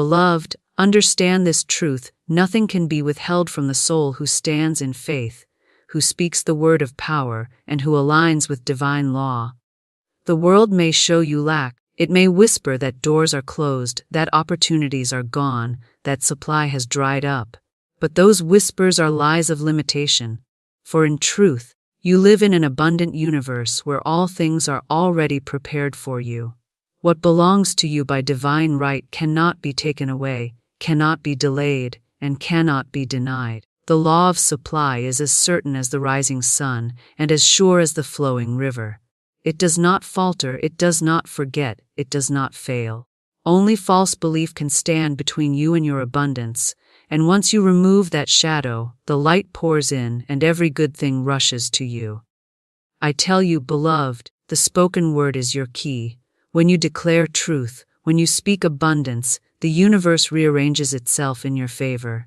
Beloved, understand this truth: nothing can be withheld from the soul who stands in faith, who speaks the word of power, and who aligns with divine law. The world may show you lack. It may whisper that doors are closed, that opportunities are gone, that supply has dried up. But those whispers are lies of limitation. For in truth, you live in an abundant universe where all things are already prepared for you. What belongs to you by divine right cannot be taken away, cannot be delayed, and cannot be denied. The law of supply is as certain as the rising sun and as sure as the flowing river. It does not falter, it does not forget, it does not fail. Only false belief can stand between you and your abundance, and once you remove that shadow, the light pours in and every good thing rushes to you. I tell you, beloved, the spoken word is your key. When you declare truth, when you speak abundance, the universe rearranges itself in your favor.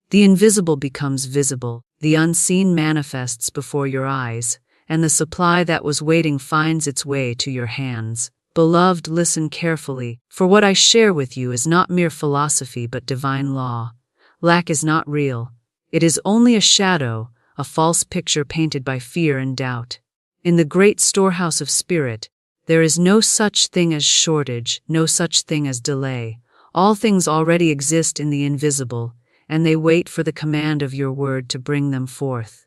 The invisible becomes visible, the unseen manifests before your eyes, and the supply that was waiting finds its way to your hands. Beloved, listen carefully, for what I share with you is not mere philosophy but divine law. Lack is not real. It is only a shadow, a false picture painted by fear and doubt. In the great storehouse of spirit, there is no such thing as shortage, no such thing as delay. All things already exist in the invisible, and they wait for the command of your word to bring them forth.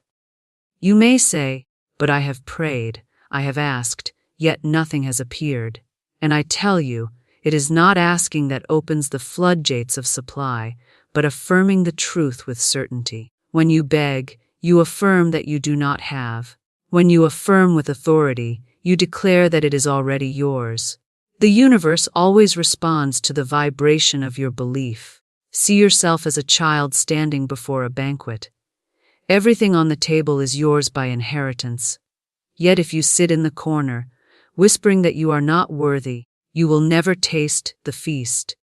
You may say, "But I have prayed, I have asked, yet nothing has appeared." And I tell you, it is not asking that opens the floodgates of supply, but affirming the truth with certainty. When you beg, you affirm that you do not have. When you affirm with authority, you declare that it is already yours. The universe always responds to the vibration of your belief. See yourself as a child standing before a banquet. Everything on the table is yours by inheritance. Yet if you sit in the corner, whispering that you are not worthy, you will never taste the feast.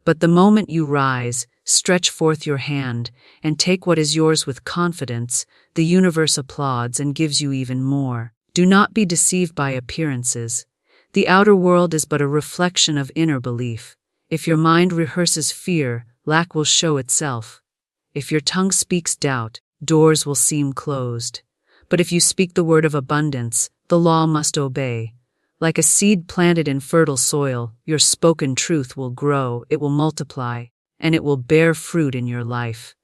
But the moment you rise, stretch forth your hand, and take what is yours with confidence, the universe applauds and gives you even more. Do not be deceived by appearances. The outer world is but a reflection of inner belief. If your mind rehearses fear, lack will show itself. If your tongue speaks doubt, doors will seem closed. But if you speak the word of abundance, the law must obey. Like a seed planted in fertile soil, your spoken truth will grow, it will multiply, and it will bear fruit in your life.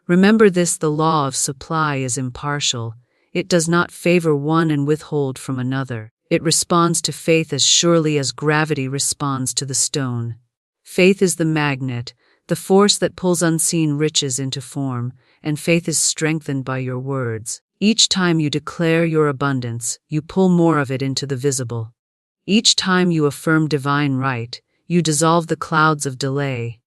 Remember this: the law of supply is impartial. It does not favor one and withhold from another. It responds to faith as surely as gravity responds to the stone. Faith is the magnet, the force that pulls unseen riches into form, and faith is strengthened by your words. Each time you declare your abundance, you pull more of it into the visible. Each time you affirm divine right, you dissolve the clouds of delay.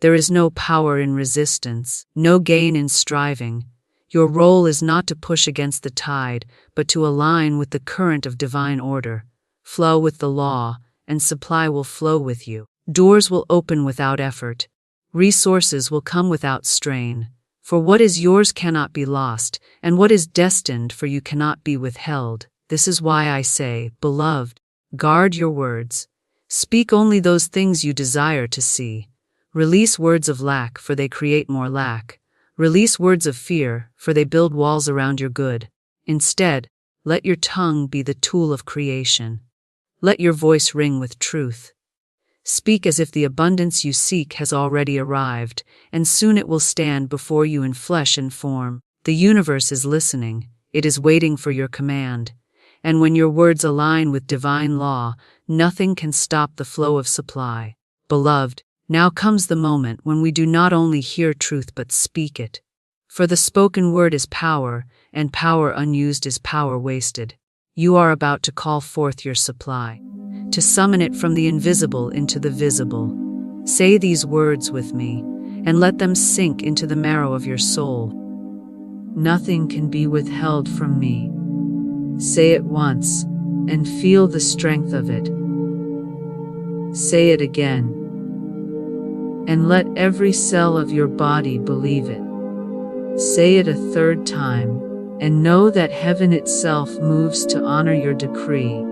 There is no power in resistance, no gain in striving. Your role is not to push against the tide, but to align with the current of divine order. Flow with the law, and supply will flow with you. Doors will open without effort. Resources will come without strain. For what is yours cannot be lost, and what is destined for you cannot be withheld. This is why I say, beloved, guard your words. Speak only those things you desire to see. Release words of lack, for they create more lack. Release words of fear, for they build walls around your good. Instead, let your tongue be the tool of creation. Let your voice ring with truth. Speak as if the abundance you seek has already arrived, and soon it will stand before you in flesh and form. The universe is listening. It is waiting for your command. And when your words align with divine law, nothing can stop the flow of supply. Beloved, now comes the moment when we do not only hear truth but speak it. For the spoken word is power, and power unused is power wasted. You are about to call forth your supply, to summon it from the invisible into the visible. Say these words with me, and let them sink into the marrow of your soul. Nothing can be withheld from me. Say it once, and feel the strength of it. Say it again, and let every cell of your body believe it. Say it a third time, and know that heaven itself moves to honor your decree.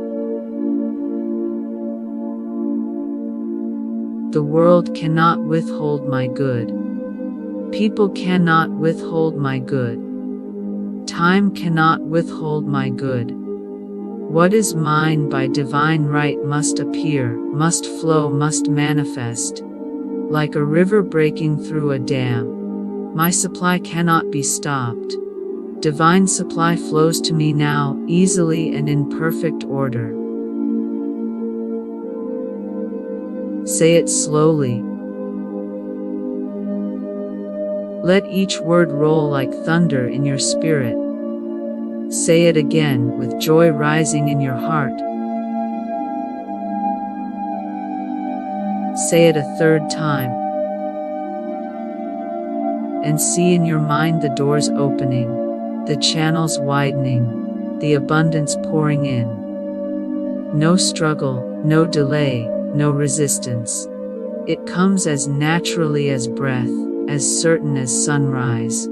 The world cannot withhold my good. People cannot withhold my good. Time cannot withhold my good. What is mine by divine right must appear, must flow, must manifest. Like a river breaking through a dam, my supply cannot be stopped. Divine supply flows to me now, easily and in perfect order. Say it slowly. Let each word roll like thunder in your spirit. Say it again with joy rising in your heart. Say it a third time. And see in your mind the doors opening, the channels widening, the abundance pouring in. No struggle, no delay, no resistance. It comes as naturally as breath, as certain as sunrise.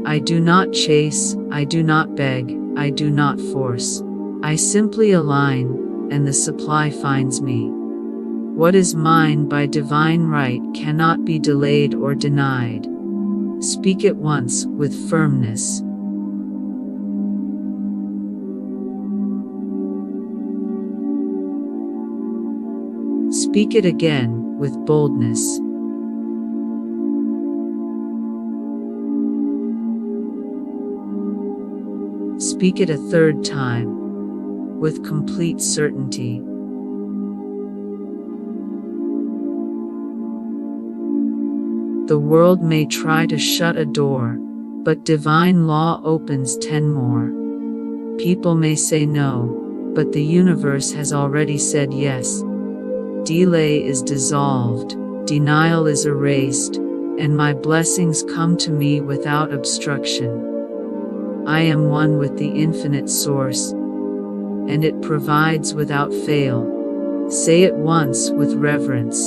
I do not chase, I do not beg, I do not force. I simply align, and the supply finds me. What is mine by divine right cannot be delayed or denied. Speak it once with firmness. Speak it again with boldness. Speak it a third time with complete certainty. The world may try to shut a door, but divine law opens 10 more. People may say no, but the universe has already said yes. Delay is dissolved, denial is erased, and my blessings come to me without obstruction. I am one with the infinite source, and it provides without fail. Say it once with reverence.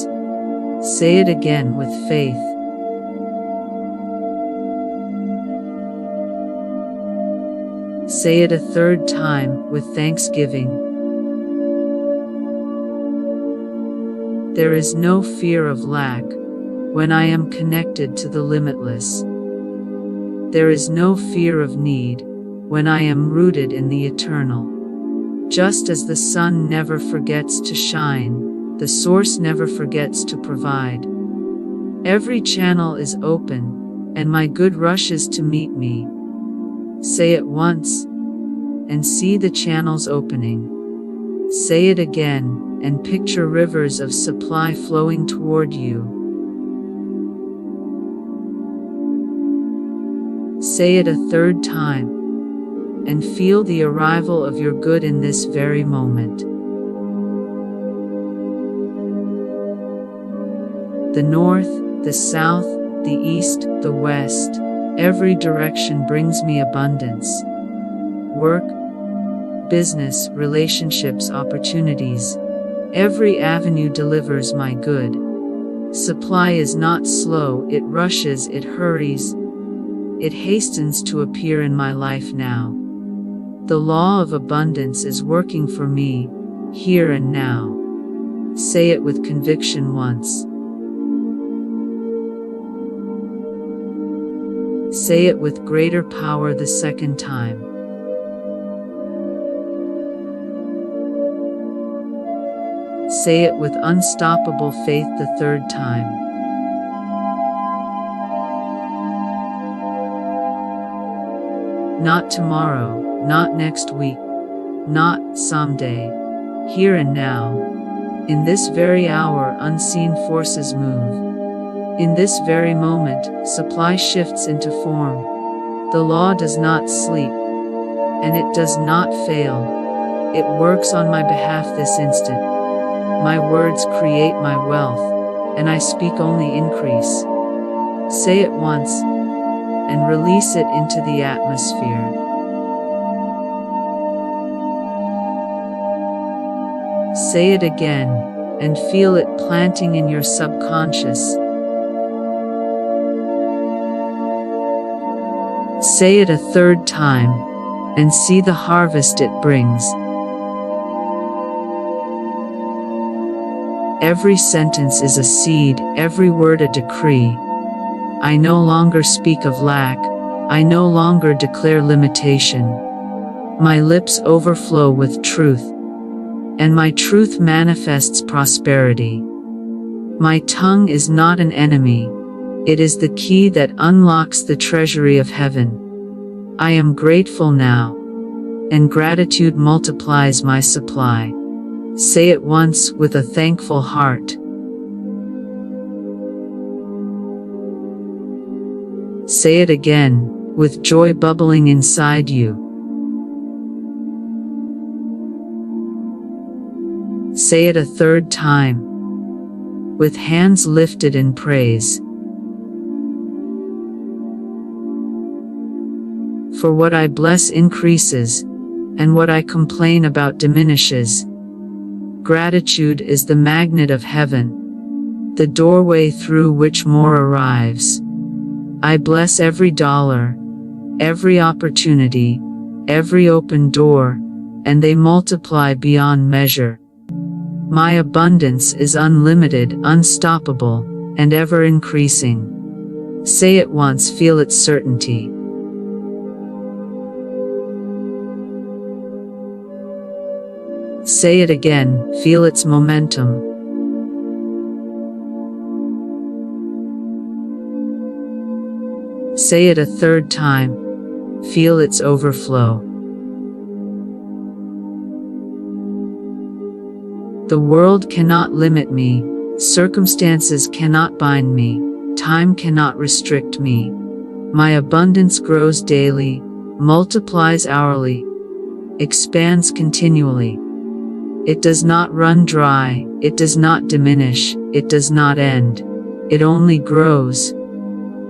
Say it again with faith. Say it a third time with thanksgiving. There is no fear of lack when I am connected to the limitless. There is no fear of need when I am rooted in the eternal. Just as the sun never forgets to shine, the source never forgets to provide. Every channel is open, and my good rushes to meet me. Say it once, and see the channels opening. Say it again, and picture rivers of supply flowing toward you. Say it a third time, and feel the arrival of your good in this very moment. The north, the south, the east, the west, every direction brings me abundance. Work, business, relationships, opportunities. Every avenue delivers my good. Supply is not slow, it rushes, it hurries. It hastens to appear in my life now. The law of abundance is working for me, here and now. Say it with conviction once. Say it with greater power the second time. Say it with unstoppable faith the third time. Not tomorrow, not next week, not someday. Here and now. In this very hour, unseen forces move. In this very moment, supply shifts into form. The law does not sleep, and it does not fail. It works on my behalf this instant. My words create my wealth, and I speak only increase. Say it once, and release it into the atmosphere. Say it again, and feel it planting in your subconscious. Say it a third time, and see the harvest it brings. Every sentence is a seed, every word a decree. I no longer speak of lack, I no longer declare limitation. My lips overflow with truth, and my truth manifests prosperity. My tongue is not an enemy, it is the key that unlocks the treasury of heaven. I am grateful now, and gratitude multiplies my supply. Say it once with a thankful heart. Say it again, with joy bubbling inside you. Say it a third time, with hands lifted in praise. For what I bless increases, and what I complain about diminishes. Gratitude is the magnet of heaven, the doorway through which more arrives. I bless every dollar, every opportunity, every open door, and they multiply beyond measure. My abundance is unlimited, unstoppable, and ever increasing. Say it once, feel its certainty. Say it again, feel its momentum. Say it a third time, feel its overflow. The world cannot limit me, circumstances cannot bind me, time cannot restrict me. My abundance grows daily, multiplies hourly, expands continually. It does not run dry, it does not diminish, it does not end. It only grows.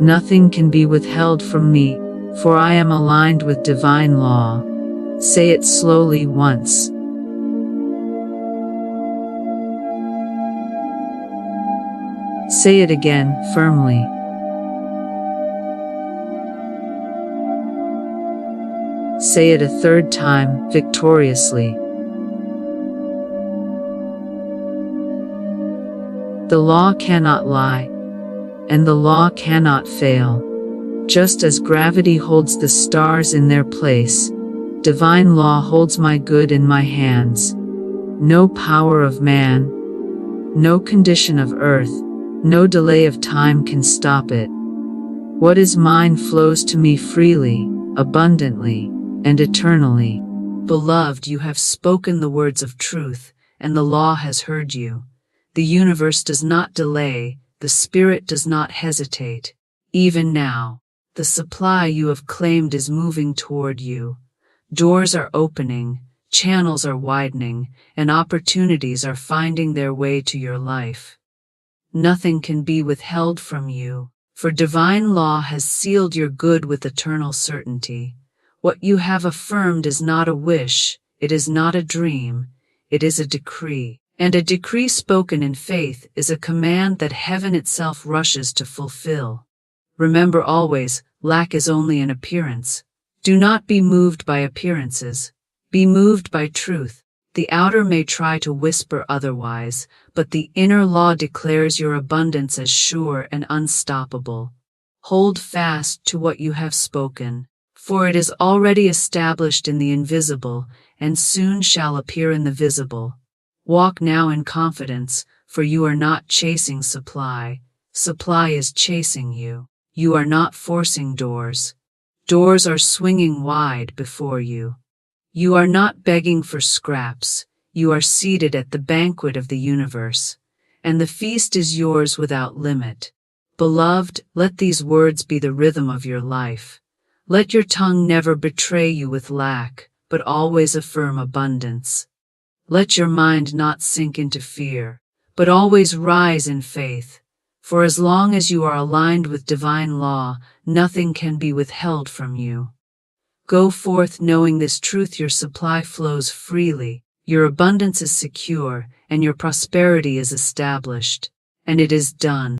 Nothing can be withheld from me, for I am aligned with divine law. Say it slowly once. Say it again, firmly. Say it a third time, victoriously. The law cannot lie, and the law cannot fail. Just as gravity holds the stars in their place, divine law holds my good in my hands. No power of man, no condition of earth, no delay of time can stop it. What is mine flows to me freely, abundantly, and eternally. Beloved, you have spoken the words of truth, and the law has heard you. The universe does not delay, the spirit does not hesitate. Even now, the supply you have claimed is moving toward you. Doors are opening, channels are widening, and opportunities are finding their way to your life. Nothing can be withheld from you, for divine law has sealed your good with eternal certainty. What you have affirmed is not a wish, it is not a dream, it is a decree. And a decree spoken in faith is a command that heaven itself rushes to fulfill. Remember always, lack is only an appearance. Do not be moved by appearances. Be moved by truth. The outer may try to whisper otherwise, but the inner law declares your abundance as sure and unstoppable. Hold fast to what you have spoken, for it is already established in the invisible, and soon shall appear in the visible. Walk now in confidence, for you are not chasing supply. Supply is chasing you. You are not forcing doors. Doors are swinging wide before you. You are not begging for scraps. You are seated at the banquet of the universe, and the feast is yours without limit. Beloved, let these words be the rhythm of your life. Let your tongue never betray you with lack, but always affirm abundance. Let your mind not sink into fear, but always rise in faith. For as long as you are aligned with divine law, nothing can be withheld from you. Go forth knowing this truth: your supply flows freely, your abundance is secure, and your prosperity is established. And it is done.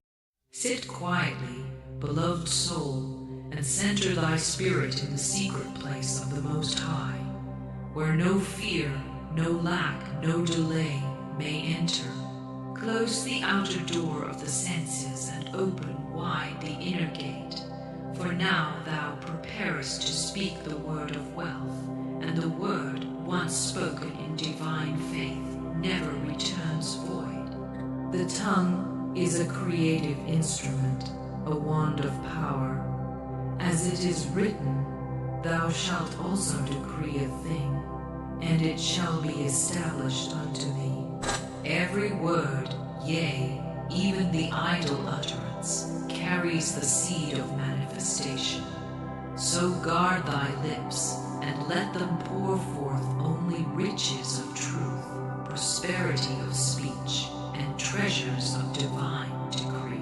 Sit quietly, beloved soul, and center thy spirit in the secret place of the Most High, where no fear, no lack, no delay may enter. Close the outer door of the senses and open wide the inner gate. For now thou preparest to speak the word of wealth, and the word, once spoken in divine faith, never returns void. The tongue is a creative instrument, a wand of power. As it is written, thou shalt also decree a thing, and it shall be established unto thee. Every word, yea, even the idle utterance, carries the seed of manifestation. So guard thy lips, and let them pour forth only riches of truth, prosperity of speech, and treasures of divine decree.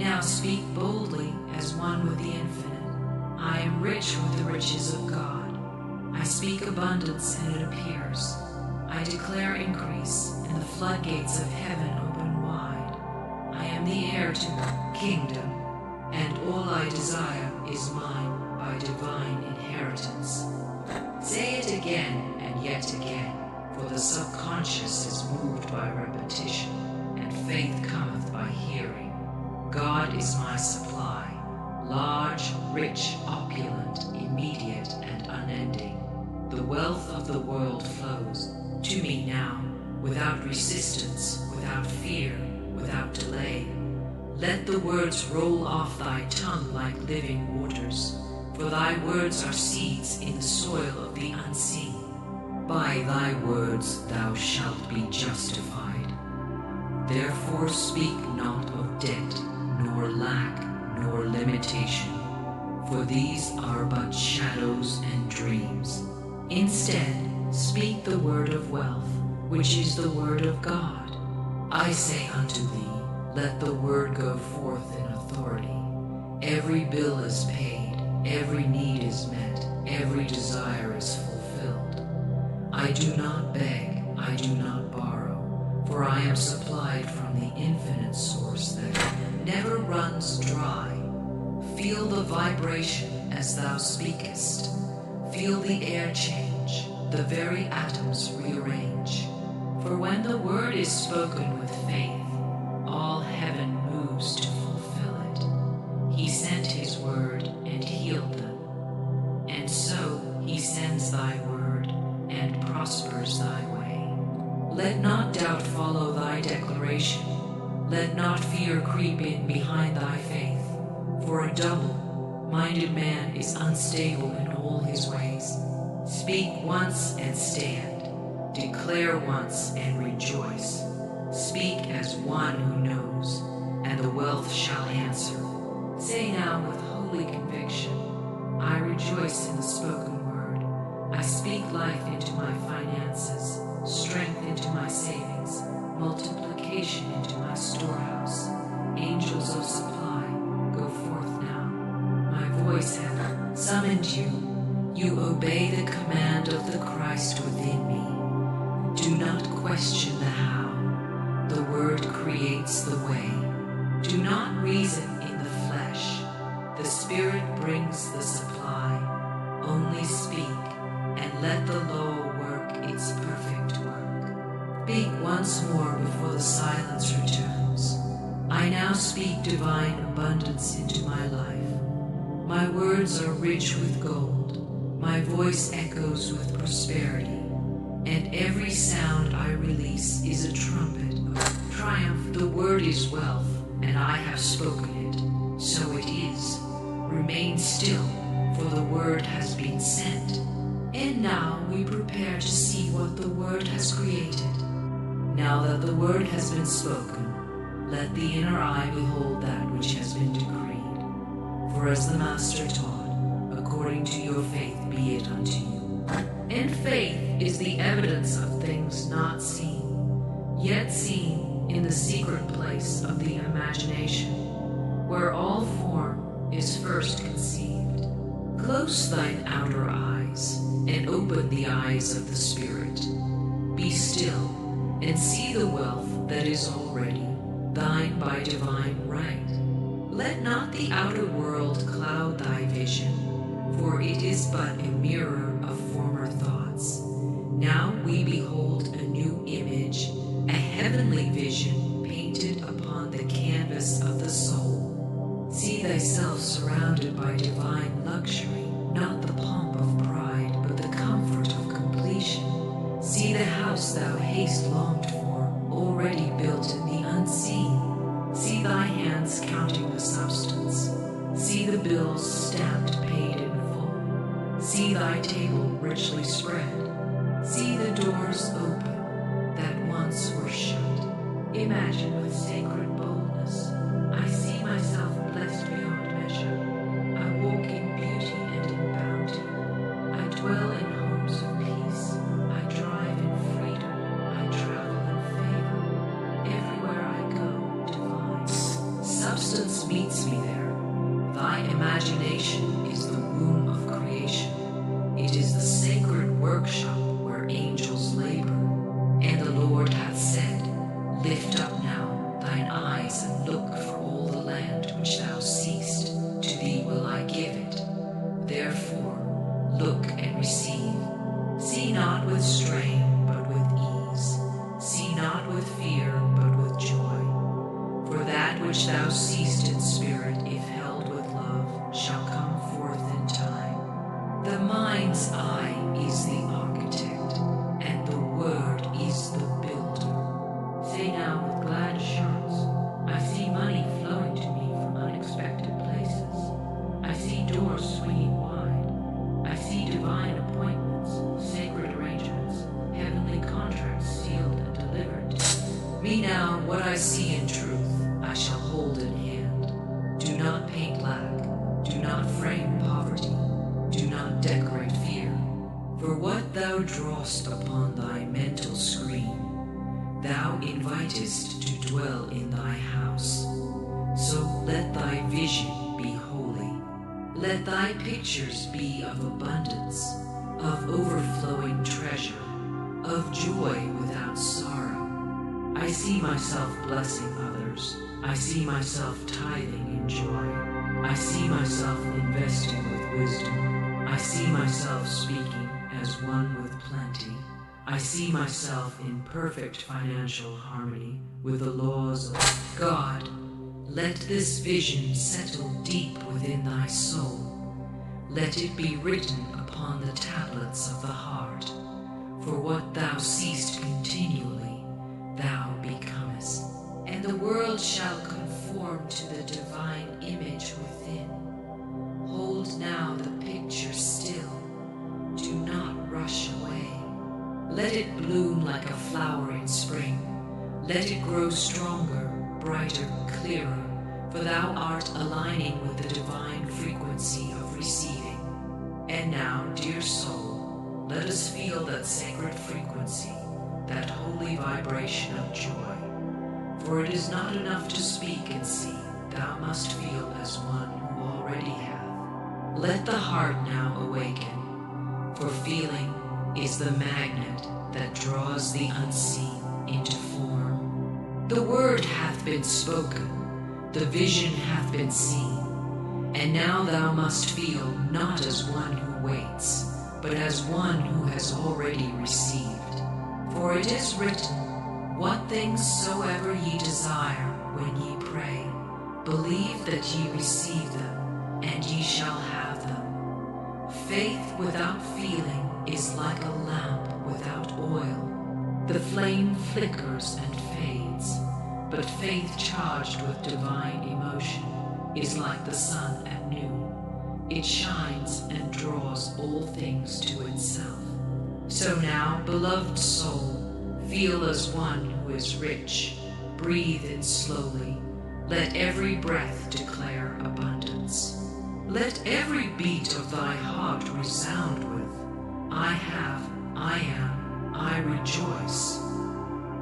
Now speak boldly as one with the infinite. I am rich with the riches of God. I speak abundance, and it appears. I declare increase, and the floodgates of heaven open wide. I am the heir to the kingdom, and all I desire is mine by divine inheritance. Say it again and yet again, for the subconscious is moved by repetition, and faith cometh by hearing. God is my supply, large, rich, opulent, immediate, and unending. The wealth of the world flows to me now, without resistance, without fear, without delay. Let the words roll off thy tongue like living waters, for thy words are seeds in the soil of the unseen. By thy words thou shalt be justified. Therefore speak not of debt, nor lack, nor limitation, for these are but shadows and dreams. Instead, speak the word of wealth, which is the word of God. I say unto thee, let the word go forth in authority. Every bill is paid, every need is met, every desire is fulfilled. I do not beg, I do not borrow, for I am supplied from the infinite source that never runs dry. Feel the vibration as thou speakest. Feel the air change, the very atoms rearrange. For when the word is spoken with faith, all heaven moves to fulfill it. He sent his word and healed them. And so he sends thy word and prospers thy way. Let not doubt follow thy declaration. Let not fear creep in behind thy faith. For a double-minded man is unstable in all his ways. Speak once and stand. Declare once and rejoice. Speak as one who knows, and the wealth shall answer. Say now with holy conviction, I rejoice in the spoken word. I speak life into my finances, strength into my savings, multiplication into my storehouse. Angels of supply, go forth now. My voice hath summoned you. You obey the command of the Christ within me. Do not question the how. The word creates the way. Do not reason in the flesh. The Spirit brings the supply. Only speak, and let the law work its perfect work. Speak once more before the silence returns. I now speak divine abundance into my life. My words are rich with gold. My voice echoes with prosperity. And every sound I release is a trumpet of triumph. The word is wealth, and I have spoken it. So it is. Remain still, for the word has been sent. And now we prepare to see what the word has created. Now that the word has been spoken, let the inner eye behold that which has been decreed. For as the Master taught, according to your faith be it unto you. And faith is the evidence of things not seen, yet seen in the secret place of the imagination, where all form is first conceived. Close thine outer eyes, and open the eyes of the Spirit. Be still, and see the wealth that is already thine by divine right. Let not the outer world cloud thy vision, for it is but a mirror of former thoughts. Now we behold a new image, a heavenly vision, thyself surrounded by divine luxury, not the pomp of pride, but the comfort of completion. See the house thou hast longed for, already built in the unseen. See thy hands counting the substance. See the bills stamped paid in full. See thy table richly spread. See the doors open that once were shut. Imagine with sacred boldness, I see myself blessed beyond measure. I walk in beauty and in bounty. I dwell in homes of peace. I drive in freedom. I travel in favor. Everywhere I go, divine substance meets me there. Thy imagination is the womb of creation. It is the sacred workshop where angels labor. And the Lord hath said, lift up now thine eyes and look for all the land which thou seest. To thee will I give it. Therefore, look and receive. See not with strain, but with ease. See not with fear, but with joy. For that which thou seest in spirit, if held with love, shall come forth in time. The mind's eye is the architect, and the word is the builder. Say now with glad assurance, I see money flowing to me from unexpected places. I see doors swinging wide. I see divine appointments, sacred arrangements, heavenly contracts sealed and delivered. Me now, what I see in truth, I shall hold in hand. Do not paint lack. Do not frame poverty. Do not decorate fear. For what thou drawest upon thy mental screen, thou invitest to dwell in thy house. So let thy vision be holy. Let thy pictures be of abundance, of overflowing treasure, of joy without sorrow. I see myself blessing others. I see myself tithing in joy. I see myself investing with wisdom. I see myself speaking as one with plenty. I see myself in perfect financial harmony with the laws of God. Let this vision settle deep within thy soul. Let it be written upon the tablets of the heart. For what thou seest continually, thou becomest. And the world shall conform to the divine image within. Hold now the picture still. Do not rush away. Let it bloom like a flower in spring. Let it grow stronger, brighter, clearer, for thou art aligning with the divine frequency of receiving. And now, dear soul, let us feel that sacred frequency, that holy vibration of joy. For it is not enough to speak and see, thou must feel as one who already hath. Let the heart now awaken, for feeling is the magnet that draws the unseen into form. The word hath been spoken, the vision hath been seen, and now thou must feel not as one who waits, but as one who has already received. For it is written, what things soever ye desire when ye pray, believe that ye receive them, and ye shall have them. Faith without feeling is like a lamp without oil. The flame flickers and fades, but faith charged with divine emotion is like the sun at noon. It shines and draws all things to itself. So now, beloved soul, feel as one who is rich. Breathe in slowly. Let every breath declare abundance. Let every beat of thy heart resound with, I have, I am, I rejoice.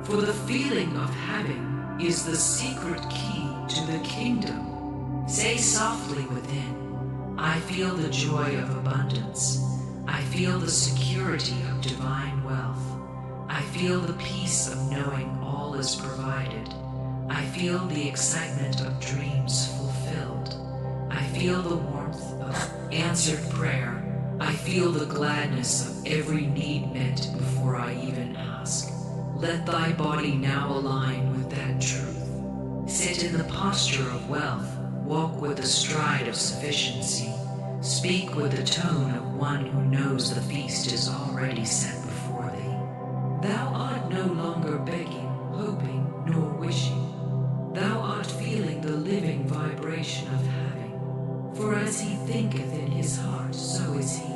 For the feeling of having is the secret key to the kingdom. Say softly within, I feel the joy of abundance. I feel the security of divine wealth. I feel the peace of knowing all is provided. I feel the excitement of dreams fulfilled. I feel the warmth of answered prayer. I feel the gladness of every need met before I even ask. Let thy body now align with that truth. Sit in the posture of wealth, Walk with the stride of sufficiency. Speak with the tone of one who knows the feast is already set before thee. Thou art no longer begging, hoping, nor wishing. Thou art feeling the living vibration of having. For as he thinketh in his heart, so is he.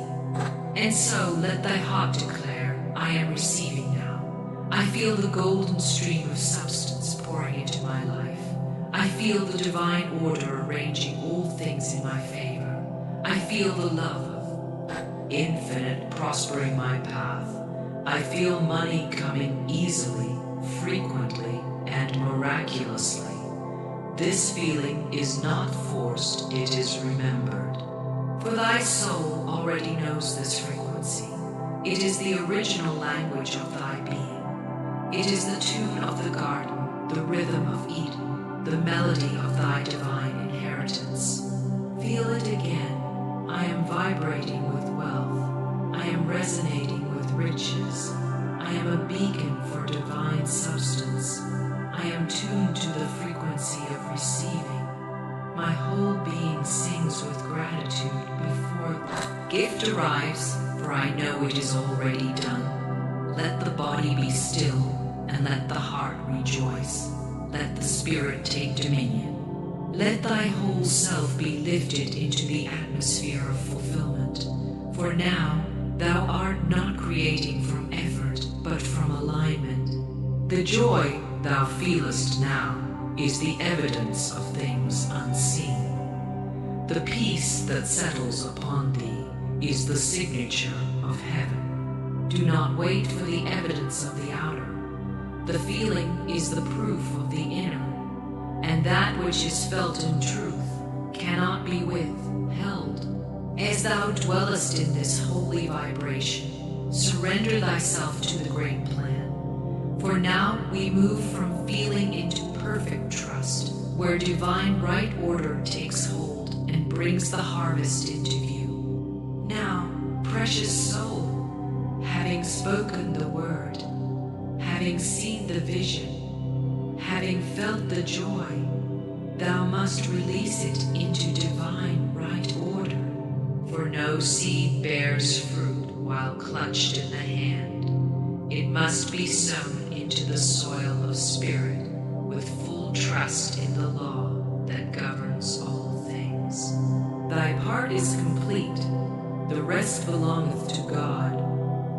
And so let thy heart declare, I am receiving now. I feel the golden stream of substance pouring into my life. I feel the divine order arranging all things in my favor. I feel the love of infinite prospering my path. I feel money coming easily, frequently, and miraculously. This feeling is not forced, it is remembered. For thy soul already knows this frequency. It is the original language of thy being. It is the tune of the garden, the rhythm of Eden, the melody of thy divine inheritance. Feel it again. I am vibrating with wealth. I am resonating with riches. I am a beacon for divine substance. I am tuned to the frequency of receiving. My whole being sings with gratitude before the gift arrives, for I know it is already done. Let the body be still, and let the heart rejoice. Let the spirit take dominion. Let thy whole self be lifted into the atmosphere of fulfillment. For now, thou art not creating from effort, but from alignment. The joy thou feelest now is the evidence of things unseen. The peace that settles upon thee is the signature of heaven. Do not wait for the evidence of the outer. The feeling is the proof of the inner. And that which is felt in truth cannot be withheld. As thou dwellest in this holy vibration, surrender thyself to the great plan. For now we move from feeling into perfect trust, where divine right order takes hold and brings the harvest into view. Now, precious soul, having spoken the word, having seen the vision, having felt the joy, thou must release it into divine right order. For no seed bears fruit while clutched in the hand. It must be sown into the soil of spirit with full trust in the law that governs all things. Thy part is complete, the rest belongeth to God.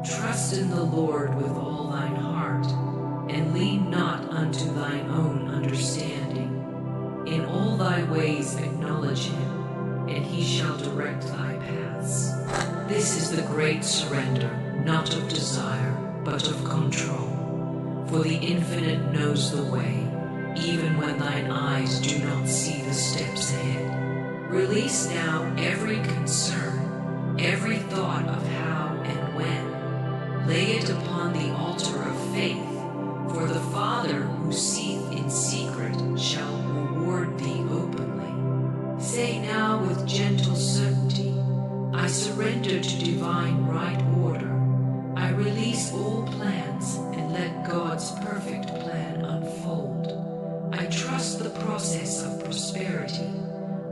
Trust in the Lord with all thine heart, and lean not unto thine own understanding. In all thy ways acknowledge him, and he shall direct thy paths. This is the great surrender, not of desire, but of control. For the infinite knows the way, even when thine eyes do not see the steps ahead. Release now every concern, every thought of how and when. Lay it upon the altar of faith. For the Father who seeth in secret shall reward thee openly. Say now with gentle certainty, I surrender to divine right order. I release all plans and let God's perfect plan unfold. I trust the process of prosperity.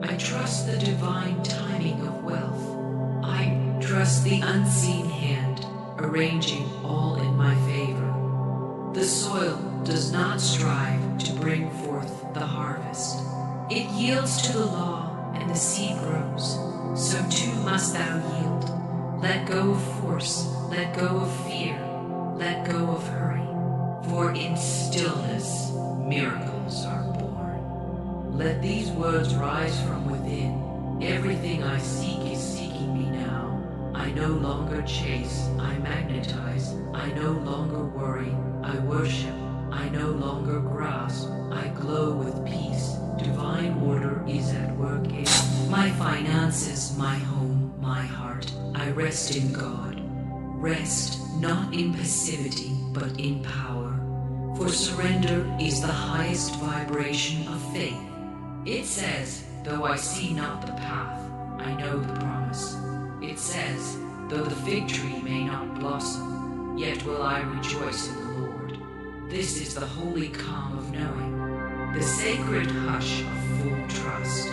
I trust the divine timing of wealth. I trust the unseen hand arranging all in my favor. The soil does not strive to bring forth the harvest. It yields to the law, and the seed grows. So too must thou yield. Let go of force, let go of fear, let go of hurry. For in stillness, miracles are born. Let these words rise from within. Everything I seek is seeking me now. I no longer chase, I magnetize. I no longer worry, I worship. I no longer grasp, I glow with peace. Divine order is at work in my finances, my home, my heart. I rest in God. Rest not in passivity, but in power. For surrender is the highest vibration of faith. It says, though I see not the path, I know the promise. It says, though the fig tree may not blossom, yet will I rejoice in the Lord. This is the holy calm of knowing, the sacred hush of full trust.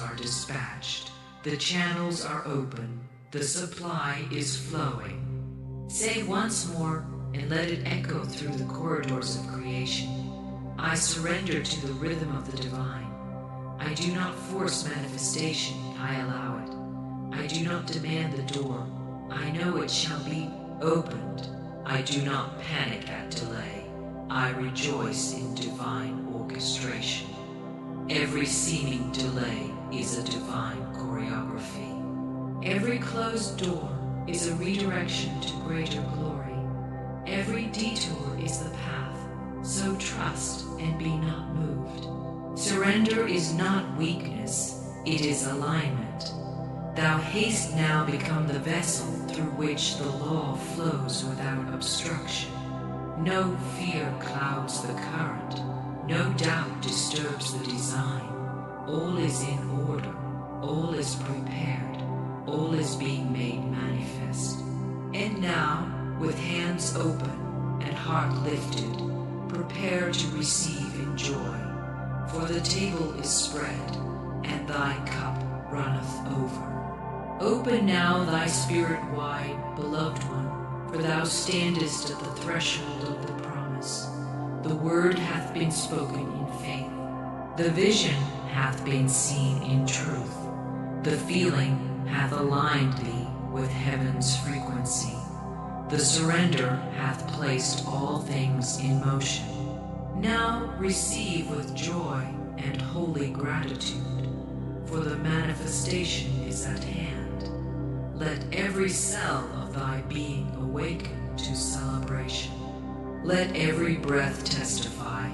are dispatched, the channels are open, the supply is flowing. Say once more and let it echo through the corridors of creation. I surrender to the rhythm of the divine. I do not force manifestation, I allow it. I do not demand the door. I know it shall be opened. I do not panic at delay. I rejoice in divine orchestration. Every seeming delay is a divine choreography. Every closed door is a redirection to greater glory. Every detour is the path, so trust and be not moved. Surrender is not weakness, it is alignment. Thou haste now become the vessel through which the law flows without obstruction. No fear clouds the current, no doubt disturbs the design. All is in order, all is prepared, all is being made manifest. And now, with hands open and heart lifted, prepare to receive in joy. For the table is spread, and thy cup runneth over. Open now thy spirit wide, beloved one, for thou standest at the threshold of the promise. The word hath been spoken in faith. The vision hath been seen in truth. The feeling hath aligned thee with heaven's frequency. The surrender hath placed all things in motion. Now receive with joy and holy gratitude, for the manifestation is at hand. Let every cell of thy being awaken to celebration. Let every breath testify,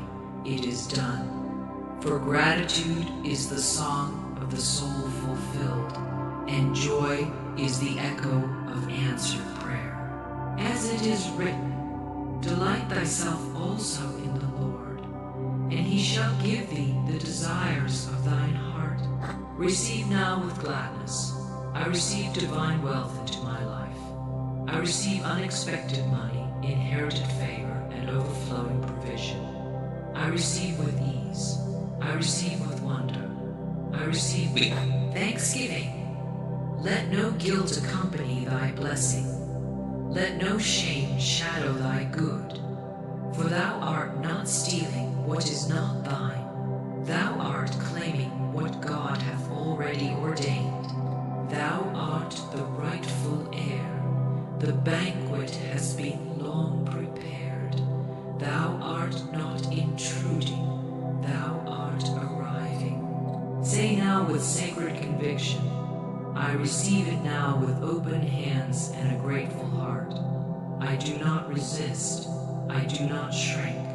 it is done. For gratitude is the song of the soul fulfilled, and joy is the echo of answered prayer. As it is written, delight thyself also in the Lord, and he shall give thee the desires of thine heart. Receive now with gladness. I receive divine wealth into my life. I receive unexpected money, inherited favor, and overflowing provision. I receive with ease. I receive with wonder. I receive with thanksgiving. Let no guilt accompany thy blessing. Let no shame shadow thy good. For thou art not stealing what is not thine. Thou art claiming what God hath already ordained. Thou art the rightful heir. The banquet has been long prepared. Thou art not intruding. Thou art arriving. Say now with sacred conviction, I receive it now with open hands and a grateful heart. I do not resist. I do not shrink.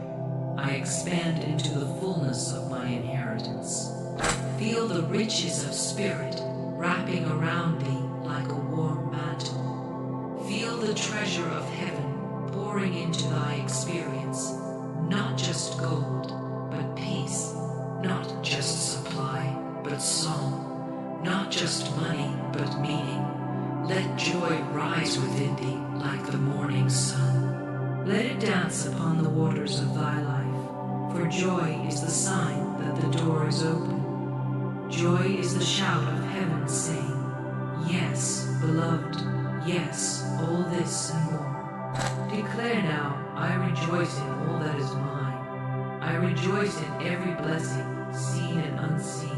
I expand into the fullness of my inheritance. Feel the riches of spirit wrapping around thee like a warm mantle. Feel the treasure of heaven pouring into thy experience, not just gold, but peace, not just supply, but song, not just money, but meaning. Let joy rise within thee like the morning sun. Let it dance upon the waters of thy life, for joy is the sign that the door is open. Joy is the shout of heaven saying, yes, beloved, yes, all this and more. Declare now, I rejoice in all that is mine. I rejoice in every blessing, seen and unseen.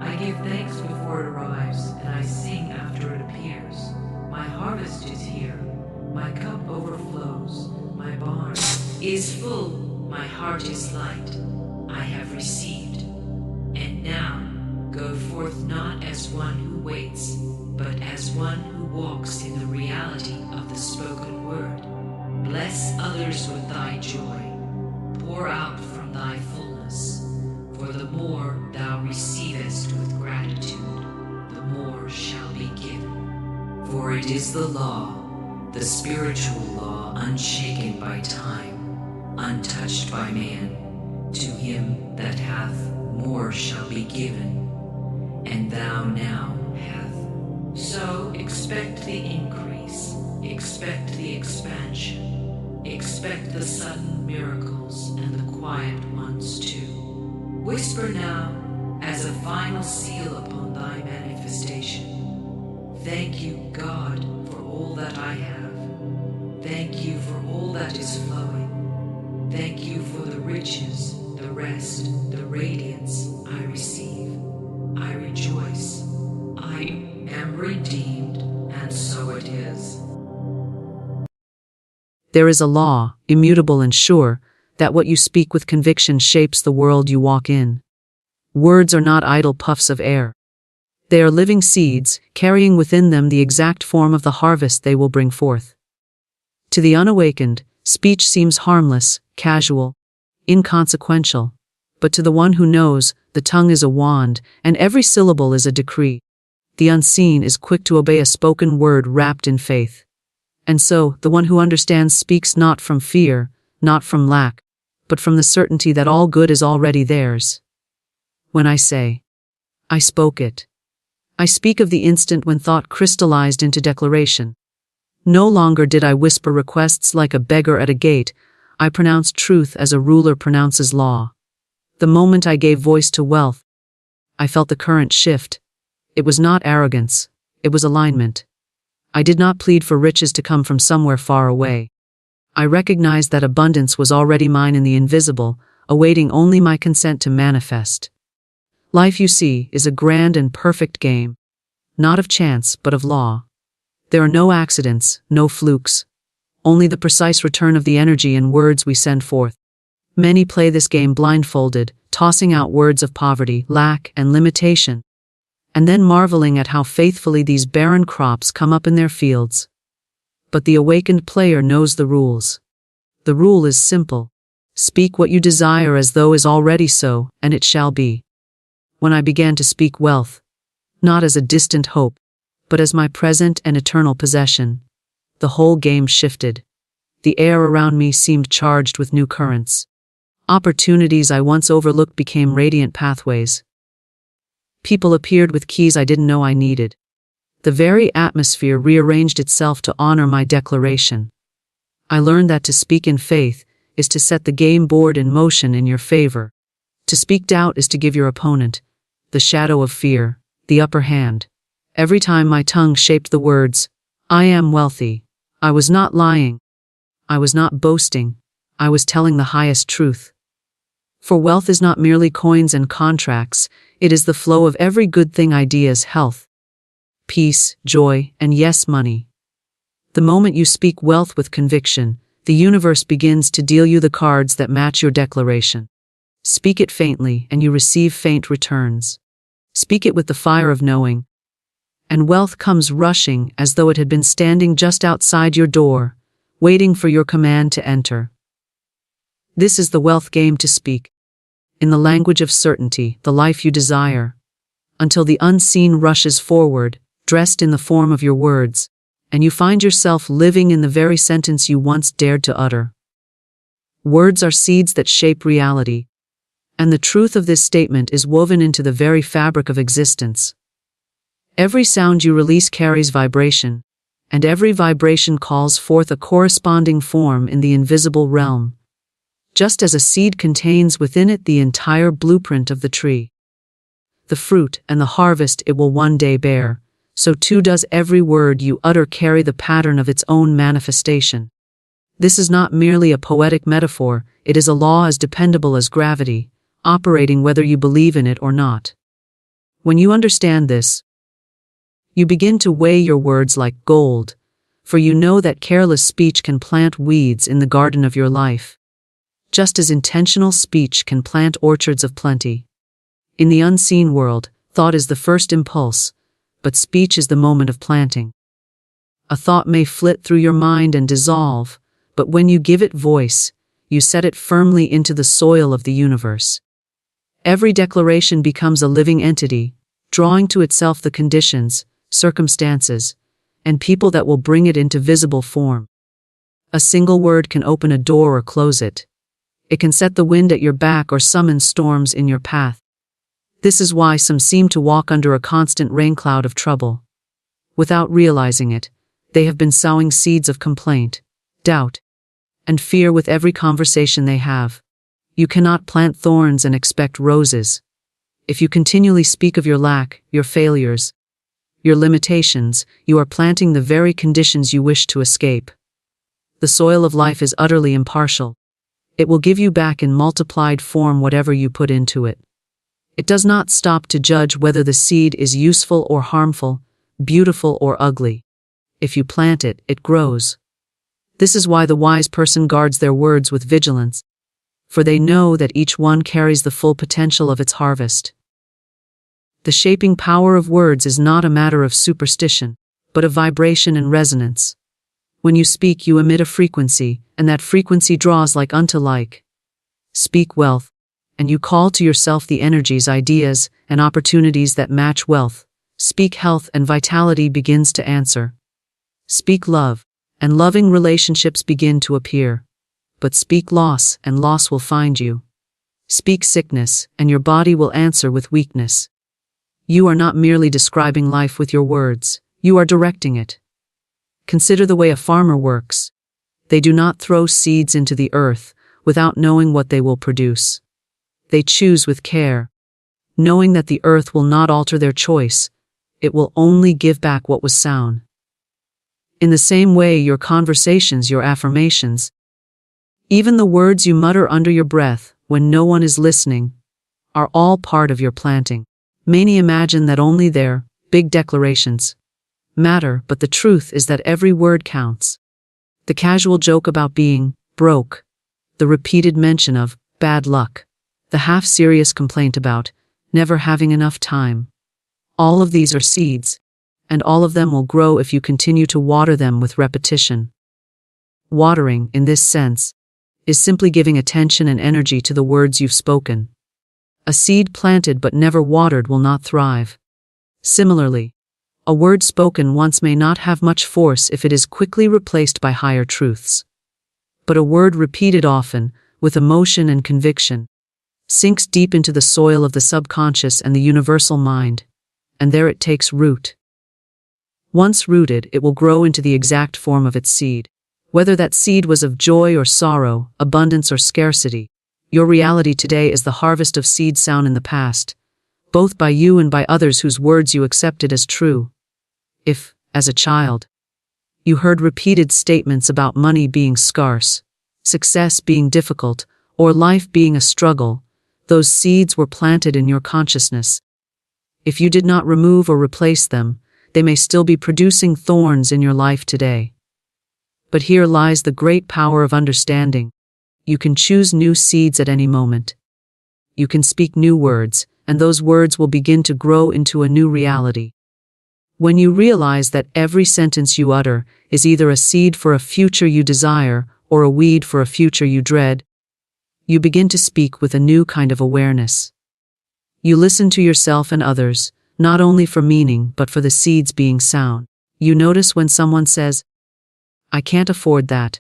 I give thanks before it arrives, and I sing after it appears. My harvest is here, my cup overflows, my barn is full, my heart is light. I have received, and now go forth not as one who waits, but as one who walks in the reality of the spoken word. Bless others with thy joy. Pour out from thy fullness. For the more thou receivest with gratitude, the more shall be given. For it is the law, the spiritual law, unshaken by time, untouched by man. To him that hath, more shall be given, and thou now hath. So expect the increase, expect the expansion, expect the sudden miracles and the quiet ones too. Whisper now, as a final seal upon thy manifestation. Thank you, God, for all that I have. Thank you for all that is flowing. Thank you for the riches, the rest, the radiance I receive. I rejoice. I am redeemed, and so it is. There is a law, immutable and sure, that what you speak with conviction shapes the world you walk in. Words are not idle puffs of air. They are living seeds, carrying within them the exact form of the harvest they will bring forth. To the unawakened, speech seems harmless, casual, inconsequential, but to the one who knows, the tongue is a wand, and every syllable is a decree. The unseen is quick to obey a spoken word wrapped in faith. And so, the one who understands speaks not from fear, not from lack, but from the certainty that all good is already theirs. When I say, I spoke it, I speak of the instant when thought crystallized into declaration. No longer did I whisper requests like a beggar at a gate. I pronounced truth as a ruler pronounces law. The moment I gave voice to wealth, I felt the current shift. It was not arrogance, it was alignment. I did not plead for riches to come from somewhere far away. I recognized that abundance was already mine in the invisible, awaiting only my consent to manifest. Life, you see, is a grand and perfect game, not of chance but of law. There are no accidents, no flukes, only the precise return of the energy and words we send forth. Many play this game blindfolded, tossing out words of poverty, lack, and limitation, and then marveling at how faithfully these barren crops come up in their fields. But the awakened player knows the rules. The rule is simple. Speak what you desire as though is already so, and it shall be. When I began to speak wealth, not as a distant hope, but as my present and eternal possession, the whole game shifted. The air around me seemed charged with new currents. Opportunities I once overlooked became radiant pathways. People appeared with keys I didn't know I needed. The very atmosphere rearranged itself to honor my declaration. I learned that to speak in faith is to set the game board in motion in your favor. To speak doubt is to give your opponent, the shadow of fear, the upper hand. Every time my tongue shaped the words, I am wealthy, I was not lying. I was not boasting. I was telling the highest truth. For wealth is not merely coins and contracts, it is the flow of every good thing: ideas, health, peace, joy, and yes, money. The moment you speak wealth with conviction, the universe begins to deal you the cards that match your declaration. Speak it faintly, and you receive faint returns. Speak it with the fire of knowing, and wealth comes rushing as though it had been standing just outside your door, waiting for your command to enter. This is the wealth game: to speak, in the language of certainty, the life you desire, until the unseen rushes forward, dressed in the form of your words, and you find yourself living in the very sentence you once dared to utter. Words are seeds that shape reality, and the truth of this statement is woven into the very fabric of existence. Every sound you release carries vibration, and every vibration calls forth a corresponding form in the invisible realm, just as a seed contains within it the entire blueprint of the tree. The fruit and the harvest it will one day bear, so too does every word you utter carry the pattern of its own manifestation. This is not merely a poetic metaphor, it is a law as dependable as gravity, operating whether you believe in it or not. When you understand this, you begin to weigh your words like gold, for you know that careless speech can plant weeds in the garden of your life, just as intentional speech can plant orchards of plenty. In the unseen world, thought is the first impulse, but speech is the moment of planting. A thought may flit through your mind and dissolve, but when you give it voice, you set it firmly into the soil of the universe. Every declaration becomes a living entity, drawing to itself the conditions, circumstances, and people that will bring it into visible form. A single word can open a door or close it. It can set the wind at your back or summon storms in your path. This is why some seem to walk under a constant raincloud of trouble. Without realizing it, they have been sowing seeds of complaint, doubt, and fear with every conversation they have. You cannot plant thorns and expect roses. If you continually speak of your lack, your failures, your limitations, you are planting the very conditions you wish to escape. The soil of life is utterly impartial. It will give you back in multiplied form whatever you put into it. It does not stop to judge whether the seed is useful or harmful, beautiful or ugly. If you plant it, it grows. This is why the wise person guards their words with vigilance, for they know that each one carries the full potential of its harvest. The shaping power of words is not a matter of superstition, but of vibration and resonance. When you speak, you emit a frequency, and that frequency draws like unto like. Speak wealth, and you call to yourself the energies, ideas, and opportunities that match wealth. Speak health, and vitality begins to answer. Speak love, and loving relationships begin to appear. But speak loss, and loss will find you. Speak sickness, and your body will answer with weakness. You are not merely describing life with your words, you are directing it. Consider the way a farmer works. They do not throw seeds into the earth without knowing what they will produce. They choose with care, knowing that the earth will not alter their choice, it will only give back what was sown. In the same way, your conversations, your affirmations, even the words you mutter under your breath when no one is listening, are all part of your planting. Many imagine that only their big declarations matter, but the truth is that every word counts. The casual joke about being broke, the repeated mention of bad luck, the half-serious complaint about never having enough time. All of these are seeds, and all of them will grow if you continue to water them with repetition. Watering, in this sense, is simply giving attention and energy to the words you've spoken. A seed planted but never watered will not thrive. Similarly, a word spoken once may not have much force if it is quickly replaced by higher truths. But a word repeated often, with emotion and conviction, sinks deep into the soil of the subconscious and the universal mind, and there it takes root. Once rooted, it will grow into the exact form of its seed. Whether that seed was of joy or sorrow, abundance or scarcity, your reality today is the harvest of seeds sown in the past, both by you and by others whose words you accepted as true. If, as a child, you heard repeated statements about money being scarce, success being difficult, or life being a struggle, those seeds were planted in your consciousness. If you did not remove or replace them, they may still be producing thorns in your life today. But here lies the great power of understanding. You can choose new seeds at any moment. You can speak new words, and those words will begin to grow into a new reality. When you realize that every sentence you utter is either a seed for a future you desire or a weed for a future you dread, you begin to speak with a new kind of awareness. You listen to yourself and others, not only for meaning but for the seeds being sown. You notice when someone says, "I can't afford that,"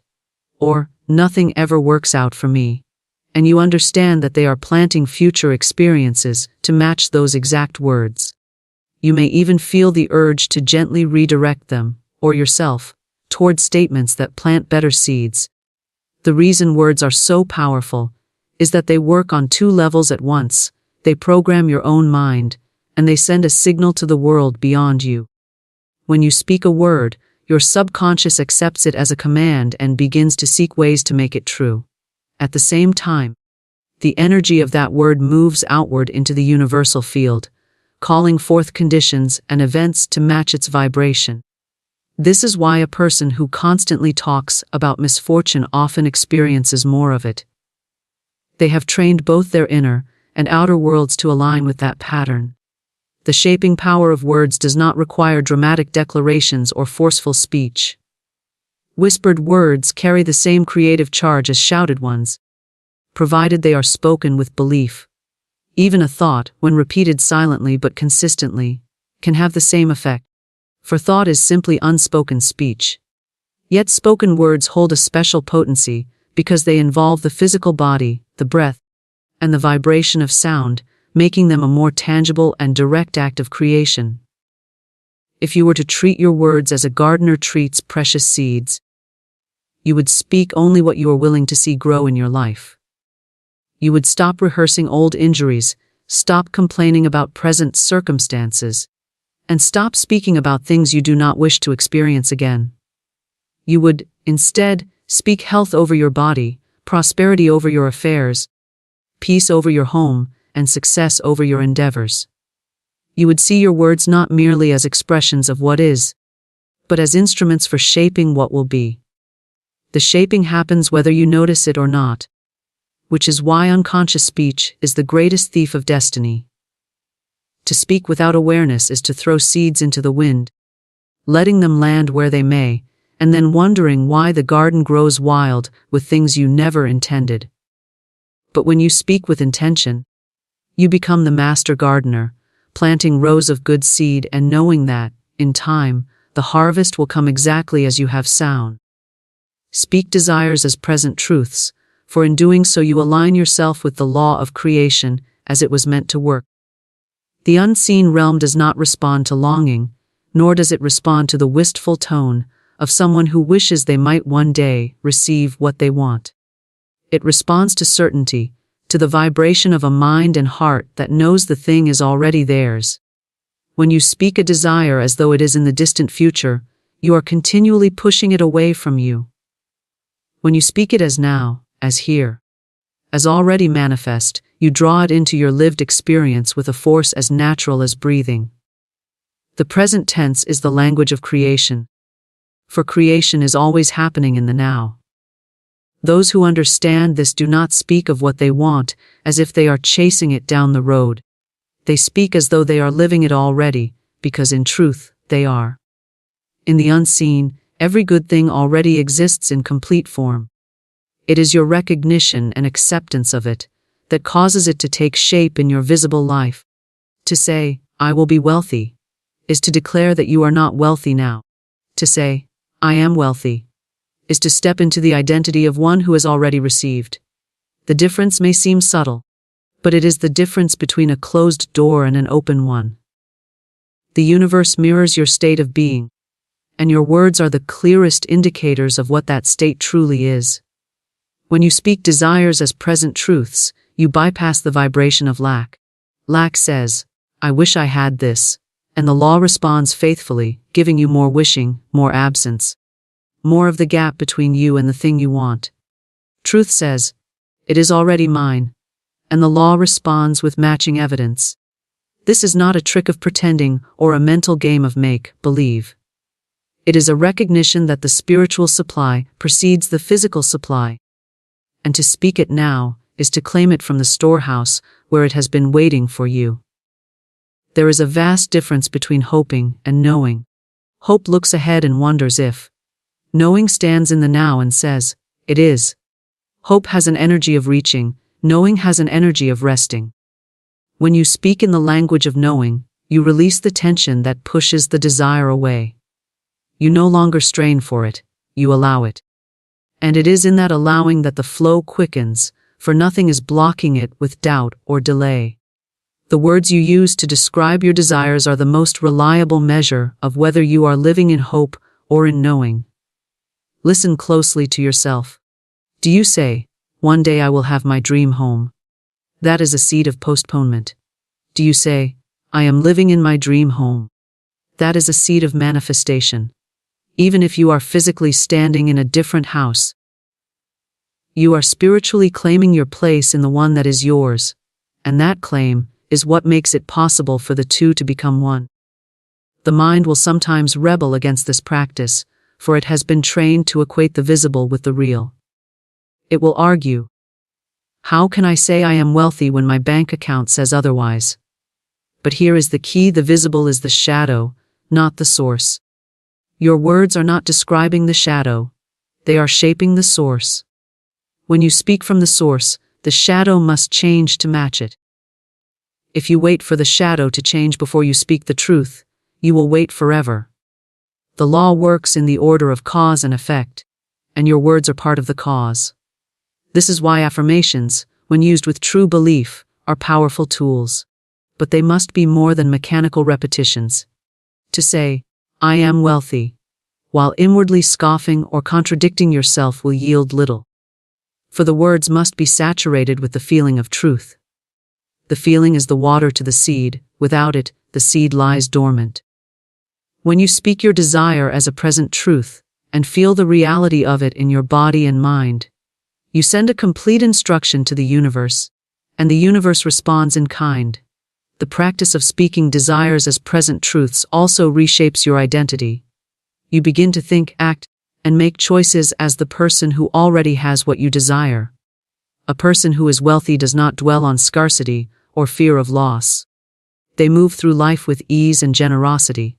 or "Nothing ever works out for me," and you understand that they are planting future experiences to match those exact words. You may even feel the urge to gently redirect them, or yourself, toward statements that plant better seeds. The reason words are so powerful is that they work on two levels at once. They program your own mind, and they send a signal to the world beyond you. When you speak a word, your subconscious accepts it as a command and begins to seek ways to make it true. At the same time, the energy of that word moves outward into the universal field, calling forth conditions and events to match its vibration. This is why a person who constantly talks about misfortune often experiences more of it. They have trained both their inner and outer worlds to align with that pattern. The shaping power of words does not require dramatic declarations or forceful speech. Whispered words carry the same creative charge as shouted ones, provided they are spoken with belief. Even a thought, when repeated silently but consistently, can have the same effect, for thought is simply unspoken speech. Yet spoken words hold a special potency because they involve the physical body, the breath, and the vibration of sound, making them a more tangible and direct act of creation. If you were to treat your words as a gardener treats precious seeds, you would speak only what you are willing to see grow in your life. You would stop rehearsing old injuries, Stop complaining about present circumstances, and stop speaking about things you do not wish to experience again. You would, instead, speak health over your body, prosperity over your affairs, peace over your home, and success over your endeavors. You would see your words not merely as expressions of what is, but as instruments for shaping what will be. The shaping happens whether you notice it or not, which is why unconscious speech is the greatest thief of destiny. To speak without awareness is to throw seeds into the wind, letting them land where they may, and then wondering why the garden grows wild with things you never intended. But when you speak with intention, you become the master gardener, planting rows of good seed and knowing that, in time, the harvest will come exactly as you have sown. Speak desires as present truths, for in doing so you align yourself with the law of creation as it was meant to work. The unseen realm does not respond to longing, nor does it respond to the wistful tone of someone who wishes they might one day receive what they want. It responds to certainty, to the vibration of a mind and heart that knows the thing is already theirs. When you speak a desire as though it is in the distant future, you are continually pushing it away from you. When you speak it as now, as here, as already manifest, you draw it into your lived experience with a force as natural as breathing. The present tense is the language of creation, for creation is always happening in the now. Those who understand this do not speak of what they want as if they are chasing it down the road. They speak as though they are living it already, because in truth, they are. In the unseen, every good thing already exists in complete form. It is your recognition and acceptance of it that causes it to take shape in your visible life. To say, I will be wealthy, is to declare that you are not wealthy now. To say, I am wealthy, is to step into the identity of one who has already received. The difference may seem subtle, but it is the difference between a closed door and an open one. The universe mirrors your state of being, and your words are the clearest indicators of what that state truly is. When you speak desires as present truths, you bypass the vibration of lack. Lack says, I wish I had this, and the law responds faithfully, giving you more wishing, more absence, more of the gap between you and the thing you want. Truth says, it is already mine, and the law responds with matching evidence. This is not a trick of pretending or a mental game of make-believe. It is a recognition that the spiritual supply precedes the physical supply, and to speak it now is to claim it from the storehouse where it has been waiting for you. There is a vast difference between hoping and knowing. Hope looks ahead and wonders if. Knowing stands in the now and says, it is. Hope has an energy of reaching, knowing has an energy of resting. When you speak in the language of knowing, you release the tension that pushes the desire away. You no longer strain for it, you allow it. And it is in that allowing that the flow quickens, for nothing is blocking it with doubt or delay. The words you use to describe your desires are the most reliable measure of whether you are living in hope or in knowing. Listen closely to yourself. Do you say, one day I will have my dream home? That is a seed of postponement. Do you say, I am living in my dream home? That is a seed of manifestation. Even if you are physically standing in a different house, you are spiritually claiming your place in the one that is yours, and that claim is what makes it possible for the two to become one. The mind will sometimes rebel against this practice, for it has been trained to equate the visible with the real. It will argue, how can I say I am wealthy when my bank account says otherwise? But here is the key: the visible is the shadow, not the source. Your words are not describing the shadow, they are shaping the source. When you speak from the source, the shadow must change to match it. If you wait for the shadow to change before you speak the truth, you will wait forever. The law works in the order of cause and effect, and your words are part of the cause. This is why affirmations, when used with true belief, are powerful tools. But they must be more than mechanical repetitions. To say, I am wealthy, while inwardly scoffing or contradicting yourself will yield little. For the words must be saturated with the feeling of truth. The feeling is the water to the seed. Without it, the seed lies dormant. When you speak your desire as a present truth, and feel the reality of it in your body and mind, you send a complete instruction to the universe, and the universe responds in kind. The practice of speaking desires as present truths also reshapes your identity. You begin to think, act, and make choices as the person who already has what you desire. A person who is wealthy does not dwell on scarcity or fear of loss. They move through life with ease and generosity.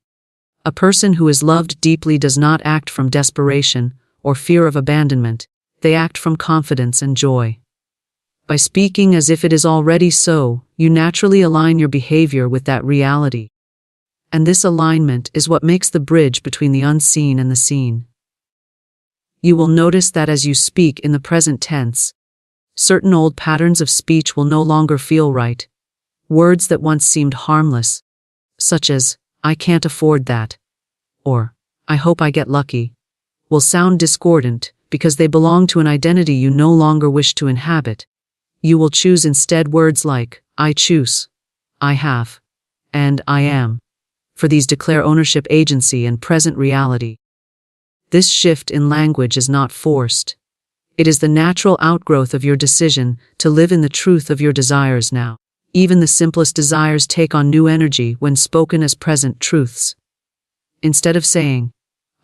A person who is loved deeply does not act from desperation or fear of abandonment. They act from confidence and joy. By speaking as if it is already so, you naturally align your behavior with that reality. And this alignment is what makes the bridge between the unseen and the seen. You will notice that as you speak in the present tense, certain old patterns of speech will no longer feel right. Words that once seemed harmless, such as, "I can't afford that," or, "I hope I get lucky," will sound discordant because they belong to an identity you no longer wish to inhabit. You will choose instead words like, "I choose," "I have," and "I am," for these declare ownership, agency, and present reality. This shift in language is not forced. It is the natural outgrowth of your decision to live in the truth of your desires now. Even the simplest desires take on new energy when spoken as present truths. Instead of saying,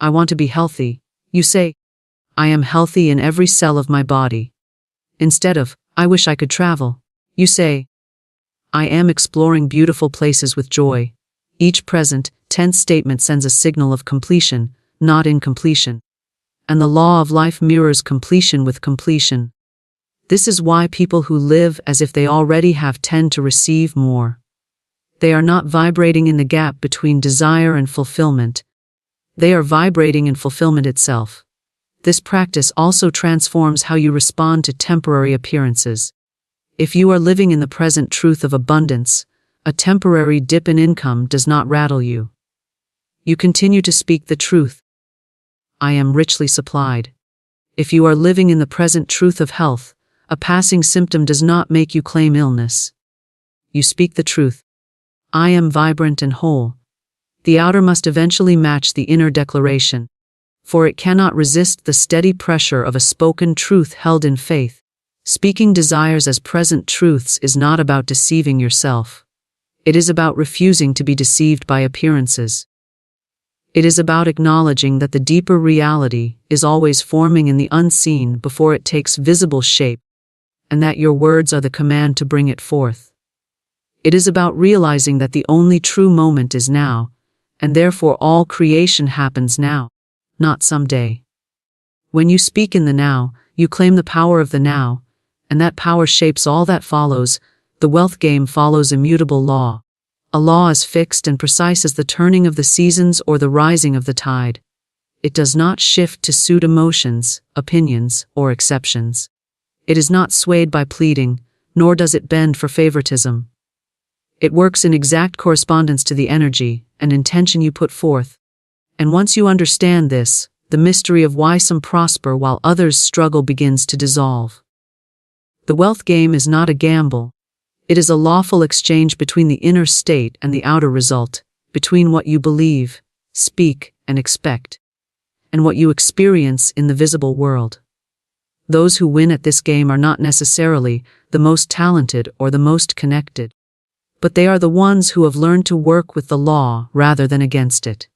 "I want to be healthy," you say, "I am healthy in every cell of my body." Instead of, "I wish I could travel," you say, "I am exploring beautiful places with joy." Each present tense statement sends a signal of completion, not incompletion. And the law of life mirrors completion with completion. This is why people who live as if they already have tend to receive more. They are not vibrating in the gap between desire and fulfillment. They are vibrating in fulfillment itself. This practice also transforms how you respond to temporary appearances. If you are living in the present truth of abundance, a temporary dip in income does not rattle you. You continue to speak the truth. "I am richly supplied." If you are living in the present truth of health, a passing symptom does not make you claim illness. You speak the truth. "I am vibrant and whole." The outer must eventually match the inner declaration, for it cannot resist the steady pressure of a spoken truth held in faith. Speaking desires as present truths is not about deceiving yourself. It is about refusing to be deceived by appearances. It is about acknowledging that the deeper reality is always forming in the unseen before it takes visible shape, and that your words are the command to bring it forth. It is about realizing that the only true moment is now, and therefore all creation happens now, not someday. When you speak in the now, you claim the power of the now, and that power shapes all that follows. The wealth game follows immutable law. A law as fixed and precise as the turning of the seasons or the rising of the tide. It does not shift to suit emotions, opinions, or exceptions. It is not swayed by pleading, nor does it bend for favoritism. It works in exact correspondence to the energy and intention you put forth. And once you understand this, the mystery of why some prosper while others struggle begins to dissolve. The wealth game is not a gamble. It is a lawful exchange between the inner state and the outer result, between what you believe, speak, and expect, and what you experience in the visible world. Those who win at this game are not necessarily the most talented or the most connected, but they are the ones who have learned to work with the law rather than against it.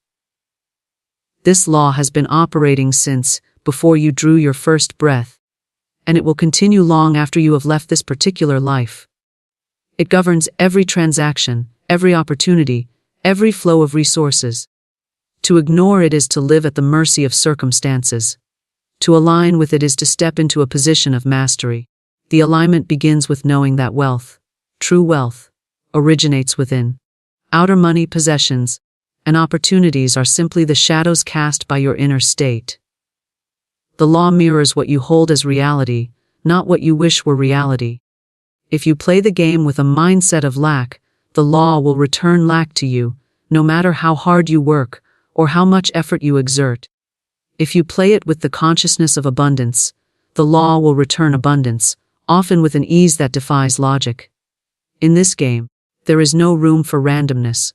This law has been operating since before you drew your first breath, and it will continue long after you have left this particular life. It governs every transaction, every opportunity, every flow of resources. To ignore it is to live at the mercy of circumstances. To align with it is to step into a position of mastery. The alignment begins with knowing that wealth, true wealth, originates within. Outer money, possessions, and opportunities are simply the shadows cast by your inner state. The law mirrors what you hold as reality, not what you wish were reality. If you play the game with a mindset of lack, the law will return lack to you, no matter how hard you work or how much effort you exert. If you play it with the consciousness of abundance, the law will return abundance, often with an ease that defies logic. In this game, there is no room for randomness.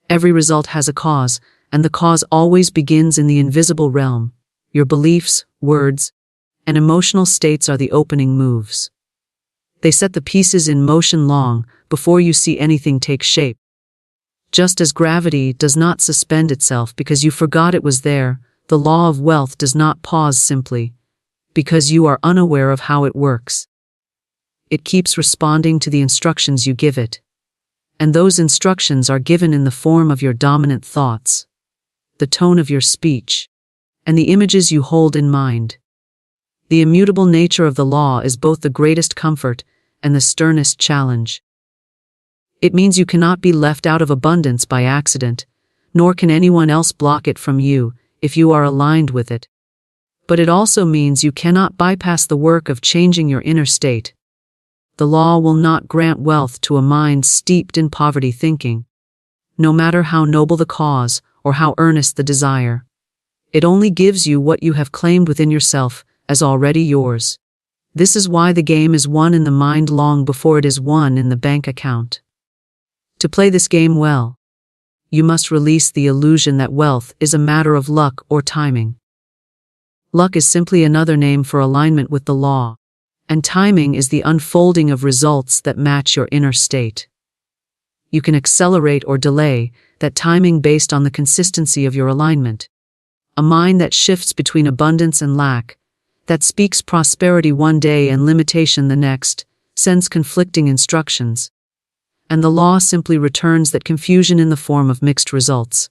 Every result has a cause, and the cause always begins in the invisible realm. Your beliefs, words, and emotional states are the opening moves. They set the pieces in motion long before you see anything take shape. Just as gravity does not suspend itself because you forgot it was there, the law of wealth does not pause simply because you are unaware of how it works. It keeps responding to the instructions you give it. And those instructions are given in the form of your dominant thoughts, the tone of your speech, and the images you hold in mind. The immutable nature of the law is both the greatest comfort and the sternest challenge. It means you cannot be left out of abundance by accident, nor can anyone else block it from you if you are aligned with it. But it also means you cannot bypass the work of changing your inner state. The law will not grant wealth to a mind steeped in poverty thinking, no matter how noble the cause or how earnest the desire. It only gives you what you have claimed within yourself as already yours. This is why the game is won in the mind long before it is won in the bank account. To play this game well, you must release the illusion that wealth is a matter of luck or timing. Luck is simply another name for alignment with the law, and timing is the unfolding of results that match your inner state. You can accelerate or delay that timing based on the consistency of your alignment. A mind that shifts between abundance and lack, that speaks prosperity one day and limitation the next, sends conflicting instructions. And the law simply returns that confusion in the form of mixed results.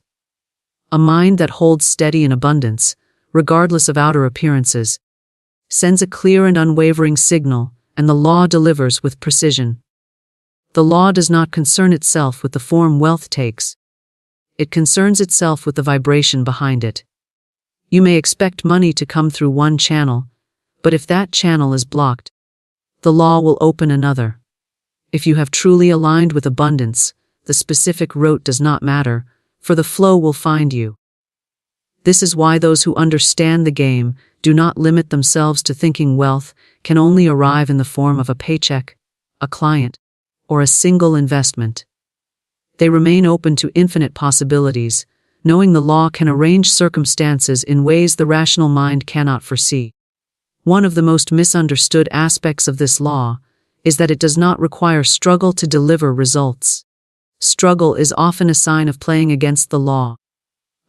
A mind that holds steady in abundance, regardless of outer appearances, sends a clear and unwavering signal, and the law delivers with precision. The law does not concern itself with the form wealth takes. It concerns itself with the vibration behind it. You may expect money to come through one channel, but if that channel is blocked, the law will open another. If you have truly aligned with abundance, the specific route does not matter, for the flow will find you. This is why those who understand the game do not limit themselves to thinking wealth can only arrive in the form of a paycheck, a client, or a single investment. They remain open to infinite possibilities, knowing the law can arrange circumstances in ways the rational mind cannot foresee. One of the most misunderstood aspects of this law is that it does not require struggle to deliver results. Struggle is often a sign of playing against the law,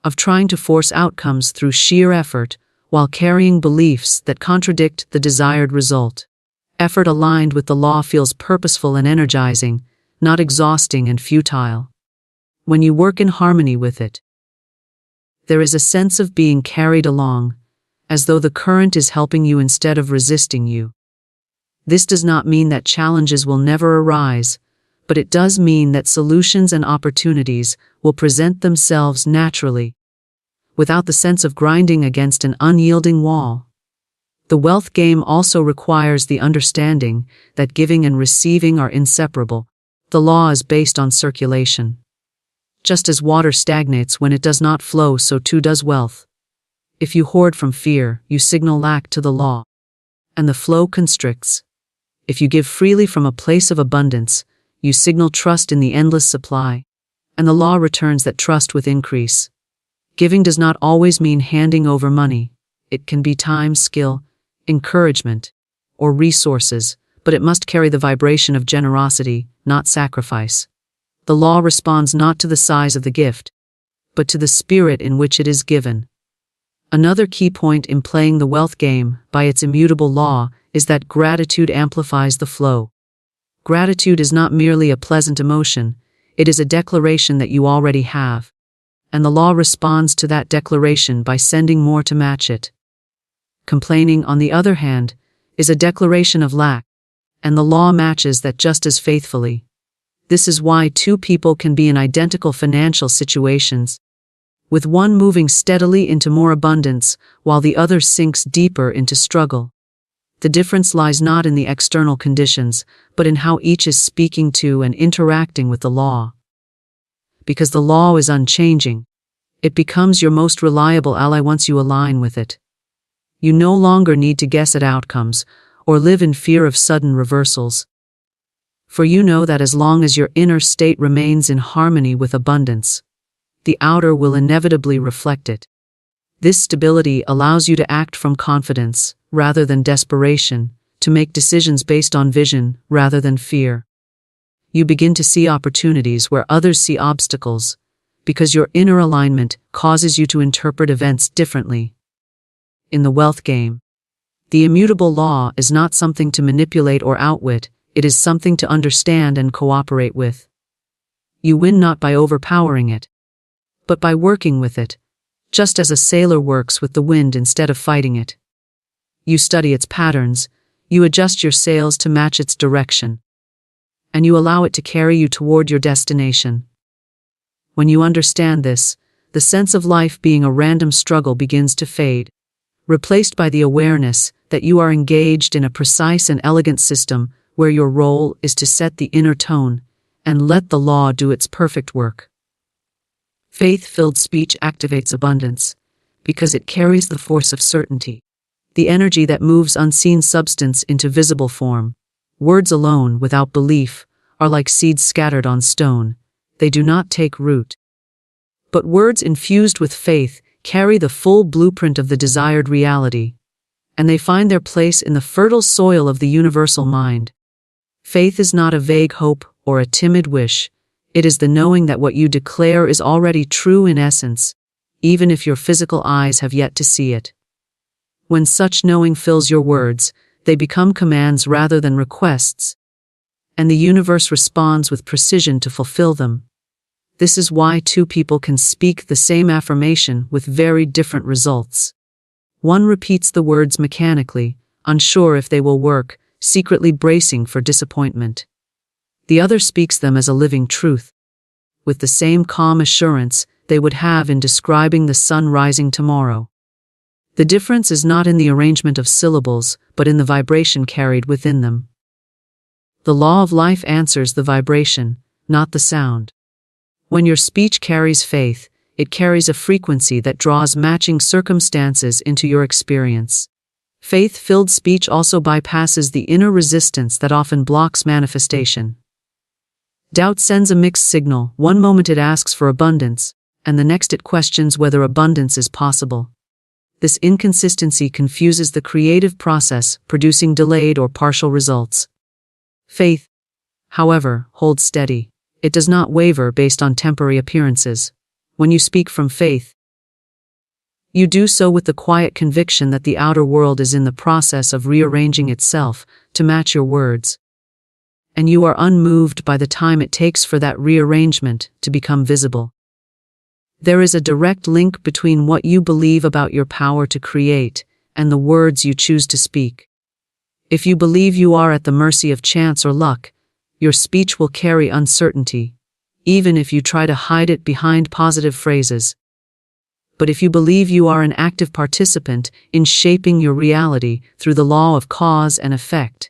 of trying to force outcomes through sheer effort while carrying beliefs that contradict the desired result. Effort aligned with the law feels purposeful and energizing, not exhausting and futile. When you work in harmony with it, there is a sense of being carried along, as though the current is helping you instead of resisting you. This does not mean that challenges will never arise, but it does mean that solutions and opportunities will present themselves naturally, without the sense of grinding against an unyielding wall. The wealth game also requires the understanding that giving and receiving are inseparable. The law is based on circulation. Just as water stagnates when it does not flow, so too does wealth. If you hoard from fear, you signal lack to the law, and the flow constricts. If you give freely from a place of abundance, you signal trust in the endless supply, and the law returns that trust with increase. Giving does not always mean handing over money. It can be time, skill, encouragement, or resources, but it must carry the vibration of generosity, not sacrifice. The law responds not to the size of the gift, but to the spirit in which it is given. Another key point in playing the wealth game by its immutable law is that gratitude amplifies the flow. Gratitude is not merely a pleasant emotion, it is a declaration that you already have, and the law responds to that declaration by sending more to match it. Complaining, on the other hand, is a declaration of lack, and the law matches that just as faithfully. This is why two people can be in identical financial situations, with one moving steadily into more abundance while the other sinks deeper into struggle. The difference lies not in the external conditions, but in how each is speaking to and interacting with the law. Because the law is unchanging, it becomes your most reliable ally once you align with it. You no longer need to guess at outcomes or live in fear of sudden reversals. For you know that as long as your inner state remains in harmony with abundance, the outer will inevitably reflect it. This stability allows you to act from confidence, rather than desperation, to make decisions based on vision, rather than fear. You begin to see opportunities where others see obstacles, because your inner alignment causes you to interpret events differently. In the wealth game, the immutable law is not something to manipulate or outwit, it is something to understand and cooperate with. You win not by overpowering it, but by working with it, just as a sailor works with the wind instead of fighting it. You study its patterns, you adjust your sails to match its direction, and you allow it to carry you toward your destination. When you understand this, the sense of life being a random struggle begins to fade, replaced by the awareness that you are engaged in a precise and elegant system where your role is to set the inner tone and let the law do its perfect work. Faith-filled speech activates abundance because it carries the force of certainty, the energy that moves unseen substance into visible form. Words alone, without belief, are like seeds scattered on stone. They do not take root. But words infused with faith carry the full blueprint of the desired reality, and they find their place in the fertile soil of the universal mind. Faith is not a vague hope or a timid wish. It is the knowing that what you declare is already true in essence, even if your physical eyes have yet to see it. When such knowing fills your words, they become commands rather than requests, and the universe responds with precision to fulfill them. This is why two people can speak the same affirmation with very different results. One repeats the words mechanically, unsure if they will work, secretly bracing for disappointment. The other speaks them as a living truth, with the same calm assurance they would have in describing the sun rising tomorrow. The difference is not in the arrangement of syllables, but in the vibration carried within them. The law of life answers the vibration, not the sound. When your speech carries faith, it carries a frequency that draws matching circumstances into your experience. Faith-filled speech also bypasses the inner resistance that often blocks manifestation. Doubt sends a mixed signal. One moment it asks for abundance, and the next it questions whether abundance is possible. This inconsistency confuses the creative process, producing delayed or partial results. Faith, however, holds steady. It does not waver based on temporary appearances. When you speak from faith, you do so with the quiet conviction that the outer world is in the process of rearranging itself to match your words, and you are unmoved by the time it takes for that rearrangement to become visible. There is a direct link between what you believe about your power to create and the words you choose to speak. If you believe you are at the mercy of chance or luck, your speech will carry uncertainty, even if you try to hide it behind positive phrases. But if you believe you are an active participant in shaping your reality through the law of cause and effect,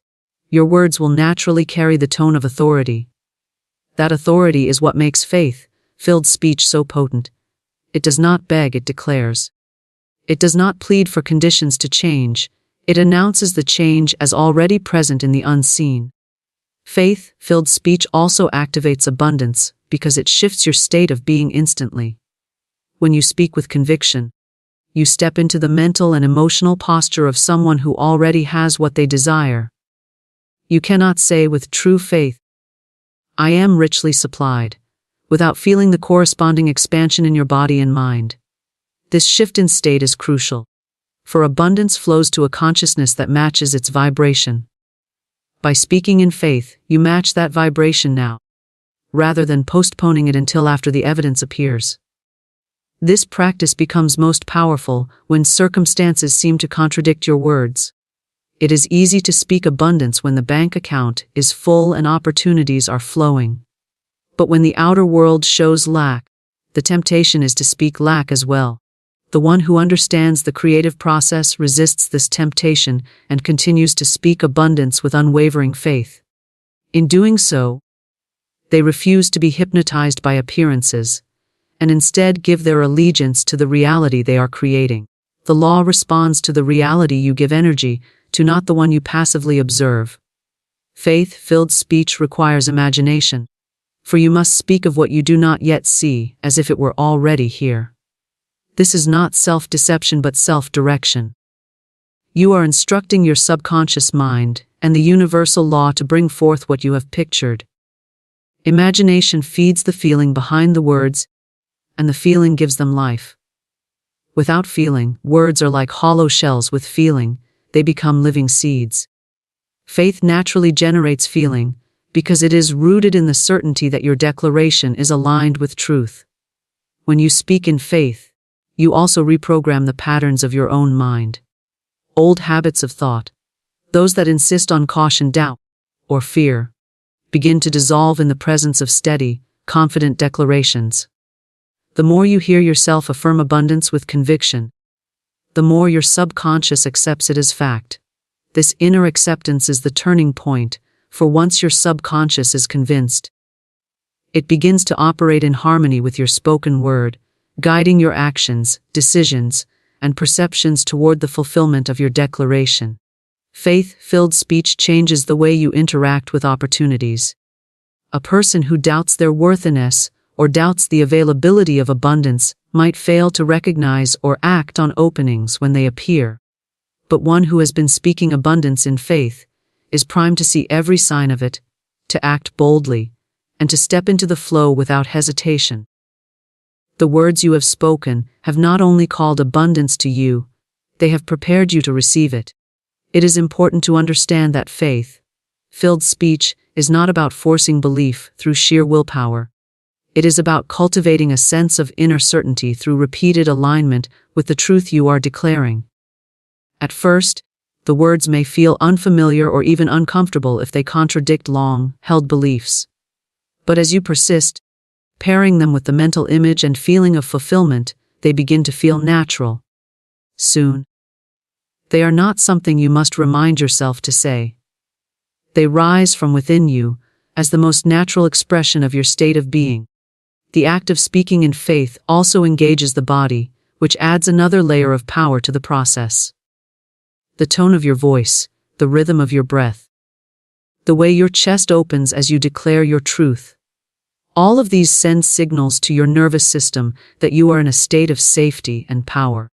your words will naturally carry the tone of authority. That authority is what makes faith-filled speech so potent. It does not beg, it declares. It does not plead for conditions to change. It announces the change as already present in the unseen. Faith-filled speech also activates abundance because it shifts your state of being instantly. When you speak with conviction, you step into the mental and emotional posture of someone who already has what they desire. You cannot say with true faith, "I am richly supplied," without feeling the corresponding expansion in your body and mind. This shift in state is crucial, for abundance flows to a consciousness that matches its vibration. By speaking in faith, you match that vibration now, rather than postponing it until after the evidence appears. This practice becomes most powerful when circumstances seem to contradict your words. It is easy to speak abundance when the bank account is full and opportunities are flowing. But when the outer world shows lack, the temptation is to speak lack as well. The one who understands the creative process resists this temptation and continues to speak abundance with unwavering faith. In doing so, they refuse to be hypnotized by appearances, and instead give their allegiance to the reality they are creating. The law responds to the reality you give energy to, not the one you passively observe. Faith-filled speech requires imagination, for you must speak of what you do not yet see, as if it were already here. This is not self-deception but self-direction. You are instructing your subconscious mind and the universal law to bring forth what you have pictured. Imagination feeds the feeling behind the words, and the feeling gives them life. Without feeling, words are like hollow shells. With feeling, they become living seeds. Faith naturally generates feeling, because it is rooted in the certainty that your declaration is aligned with truth. When you speak in faith, you also reprogram the patterns of your own mind. Old habits of thought, those that insist on caution, doubt, or fear, begin to dissolve in the presence of steady, confident declarations. The more you hear yourself affirm abundance with conviction, the more your subconscious accepts it as fact. This inner acceptance is the turning point, for once your subconscious is convinced, it begins to operate in harmony with your spoken word, guiding your actions, decisions, and perceptions toward the fulfillment of your declaration. Faith-filled speech changes the way you interact with opportunities. A person who doubts their worthiness or doubts the availability of abundance might fail to recognize or act on openings when they appear. But one who has been speaking abundance in faith is primed to see every sign of it, to act boldly, and to step into the flow without hesitation. The words you have spoken have not only called abundance to you, they have prepared you to receive it. It is important to understand that faith-filled speech is not about forcing belief through sheer willpower. It is about cultivating a sense of inner certainty through repeated alignment with the truth you are declaring. At first, the words may feel unfamiliar or even uncomfortable if they contradict long-held beliefs. But as you persist, pairing them with the mental image and feeling of fulfillment, they begin to feel natural. Soon, they are not something you must remind yourself to say. They rise from within you as the most natural expression of your state of being. The act of speaking in faith also engages the body, which adds another layer of power to the process. The tone of your voice, the rhythm of your breath, the way your chest opens as you declare your truth. All of these send signals to your nervous system that you are in a state of safety and power.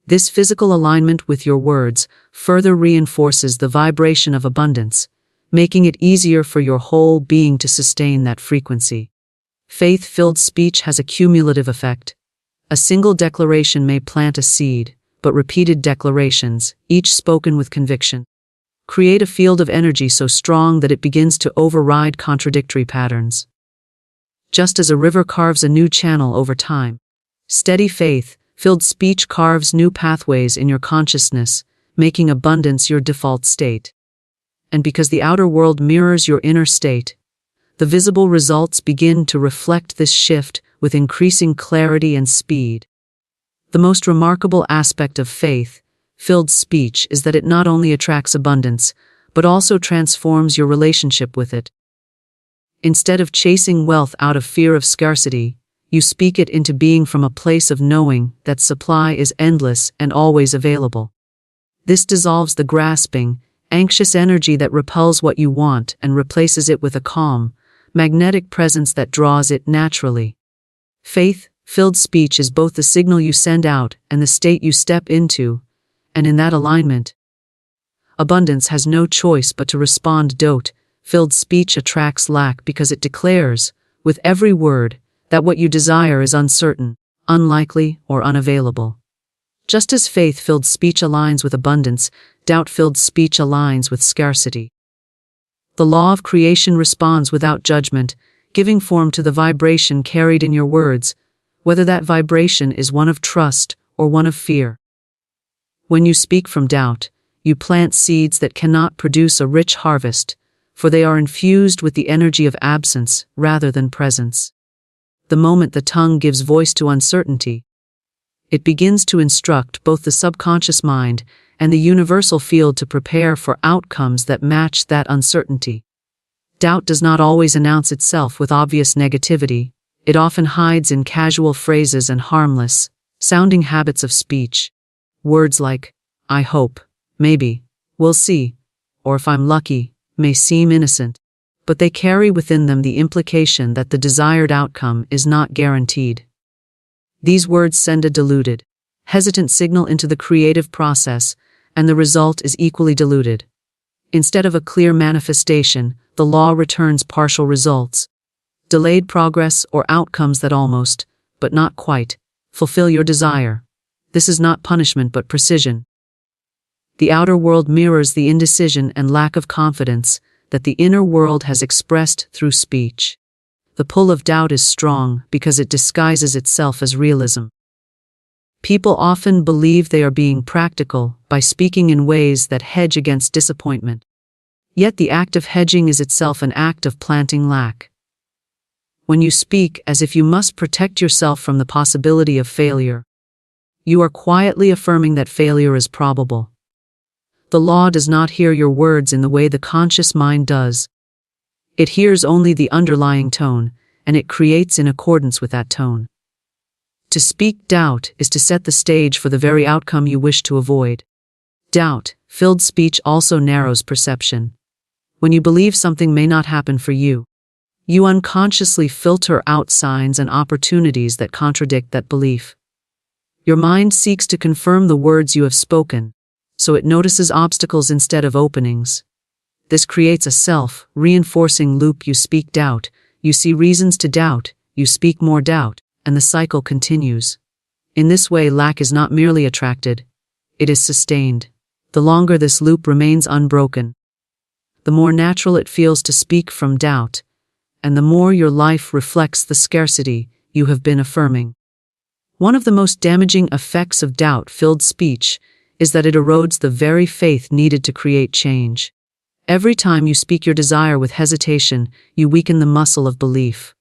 This physical alignment with your words further reinforces the vibration of abundance, making it easier for your whole being to sustain that frequency. Faith-filled speech has a cumulative effect. A single declaration may plant a seed, but repeated declarations, each spoken with conviction, create a field of energy so strong that it begins to override contradictory patterns. Just as a river carves a new channel over time, steady faith-filled speech carves new pathways in your consciousness, making abundance your default state. And because the outer world mirrors your inner state, the visible results begin to reflect this shift with increasing clarity and speed. The most remarkable aspect of faith-filled speech is that it not only attracts abundance, but also transforms your relationship with it. Instead of chasing wealth out of fear of scarcity, you speak it into being from a place of knowing that supply is endless and always available. This dissolves the grasping, anxious energy that repels what you want and replaces it with a calm, magnetic presence that draws it naturally. Faith-filled speech is both the signal you send out and the state you step into, and in that alignment, abundance has no choice but to respond. Filled speech attracts lack because it declares, with every word, that what you desire is uncertain, unlikely, or unavailable. Just as faith-filled speech aligns with abundance, doubt-filled speech aligns with scarcity. The law of creation responds without judgment, giving form to the vibration carried in your words, whether that vibration is one of trust or one of fear. When you speak from doubt, you plant seeds that cannot produce a rich harvest, for they are infused with the energy of absence rather than presence. The moment the tongue gives voice to uncertainty, it begins to instruct both the subconscious mind and the universal field to prepare for outcomes that match that uncertainty. Doubt does not always announce itself with obvious negativity. It often hides in casual phrases and harmless, sounding habits of speech. Words like, I hope, maybe, we'll see, or if I'm lucky, may seem innocent, but they carry within them the implication that the desired outcome is not guaranteed. These words send a diluted, hesitant signal into the creative process, and the result is equally diluted. Instead of a clear manifestation, the law returns partial results, delayed progress or outcomes that almost, but not quite, fulfill your desire. This is not punishment but precision. The outer world mirrors the indecision and lack of confidence that the inner world has expressed through speech. The pull of doubt is strong because it disguises itself as realism. People often believe they are being practical by speaking in ways that hedge against disappointment. Yet the act of hedging is itself an act of planting lack. When you speak as if you must protect yourself from the possibility of failure, you are quietly affirming that failure is probable. The law does not hear your words in the way the conscious mind does. It hears only the underlying tone, and it creates in accordance with that tone. To speak doubt is to set the stage for the very outcome you wish to avoid. Doubt-filled speech also narrows perception. When you believe something may not happen for you, you unconsciously filter out signs and opportunities that contradict that belief. Your mind seeks to confirm the words you have spoken, so it notices obstacles instead of openings. This creates a self-reinforcing loop. You speak doubt, you see reasons to doubt, you speak more doubt, and the cycle continues. In this way, lack is not merely attracted, it is sustained. The longer this loop remains unbroken, the more natural it feels to speak from doubt, and the more your life reflects the scarcity you have been affirming. One of the most damaging effects of doubt-filled speech is that it erodes the very faith needed to create change. Every time you speak your desire with hesitation, you weaken the muscle of belief.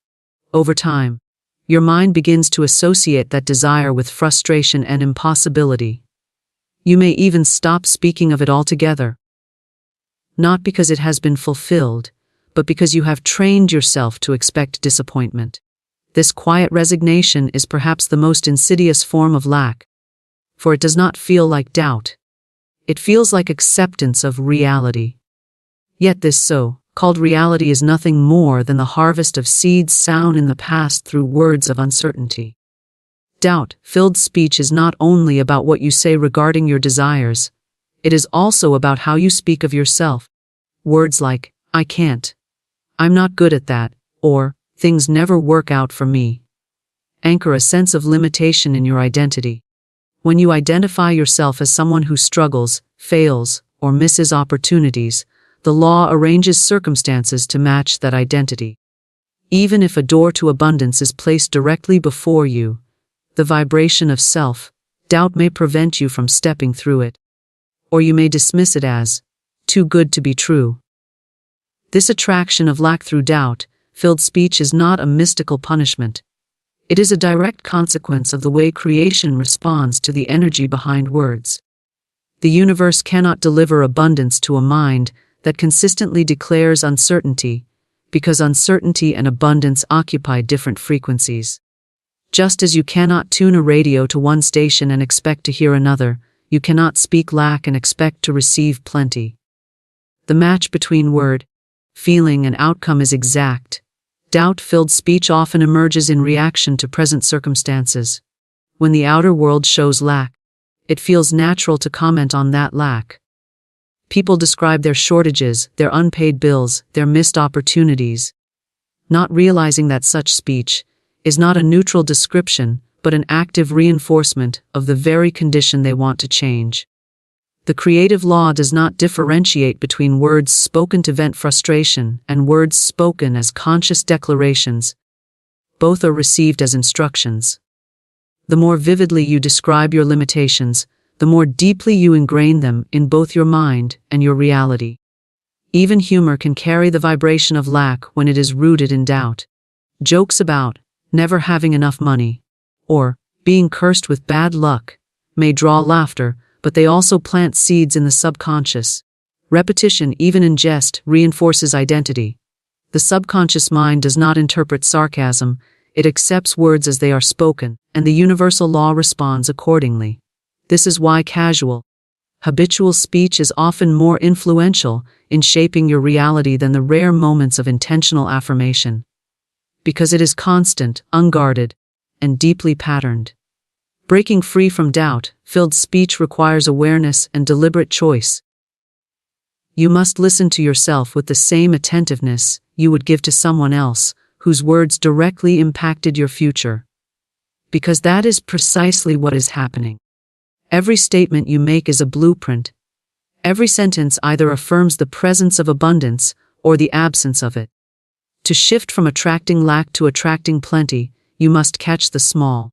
Over time, your mind begins to associate that desire with frustration and impossibility. You may even stop speaking of it altogether. Not because it has been fulfilled, but because you have trained yourself to expect disappointment. This quiet resignation is perhaps the most insidious form of lack, for it does not feel like doubt. It feels like acceptance of reality. Yet this so-called reality is nothing more than the harvest of seeds sown in the past through words of uncertainty. Doubt-filled speech is not only about what you say regarding your desires, it is also about how you speak of yourself. Words like, "I can't," "I'm not good at that," or "things never work out for me," anchor a sense of limitation in your identity. When you identify yourself as someone who struggles, fails, or misses opportunities, the law arranges circumstances to match that identity. Even if a door to abundance is placed directly before you, the vibration of self-doubt may prevent you from stepping through it. Or you may dismiss it as too good to be true. This attraction of lack through doubt-filled speech is not a mystical punishment. It is a direct consequence of the way creation responds to the energy behind words. The universe cannot deliver abundance to a mind that consistently declares uncertainty, because uncertainty and abundance occupy different frequencies. Just as you cannot tune a radio to one station and expect to hear another, you cannot speak lack and expect to receive plenty. The match between word, feeling, and outcome is exact. Doubt-filled speech often emerges in reaction to present circumstances. When the outer world shows lack, it feels natural to comment on that lack. People describe their shortages, their unpaid bills, their missed opportunities, not realizing that such speech is not a neutral description, but an active reinforcement of the very condition they want to change. The creative law does not differentiate between words spoken to vent frustration and words spoken as conscious declarations. Both are received as instructions. The more vividly you describe your limitations, the more deeply you ingrain them in both your mind and your reality. Even humor can carry the vibration of lack when it is rooted in doubt. Jokes about never having enough money or being cursed with bad luck may draw laughter, but they also plant seeds in the subconscious. Repetition, even in jest, reinforces identity. The subconscious mind does not interpret sarcasm, it accepts words as they are spoken, and the universal law responds accordingly. This is why casual, Habitual speech is often more influential in shaping your reality than the rare moments of intentional affirmation, because it is constant, unguarded, and deeply patterned. Breaking free from doubt-filled speech requires awareness and deliberate choice. You must listen to yourself with the same attentiveness you would give to someone else whose words directly impacted your future, because that is precisely what is happening. Every statement you make is a blueprint. Every sentence either affirms the presence of abundance or the absence of it. To shift from attracting lack to attracting plenty, you must catch the small,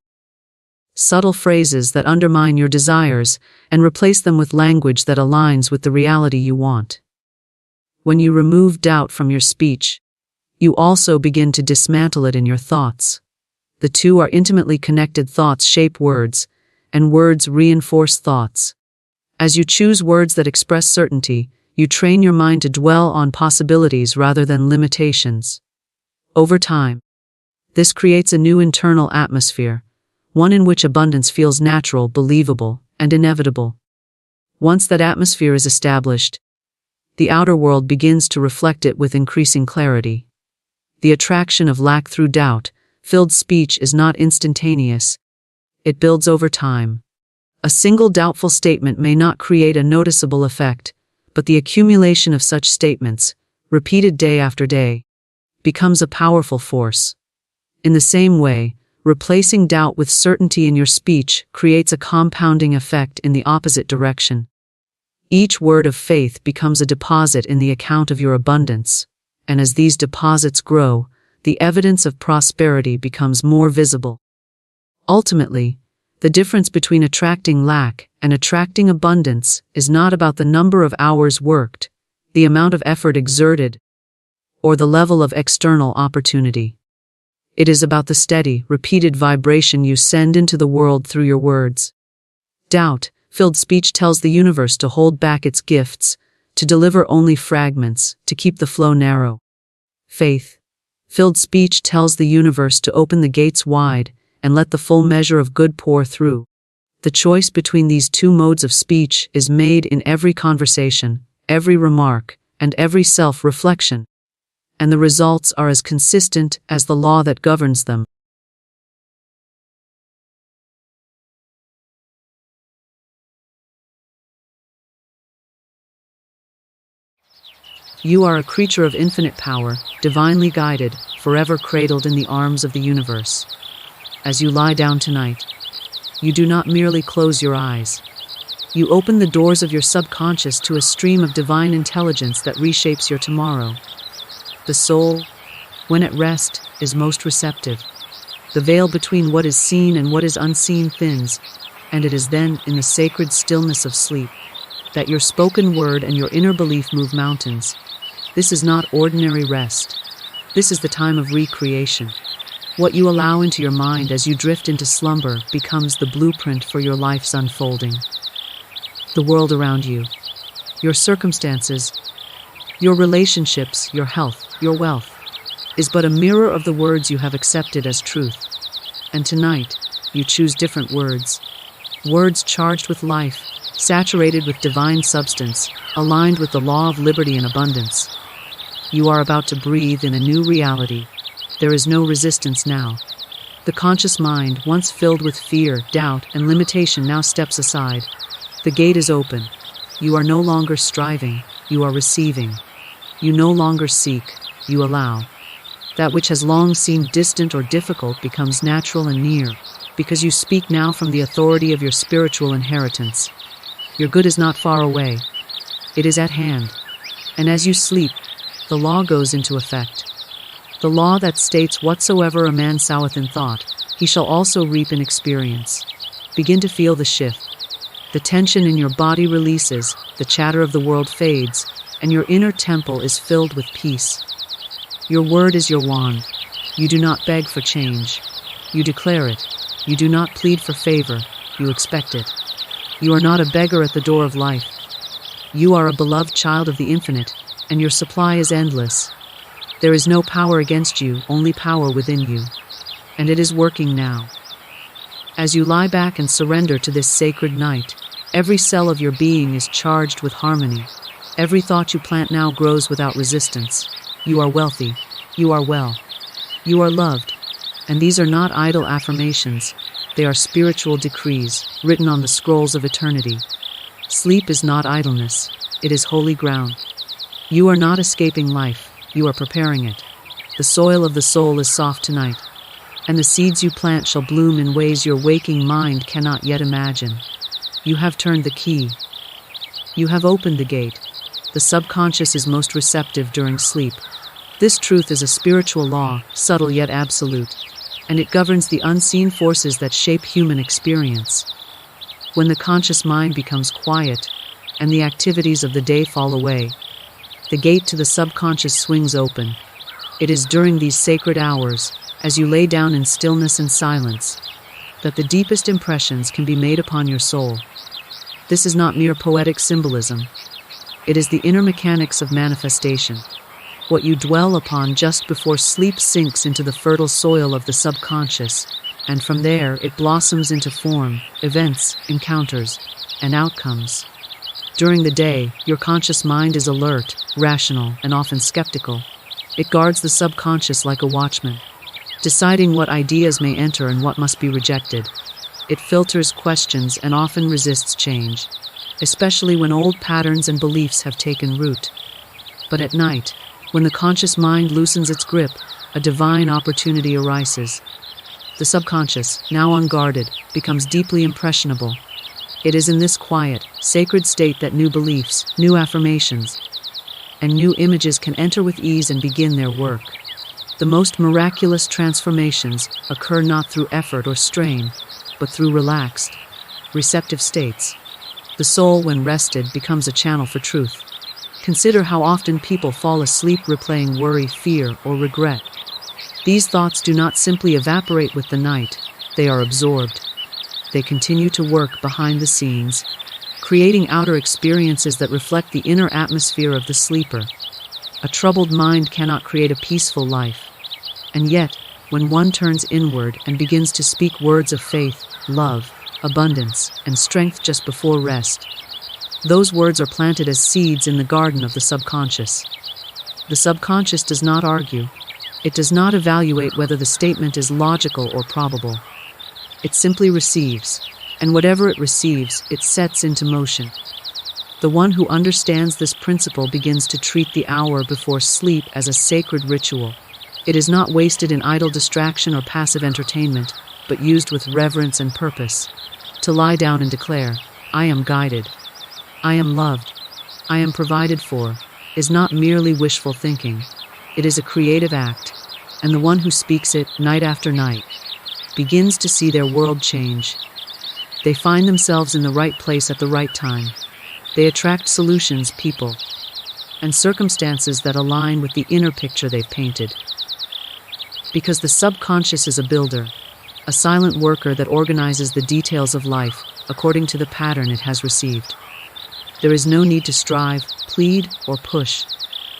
subtle phrases that undermine your desires and replace them with language that aligns with the reality you want. When you remove doubt from your speech, you also begin to dismantle it in your thoughts. The two are intimately connected. Thoughts shape words, and words reinforce thoughts. As you choose words that express certainty, you train your mind to dwell on possibilities rather than limitations. Over time, this creates a new internal atmosphere, one in which abundance feels natural, believable, and inevitable. Once that atmosphere is established, the outer world begins to reflect it with increasing clarity. The attraction of lack through doubt-filled speech is not instantaneous. It builds over time. A single doubtful statement may not create a noticeable effect, but the accumulation of such statements, repeated day after day, becomes a powerful force. In the same way, replacing doubt with certainty in your speech creates a compounding effect in the opposite direction. Each word of faith becomes a deposit in the account of your abundance, and as these deposits grow, the evidence of prosperity becomes more visible. Ultimately, the difference between attracting lack and attracting abundance is not about the number of hours worked, the amount of effort exerted, or the level of external opportunity. It is about the steady, repeated vibration you send into the world through your words. Doubt-filled speech tells the universe to hold back its gifts, to deliver only fragments, to keep the flow narrow. Faith-filled speech tells the universe to open the gates wide and let the full measure of good pour through. The choice between these two modes of speech is made in every conversation, every remark, and every self-reflection, and the results are as consistent as the law that governs them. You are a creature of infinite power, divinely guided, forever cradled in the arms of the universe. As you lie down tonight, you do not merely close your eyes. You open the doors of your subconscious to a stream of divine intelligence that reshapes your tomorrow. The soul, when at rest, is most receptive. The veil between what is seen and what is unseen thins, and it is then, in the sacred stillness of sleep, that your spoken word and your inner belief move mountains. This is not ordinary rest. This is the time of recreation. What you allow into your mind as you drift into slumber becomes the blueprint for your life's unfolding. The world around you, your circumstances, your relationships, your health, your wealth, is but a mirror of the words you have accepted as truth. And tonight, you choose different words. Words charged with life, saturated with divine substance, aligned with the law of liberty and abundance. You are about to breathe in a new reality. There is no resistance now. The conscious mind, once filled with fear, doubt, and limitation, now steps aside. The gate is open. You are no longer striving, you are receiving. You no longer seek, you allow. That which has long seemed distant or difficult becomes natural and near, because you speak now from the authority of your spiritual inheritance. Your good is not far away. It is at hand. And as you sleep, the law goes into effect. The law that states whatsoever a man soweth in thought, he shall also reap in experience. Begin to feel the shift. The tension in your body releases, the chatter of the world fades, and your inner temple is filled with peace. Your word is your wand. You do not beg for change. You declare it. You do not plead for favor. You expect it. You are not a beggar at the door of life. You are a beloved child of the infinite, and your supply is endless. There is no power against you, only power within you. And it is working now. As you lie back and surrender to this sacred night, Every cell of your being is charged with harmony. Every thought you plant now grows without resistance. You are wealthy. You are well. You are loved. And these are not idle affirmations. They are spiritual decrees, written on the scrolls of eternity. Sleep is not idleness. It is holy ground. You are not escaping life. You are preparing it. The soil of the soul is soft tonight, and the seeds you plant shall bloom in ways your waking mind cannot yet imagine. You have turned the key. You have opened the gate. The subconscious is most receptive during sleep. This truth is a spiritual law, subtle yet absolute, and it governs the unseen forces that shape human experience. When the conscious mind becomes quiet, and the activities of the day fall away, the gate to the subconscious swings open. It is during these sacred hours, as you lay down in stillness and silence, that the deepest impressions can be made upon your soul. This is not mere poetic symbolism. It is the inner mechanics of manifestation. What you dwell upon just before sleep sinks into the fertile soil of the subconscious, and from there it blossoms into form, events, encounters, and outcomes. During the day, your conscious mind is alert, rational, and often skeptical. It guards the subconscious like a watchman, deciding what ideas may enter and what must be rejected. It filters questions and often resists change, especially when old patterns and beliefs have taken root. But at night, when the conscious mind loosens its grip, a divine opportunity arises. The subconscious, now unguarded, becomes deeply impressionable. It is in this quiet, sacred state that new beliefs, new affirmations, and new images can enter with ease and begin their work. The most miraculous transformations occur not through effort or strain, but through relaxed, receptive states. The soul, when rested, becomes a channel for truth. Consider how often people fall asleep replaying worry, fear, or regret. These thoughts do not simply evaporate with the night, they are absorbed. They continue to work behind the scenes, creating outer experiences that reflect the inner atmosphere of the sleeper. A troubled mind cannot create a peaceful life. And yet, when one turns inward and begins to speak words of faith, love, abundance, and strength just before rest, those words are planted as seeds in the garden of the subconscious. The subconscious does not argue. It does not evaluate whether the statement is logical or probable. It simply receives, and whatever it receives, it sets into motion. The one who understands this principle begins to treat the hour before sleep as a sacred ritual. It is not wasted in idle distraction or passive entertainment, but used with reverence and purpose. To lie down and declare, "I am guided. I am loved. I am provided for," is not merely wishful thinking. It is a creative act, and the one who speaks it night after night begins to see their world change. They find themselves in the right place at the right time. They attract solutions, people, and circumstances that align with the inner picture they've painted. Because the subconscious is a builder, a silent worker that organizes the details of life according to the pattern it has received. There is no need to strive, plead, or push.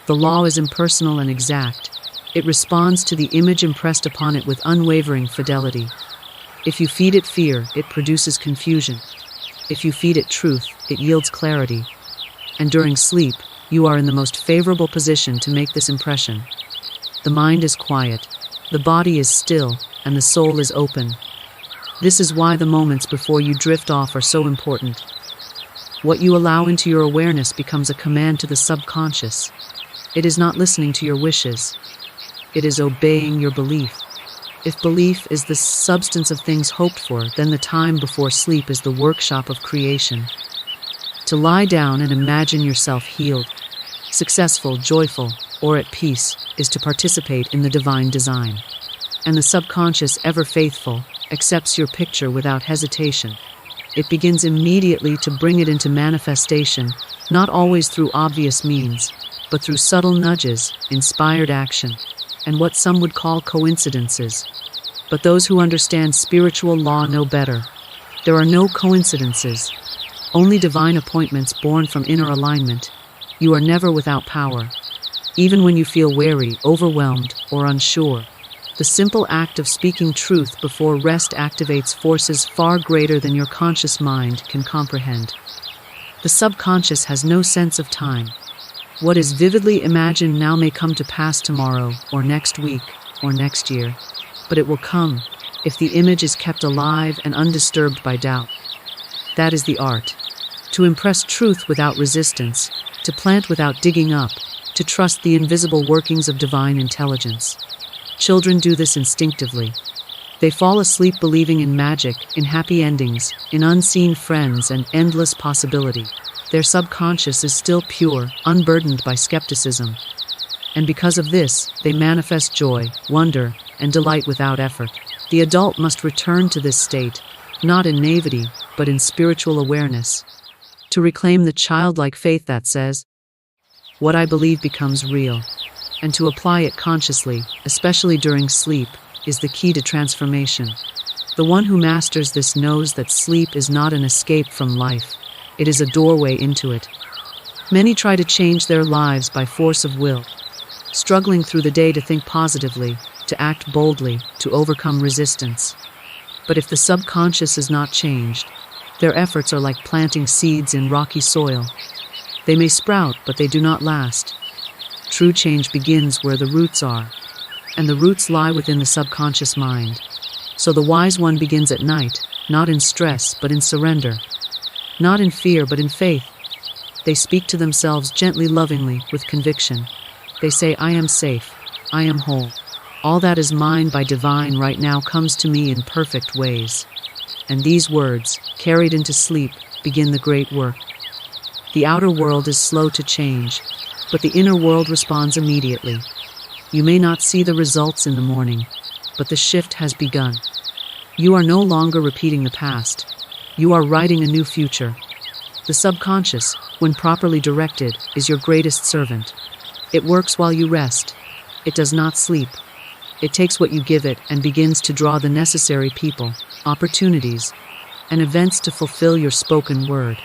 The law is impersonal and exact. It responds to the image impressed upon it with unwavering fidelity. If you feed it fear, it produces confusion. If you feed it truth, it yields clarity. And during sleep, you are in the most favorable position to make this impression. The mind is quiet, the body is still, and the soul is open. This is why the moments before you drift off are so important. What you allow into your awareness becomes a command to the subconscious. It is not listening to your wishes. It is obeying your belief. If belief is the substance of things hoped for, then the time before sleep is the workshop of creation. To lie down and imagine yourself healed, successful, joyful, or at peace is to participate in the divine design. And the subconscious, ever faithful, accepts your picture without hesitation. It begins immediately to bring it into manifestation, not always through obvious means, but through subtle nudges, inspired action, and what some would call coincidences. But those who understand spiritual law know better. There are no coincidences, only divine appointments born from inner alignment. You are never without power. Even when you feel weary, overwhelmed, or unsure, The simple act of speaking truth before rest activates forces far greater than your conscious mind can comprehend. The subconscious has no sense of time. What is vividly imagined now may come to pass tomorrow, or next week, or next year, but it will come if the image is kept alive and undisturbed by doubt. That is the art. To impress truth without resistance, to plant without digging up, to trust the invisible workings of divine intelligence. Children do this instinctively. They fall asleep believing in magic, in happy endings, in unseen friends and endless possibility. Their subconscious is still pure, unburdened by skepticism. And because of this, they manifest joy, wonder, and delight without effort. The adult must return to this state, not in naivety, but in spiritual awareness, to reclaim the childlike faith that says, "What I believe becomes real," and to apply it consciously, especially during sleep, is the key to transformation. The one who masters this knows that sleep is not an escape from life, it is a doorway into it. Many try to change their lives by force of will, struggling through the day to think positively, to act boldly, to overcome resistance. But if the subconscious is not changed, their efforts are like planting seeds in rocky soil. They may sprout, but they do not last. True change begins where the roots are, and the roots lie within the subconscious mind. So the wise one begins at night, not in stress, but in surrender. Not in fear, but in faith. They speak to themselves gently, lovingly, with conviction. They say, "I am safe. I am whole. All that is mine by divine right now comes to me in perfect ways." And these words, carried into sleep, begin the great work. The outer world is slow to change, but the inner world responds immediately. You may not see the results in the morning, but the shift has begun. You are no longer repeating the past. You are writing a new future. The subconscious, when properly directed, is your greatest servant. It works while you rest. It does not sleep. It takes what you give it and begins to draw the necessary people, opportunities, and events to fulfill your spoken word.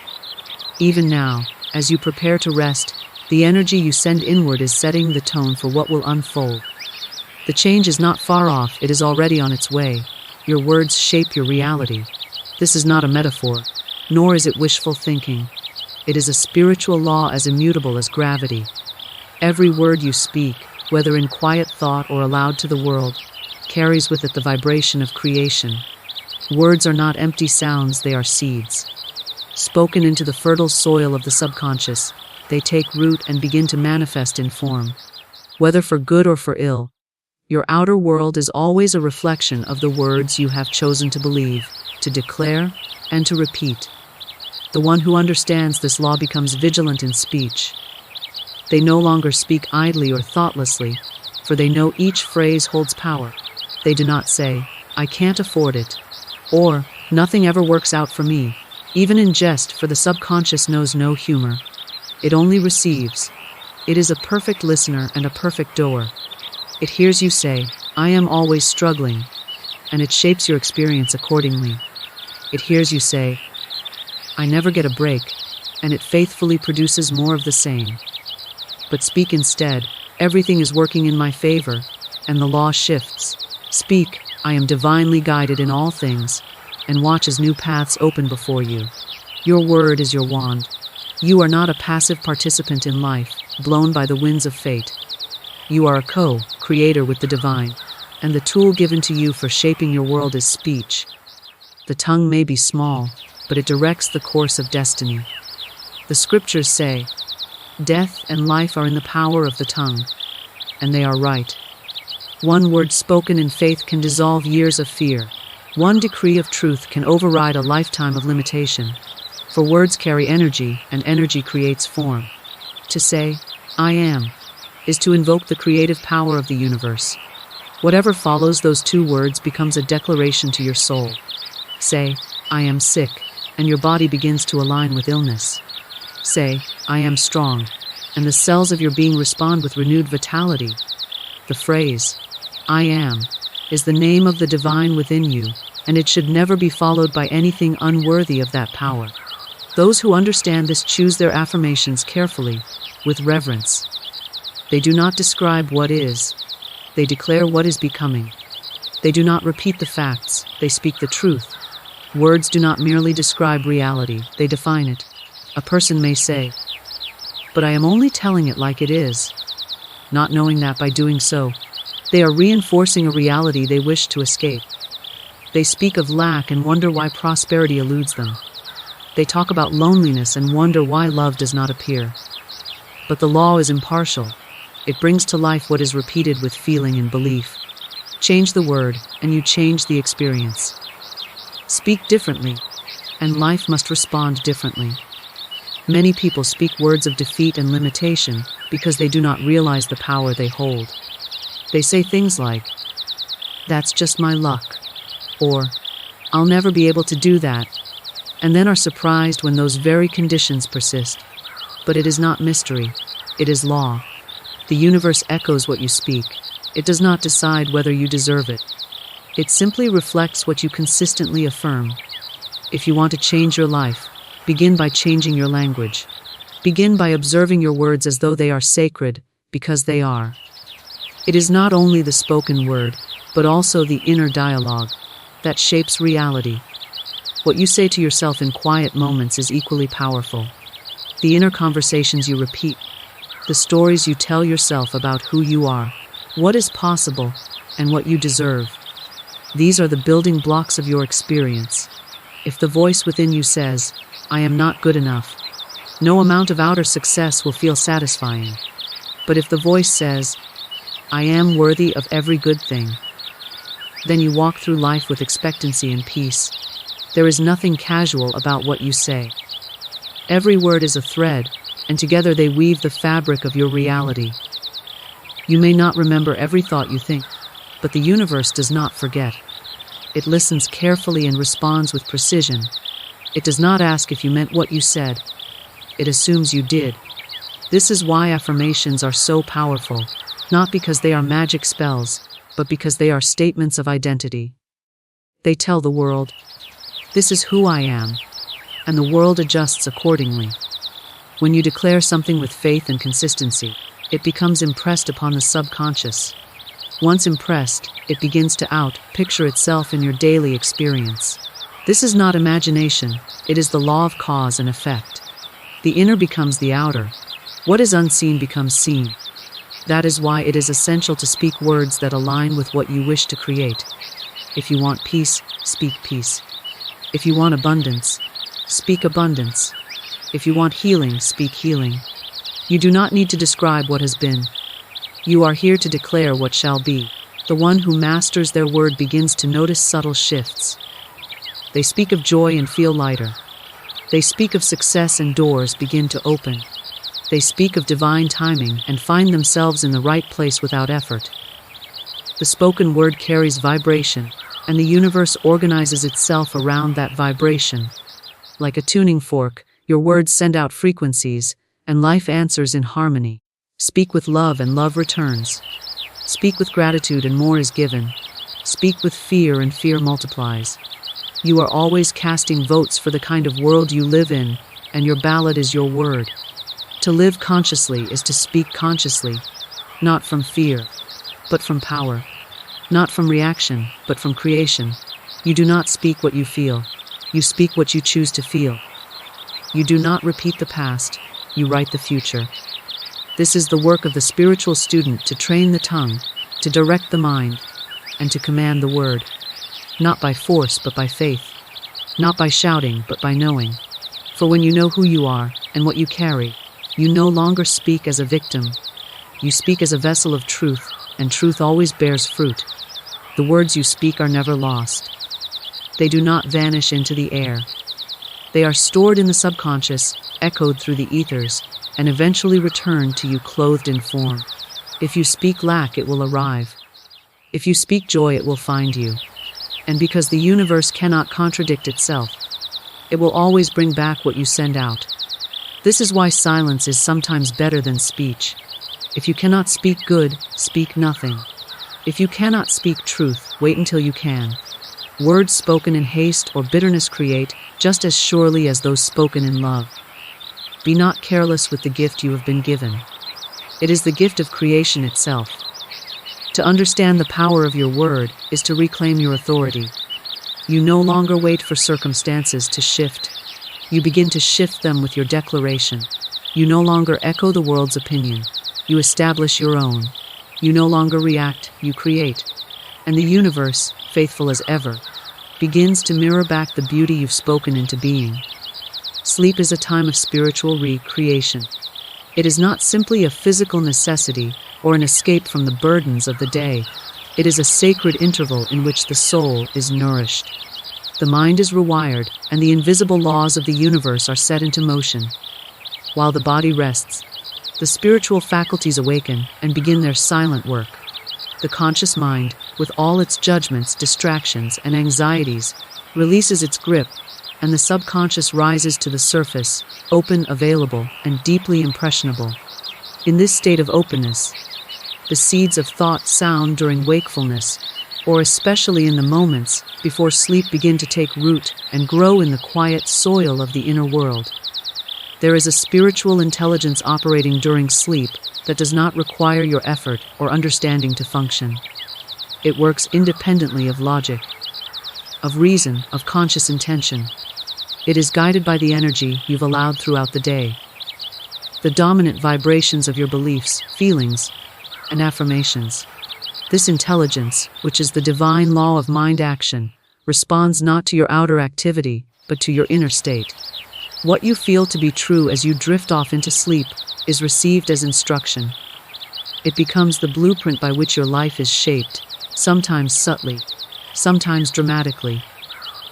Even now, as you prepare to rest, the energy you send inward is setting the tone for what will unfold. The change is not far off, it is already on its way. Your words shape your reality. This is not a metaphor, nor is it wishful thinking. It is a spiritual law as immutable as gravity. Every word you speak, whether in quiet thought or aloud to the world, carries with it the vibration of creation. Words are not empty sounds, they are seeds. Spoken into the fertile soil of the subconscious, they take root and begin to manifest in form. Whether for good or for ill, your outer world is always a reflection of the words you have chosen to believe, to declare, and to repeat. The one who understands this law becomes vigilant in speech. They no longer speak idly or thoughtlessly, for they know each phrase holds power. They do not say, "I can't afford it," or "Nothing ever works out for me," even in jest, for the subconscious knows no humor. It only receives. It is a perfect listener and a perfect doer. It hears you say, "I am always struggling," and it shapes your experience accordingly. It hears you say, "I never get a break," and it faithfully produces more of the same. But speak instead, "Everything is working in my favor," and the law shifts. Speak, "I am divinely guided in all things," and watch as new paths open before you. Your word is your wand. You are not a passive participant in life, blown by the winds of fate. You are a co-creator with the divine, and the tool given to you for shaping your world is speech. The tongue may be small, but it directs the course of destiny. The scriptures say, "Death and life are in the power of the tongue," and they are right. One word spoken in faith can dissolve years of fear. One decree of truth can override a lifetime of limitation. For words carry energy, and energy creates form. To say, "I am," is to invoke the creative power of the universe. Whatever follows those two words becomes a declaration to your soul. Say, "I am sick," and your body begins to align with illness. Say, "I am strong," and the cells of your being respond with renewed vitality. The phrase, "I am," is the name of the divine within you, and it should never be followed by anything unworthy of that power. Those who understand this choose their affirmations carefully, with reverence. They do not describe what is, they declare what is becoming. They do not repeat the facts, they speak the truth. Words do not merely describe reality, they define it. A person may say, "But I am only telling it like it is," not knowing that by doing so, they are reinforcing a reality they wish to escape. They speak of lack and wonder why prosperity eludes them. They talk about loneliness and wonder why love does not appear. But the law is impartial. It brings to life what is repeated with feeling and belief. Change the word, and you change the experience. Speak differently, and life must respond differently. Many people speak words of defeat and limitation because they do not realize the power they hold. They say things like, "That's just my luck," or "I'll never be able to do that," and then are surprised when those very conditions persist. But it is not mystery, it is law. The universe echoes what you speak. It does not decide whether you deserve it. It simply reflects what you consistently affirm. If you want to change your life, begin by changing your language. Begin by observing your words as though they are sacred, because they are. It is not only the spoken word, but also the inner dialogue that shapes reality. What you say to yourself in quiet moments is equally powerful. The inner conversations you repeat, the stories you tell yourself about who you are, what is possible, and what you deserve. These are the building blocks of your experience. If the voice within you says, "I am not good enough," no amount of outer success will feel satisfying. But if the voice says, "I am worthy of every good thing," then you walk through life with expectancy and peace. There is nothing casual about what you say. Every word is a thread, and together they weave the fabric of your reality. You may not remember every thought you think, but the universe does not forget. It listens carefully and responds with precision. It does not ask if you meant what you said. It assumes you did. This is why affirmations are so powerful, not because they are magic spells, but because they are statements of identity. They tell the world, "This is who I am," and the world adjusts accordingly. When you declare something with faith and consistency, it becomes impressed upon the subconscious. Once impressed, it begins to picture itself in your daily experience. This is not imagination, it is the law of cause and effect. The inner becomes the outer. What is unseen becomes seen. That is why it is essential to speak words that align with what you wish to create. If you want peace, speak peace. If you want abundance, speak abundance. If you want healing, speak healing. You do not need to describe what has been. You are here to declare what shall be. The one who masters their word begins to notice subtle shifts. They speak of joy and feel lighter. They speak of success and doors begin to open. They speak of divine timing and find themselves in the right place without effort. The spoken word carries vibration, and the universe organizes itself around that vibration. Like a tuning fork, your words send out frequencies, and life answers in harmony. Speak with love and love returns. Speak with gratitude and more is given. Speak with fear and fear multiplies. You are always casting votes for the kind of world you live in, and your ballot is your word. To live consciously is to speak consciously, not from fear, but from power. Not from reaction, but from creation. You do not speak what you feel. You speak what you choose to feel. You do not repeat the past. You write the future. This is the work of the spiritual student, to train the tongue, to direct the mind, and to command the word. Not by force, but by faith. Not by shouting, but by knowing. For when you know who you are and what you carry, you no longer speak as a victim. You speak as a vessel of truth, and truth always bears fruit. The words you speak are never lost. They do not vanish into the air. They are stored in the subconscious, echoed through the ethers, and eventually return to you clothed in form. If you speak lack, it will arrive. If you speak joy, it will find you. And because the universe cannot contradict itself, it will always bring back what you send out. This is why silence is sometimes better than speech. If you cannot speak good, speak nothing. If you cannot speak truth, wait until you can. Words spoken in haste or bitterness create, just as surely as those spoken in love. Be not careless with the gift you have been given. It is the gift of creation itself. To understand the power of your word is to reclaim your authority. You no longer wait for circumstances to shift. You begin to shift them with your declaration. You no longer echo the world's opinion. You establish your own. You no longer react, you create. And the universe, faithful as ever, begins to mirror back the beauty you've spoken into being. Sleep is a time of spiritual recreation. It is not simply a physical necessity or an escape from the burdens of the day. It is a sacred interval in which the soul is nourished. The mind is rewired, and the invisible laws of the universe are set into motion. While the body rests, the spiritual faculties awaken and begin their silent work. The conscious mind, with all its judgments, distractions, and anxieties, releases its grip, and the subconscious rises to the surface, open, available, and deeply impressionable. In this state of openness, the seeds of thought sound during wakefulness, or especially in the moments before sleep, begin to take root and grow in the quiet soil of the inner world. There is a spiritual intelligence operating during sleep that does not require your effort or understanding to function. It works independently of logic, of reason, of conscious intention. It is guided by the energy you've allowed throughout the day, the dominant vibrations of your beliefs, feelings, and affirmations. This intelligence, which is the divine law of mind action, responds not to your outer activity, but to your inner state. What you feel to be true as you drift off into sleep is received as instruction. It becomes the blueprint by which your life is shaped, sometimes subtly, sometimes dramatically.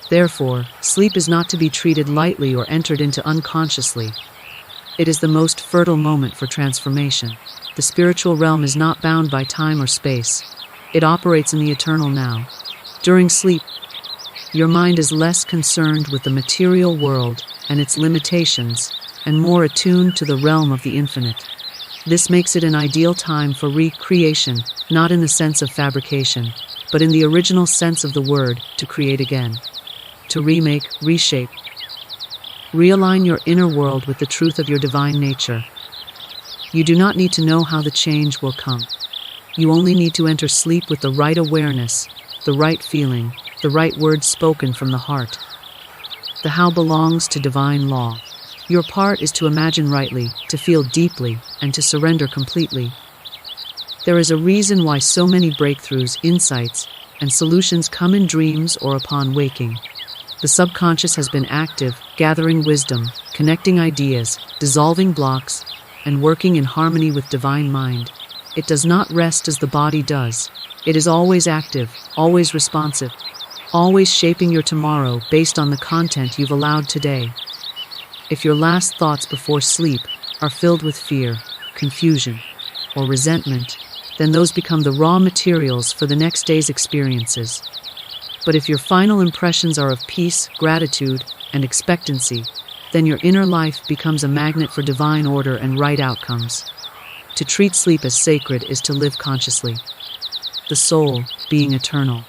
Therefore, sleep is not to be treated lightly or entered into unconsciously. It is the most fertile moment for transformation. The spiritual realm is not bound by time or space. It operates in the eternal now. During sleep, your mind is less concerned with the material world and its limitations, and more attuned to the realm of the infinite. This makes it an ideal time for recreation, not in the sense of fabrication, but in the original sense of the word, to create again, to remake, reshape. Realign your inner world with the truth of your divine nature. You do not need to know how the change will come. You only need to enter sleep with the right awareness, the right feeling, the right words spoken from the heart. The how belongs to divine law. Your part is to imagine rightly, to feel deeply, and to surrender completely. There is a reason why so many breakthroughs, insights, and solutions come in dreams or upon waking. The subconscious has been active, gathering wisdom, connecting ideas, dissolving blocks, and working in harmony with divine mind. It does not rest as the body does. It is always active, always responsive, always shaping your tomorrow based on the content you've allowed today. If your last thoughts before sleep are filled with fear, confusion, or resentment, then those become the raw materials for the next day's experiences. But if your final impressions are of peace, gratitude, and expectancy, then your inner life becomes a magnet for divine order and right outcomes. To treat sleep as sacred is to live consciously. The soul, being eternal,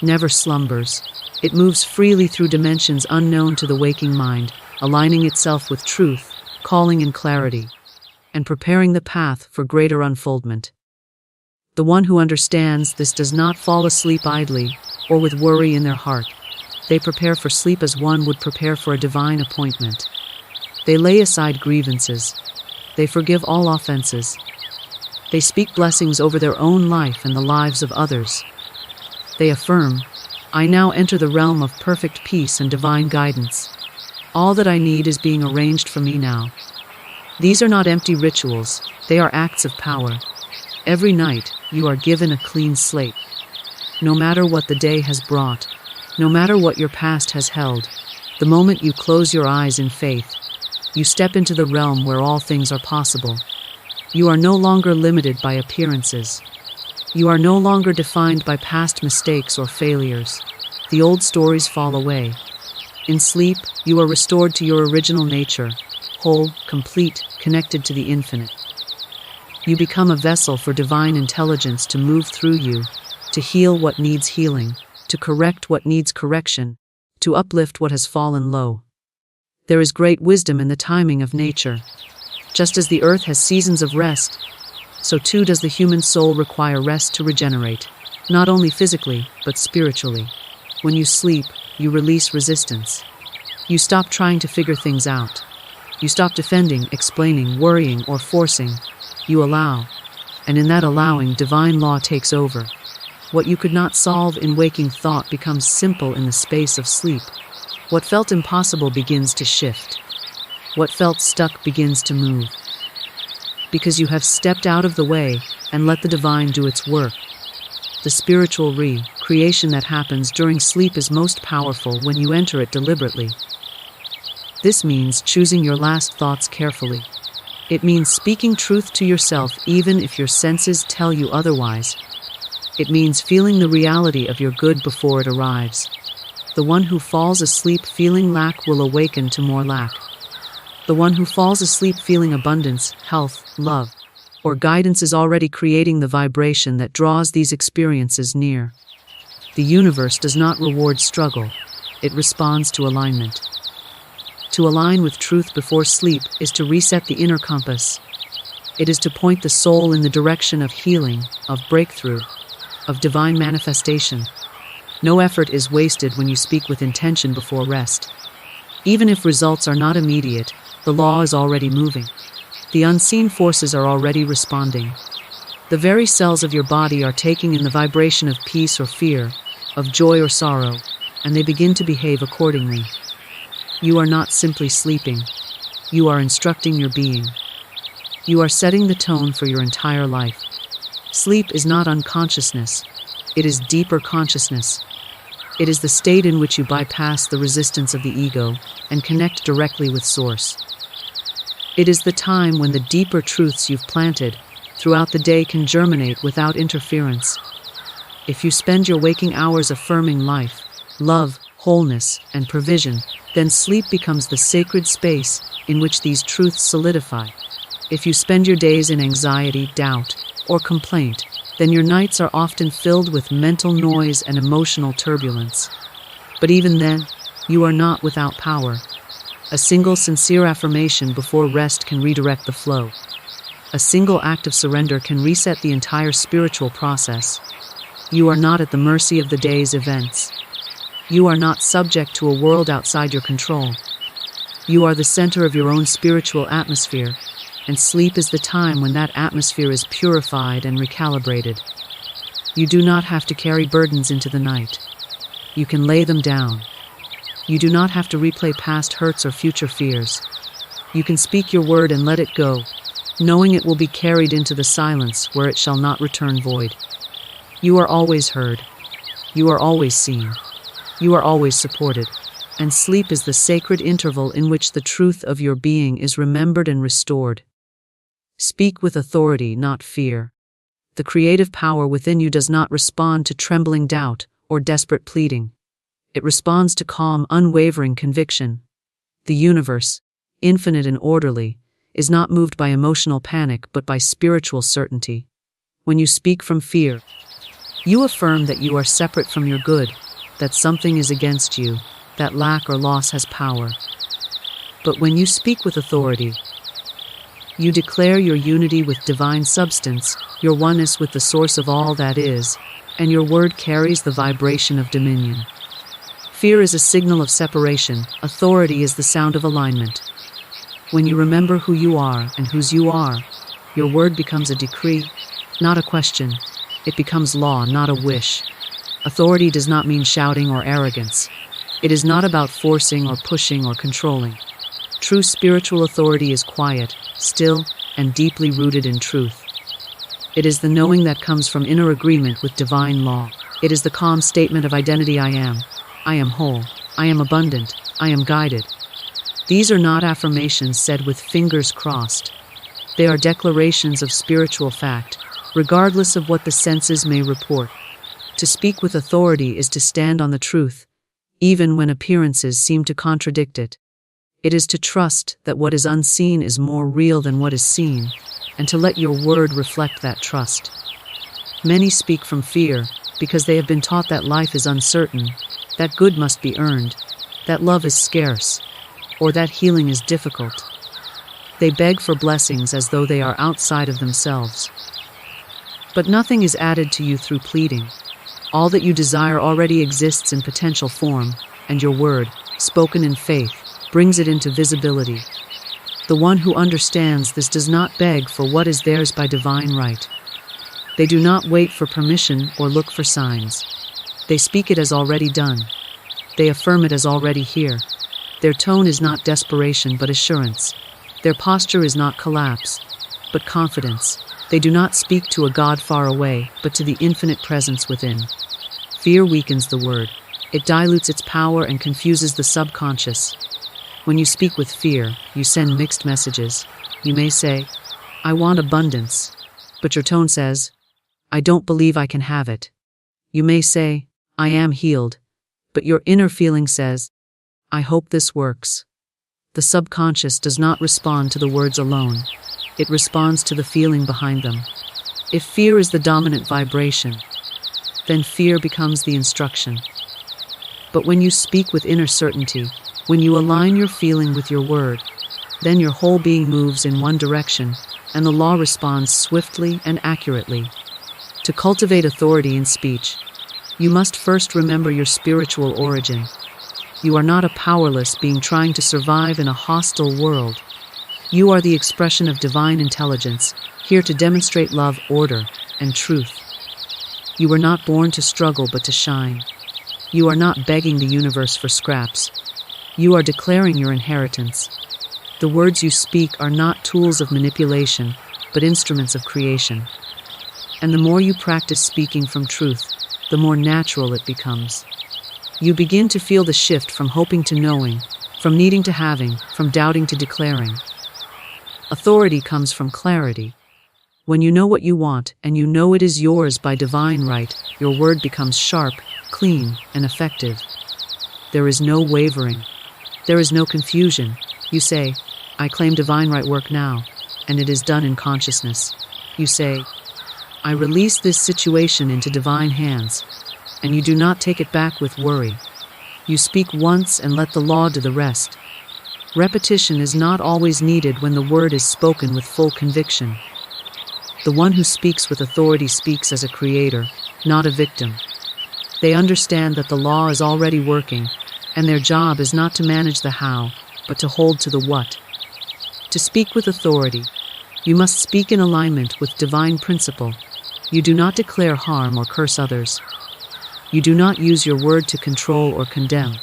never slumbers. It moves freely through dimensions unknown to the waking mind, aligning itself with truth, calling in clarity, and preparing the path for greater unfoldment. The one who understands this does not fall asleep idly or with worry in their heart. They prepare for sleep as one would prepare for a divine appointment. They lay aside grievances. They forgive all offenses. They speak blessings over their own life and the lives of others. They affirm, "I now enter the realm of perfect peace and divine guidance. All that I need is being arranged for me now." These are not empty rituals, they are acts of power. Every night, you are given a clean slate. No matter what the day has brought, no matter what your past has held, the moment you close your eyes in faith, you step into the realm where all things are possible. You are no longer limited by appearances. You are no longer defined by past mistakes or failures. The old stories fall away. In sleep, you are restored to your original nature, whole, complete, connected to the infinite. You become a vessel for divine intelligence to move through you, to heal what needs healing, to correct what needs correction, to uplift what has fallen low. There is great wisdom in the timing of nature. Just as the earth has seasons of rest, so too does the human soul require rest to regenerate, not only physically, but spiritually. When you sleep, you release resistance. You stop trying to figure things out. You stop defending, explaining, worrying, or forcing. You allow. And in that allowing, divine law takes over. What you could not solve in waking thought becomes simple in the space of sleep. What felt impossible begins to shift. What felt stuck begins to move. Because you have stepped out of the way and let the divine do its work. The spiritual creation that happens during sleep is most powerful when you enter it deliberately. This means choosing your last thoughts carefully. It means speaking truth to yourself even if your senses tell you otherwise. It means feeling the reality of your good before it arrives. The one who falls asleep feeling lack will awaken to more lack. The one who falls asleep feeling abundance, health, love, or guidance is already creating the vibration that draws these experiences near. The universe does not reward struggle. It responds to alignment. To align with truth before sleep is to reset the inner compass. It is to point the soul in the direction of healing, of breakthrough, of divine manifestation. No effort is wasted when you speak with intention before rest. Even if results are not immediate, the law is already moving. The unseen forces are already responding. The very cells of your body are taking in the vibration of peace or fear, of joy or sorrow, and they begin to behave accordingly. You are not simply sleeping. You are instructing your being. You are setting the tone for your entire life. Sleep is not unconsciousness. It is deeper consciousness. It is the state in which you bypass the resistance of the ego and connect directly with Source. It is the time when the deeper truths you've planted throughout the day can germinate without interference. If you spend your waking hours affirming life, love, wholeness, and provision, then sleep becomes the sacred space in which these truths solidify. If you spend your days in anxiety, doubt, or complaint, then your nights are often filled with mental noise and emotional turbulence. But even then, you are not without power. A single sincere affirmation before rest can redirect the flow. A single act of surrender can reset the entire spiritual process. You are not at the mercy of the day's events. You are not subject to a world outside your control. You are the center of your own spiritual atmosphere, and sleep is the time when that atmosphere is purified and recalibrated. You do not have to carry burdens into the night. You can lay them down. You do not have to replay past hurts or future fears. You can speak your word and let it go, knowing it will be carried into the silence where it shall not return void. You are always heard. You are always seen. You are always supported. And sleep is the sacred interval in which the truth of your being is remembered and restored. Speak with authority, not fear. The creative power within you does not respond to trembling doubt or desperate pleading. It responds to calm, unwavering conviction. The universe, infinite and orderly, is not moved by emotional panic but by spiritual certainty. When you speak from fear, you affirm that you are separate from your good, that something is against you, that lack or loss has power. But when you speak with authority, you declare your unity with divine substance, your oneness with the source of all that is, and your word carries the vibration of dominion. Fear is a signal of separation. Authority is the sound of alignment. When you remember who you are and whose you are, your word becomes a decree, not a question. It becomes law, not a wish. Authority does not mean shouting or arrogance. It is not about forcing or pushing or controlling. True spiritual authority is quiet, still, and deeply rooted in truth. It is the knowing that comes from inner agreement with divine law. It is the calm statement of identity: I am whole, I am abundant, I am guided. These are not affirmations said with fingers crossed. They are declarations of spiritual fact, regardless of what the senses may report. To speak with authority is to stand on the truth, even when appearances seem to contradict it. It is to trust that what is unseen is more real than what is seen, and to let your word reflect that trust. Many speak from fear because they have been taught that life is uncertain, that good must be earned, that love is scarce, or that healing is difficult. They beg for blessings as though they are outside of themselves. But nothing is added to you through pleading. All that you desire already exists in potential form, and your word, spoken in faith, brings it into visibility. The one who understands this does not beg for what is theirs by divine right. They do not wait for permission or look for signs. They speak it as already done. They affirm it as already here. Their tone is not desperation but assurance. Their posture is not collapse, but confidence. They do not speak to a God far away, but to the infinite presence within. Fear weakens the word. It dilutes its power and confuses the subconscious. When you speak with fear, you send mixed messages. You may say, "I want abundance," but your tone says, "I don't believe I can have it." You may say, "I am healed," but your inner feeling says, "I hope this works." The subconscious does not respond to the words alone. It responds to the feeling behind them. If fear is the dominant vibration, then fear becomes the instruction. But when you speak with inner certainty, when you align your feeling with your word, then your whole being moves in one direction, and the law responds swiftly and accurately. To cultivate authority in speech, you must first remember your spiritual origin. You are not a powerless being trying to survive in a hostile world. You are the expression of divine intelligence, here to demonstrate love, order, and truth. You were not born to struggle but to shine. You are not begging the universe for scraps. You are declaring your inheritance. The words you speak are not tools of manipulation, but instruments of creation. And the more you practice speaking from truth, the more natural it becomes. You begin to feel the shift from hoping to knowing, from needing to having, from doubting to declaring. Authority comes from clarity. When you know what you want and you know it is yours by divine right, your word becomes sharp, clean, and effective. There is no wavering. There is no confusion. You say, "I claim divine right work now," and it is done in consciousness. You say, "I release this situation into divine hands," and you do not take it back with worry. You speak once and let the law do the rest. Repetition is not always needed when the word is spoken with full conviction. The one who speaks with authority speaks as a creator, not a victim. They understand that the law is already working, and their job is not to manage the how, but to hold to the what. To speak with authority, you must speak in alignment with divine principle. You do not declare harm or curse others. You do not use your word to control or condemn.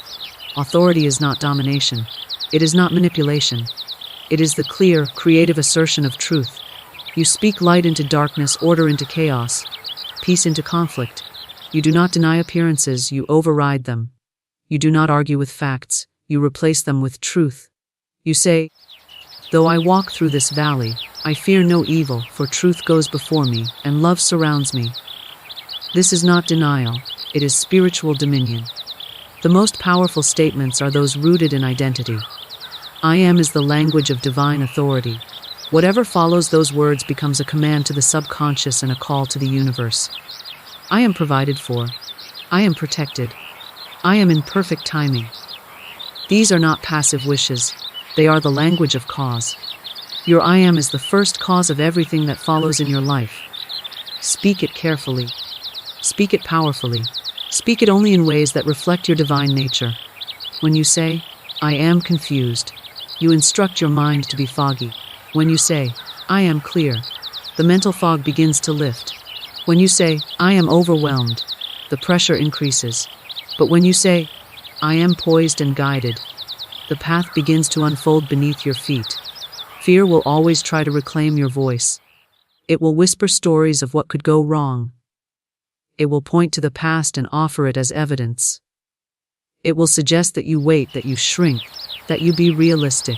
Authority is not domination. It is not manipulation. It is the clear, creative assertion of truth. You speak light into darkness, order into chaos, peace into conflict. You do not deny appearances, you override them. You do not argue with facts, you replace them with truth. You say, "Though I walk through this valley, I fear no evil, for truth goes before me, and love surrounds me." This is not denial, it is spiritual dominion. The most powerful statements are those rooted in identity. I am is the language of divine authority. Whatever follows those words becomes a command to the subconscious and a call to the universe. I am provided for. I am protected. I am in perfect timing. These are not passive wishes. They are the language of cause. Your I am is the first cause of everything that follows in your life. Speak it carefully. Speak it powerfully. Speak it only in ways that reflect your divine nature. When you say, "I am confused," you instruct your mind to be foggy. When you say, "I am clear," the mental fog begins to lift. When you say, "I am overwhelmed," the pressure increases. But when you say, "I am poised and guided," the path begins to unfold beneath your feet. Fear will always try to reclaim your voice. It will whisper stories of what could go wrong. It will point to the past and offer it as evidence. It will suggest that you wait, that you shrink, that you be realistic.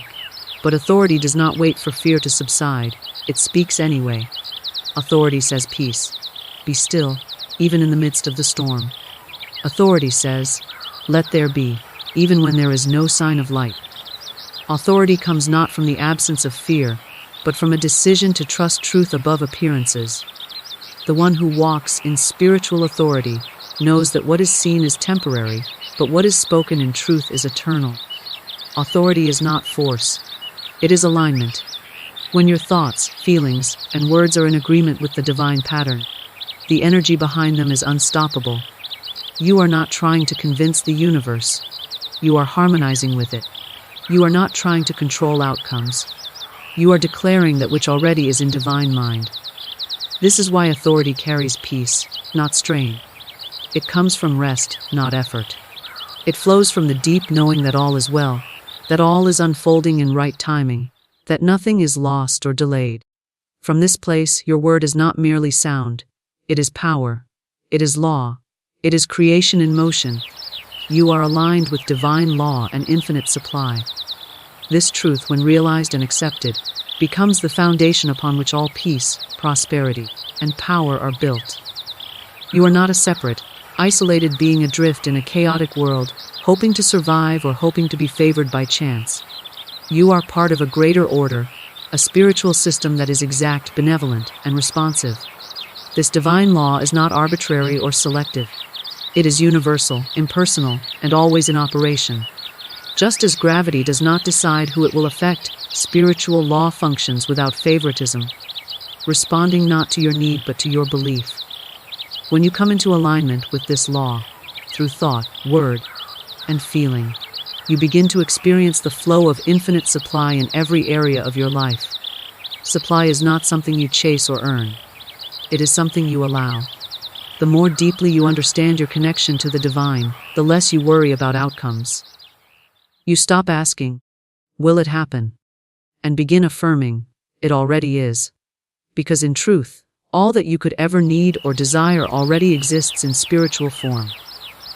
But authority does not wait for fear to subside. It speaks anyway. Authority says peace. Be still, even in the midst of the storm. Authority says, "Let there be," even when there is no sign of light. Authority comes not from the absence of fear, but from a decision to trust truth above appearances. The one who walks in spiritual authority knows that what is seen is temporary, but what is spoken in truth is eternal. Authority is not force. It is alignment. When your thoughts, feelings, and words are in agreement with the divine pattern, The energy behind them is unstoppable. You are not trying to convince the universe. You are harmonizing with it. You are not trying to control outcomes. You are declaring that which already is in divine mind. This is why authority carries peace, not strain. It comes from rest, not effort. It flows from the deep knowing that all is well, that all is unfolding in right timing, that nothing is lost or delayed. From this place, your word is not merely sound. It is power. It is law. It is creation in motion. You are aligned with divine law and infinite supply. This truth, when realized and accepted, becomes the foundation upon which all peace, prosperity, and power are built. You are not a separate, isolated being adrift in a chaotic world, hoping to survive or hoping to be favored by chance. You are part of a greater order, a spiritual system that is exact, benevolent, and responsive. This divine law is not arbitrary or selective. It is universal, impersonal, and always in operation. Just as gravity does not decide who it will affect, spiritual law functions without favoritism, responding not to your need but to your belief. When you come into alignment with this law, through thought, word, and feeling, you begin to experience the flow of infinite supply in every area of your life. Supply is not something you chase or earn. It is something you allow. The more deeply you understand your connection to the divine, the less you worry about outcomes. You stop asking, "Will it happen?" and begin affirming, "It already is." Because in truth, all that you could ever need or desire already exists in spiritual form.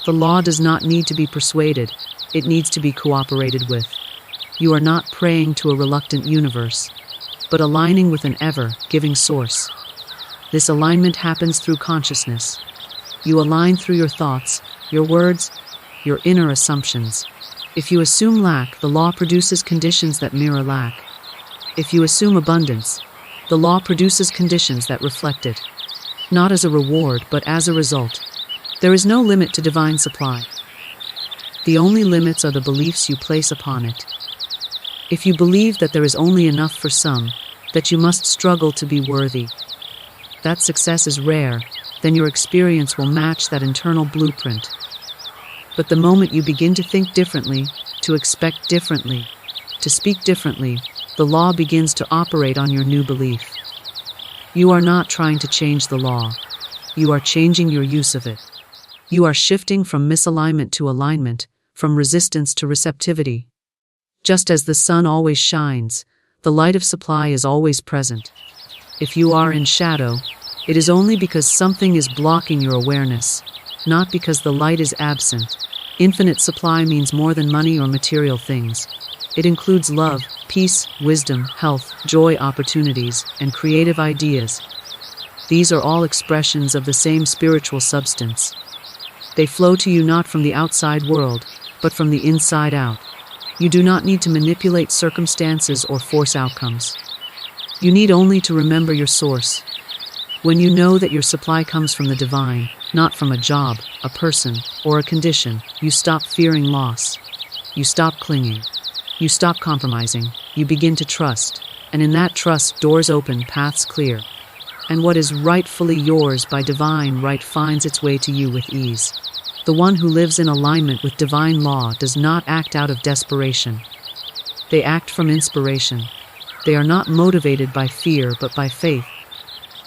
The law does not need to be persuaded, it needs to be cooperated with. You are not praying to a reluctant universe, but aligning with an ever-giving source. This alignment happens through consciousness. You align through your thoughts, your words, your inner assumptions. If you assume lack, the law produces conditions that mirror lack. If you assume abundance, the law produces conditions that reflect it, not as a reward but as a result. There is no limit to divine supply. The only limits are the beliefs you place upon it. If you believe that there is only enough for some, that you must struggle to be worthy, that success is rare, then your experience will match that internal blueprint. But the moment you begin to think differently, to expect differently, to speak differently, the law begins to operate on your new belief. You are not trying to change the law. You are changing your use of it. You are shifting from misalignment to alignment, from resistance to receptivity. Just as the sun always shines, the light of supply is always present. If you are in shadow, it is only because something is blocking your awareness, not because the light is absent. Infinite supply means more than money or material things. It includes love, peace, wisdom, health, joy, opportunities, and creative ideas. These are all expressions of the same spiritual substance. They flow to you not from the outside world, but from the inside out. You do not need to manipulate circumstances or force outcomes. You need only to remember your source. When you know that your supply comes from the divine, not from a job, a person, or a condition, you stop fearing loss. You stop clinging. You stop compromising. You begin to trust. And in that trust, doors open, paths clear. And what is rightfully yours by divine right finds its way to you with ease. The one who lives in alignment with divine law does not act out of desperation. They act from inspiration. They are not motivated by fear, but by faith.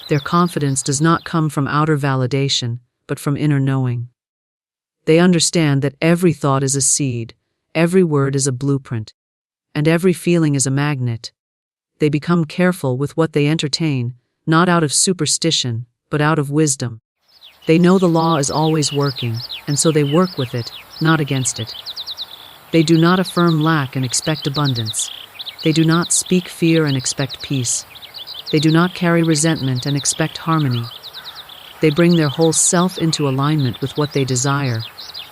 Their confidence does not come from outer validation, but from inner knowing. They understand that every thought is a seed, every word is a blueprint, and every feeling is a magnet. They become careful with what they entertain, not out of superstition, but out of wisdom. They know the law is always working, and so they work with it, not against it. They do not affirm lack and expect abundance. They do not speak fear and expect peace. They do not carry resentment and expect harmony. They bring their whole self into alignment with what they desire,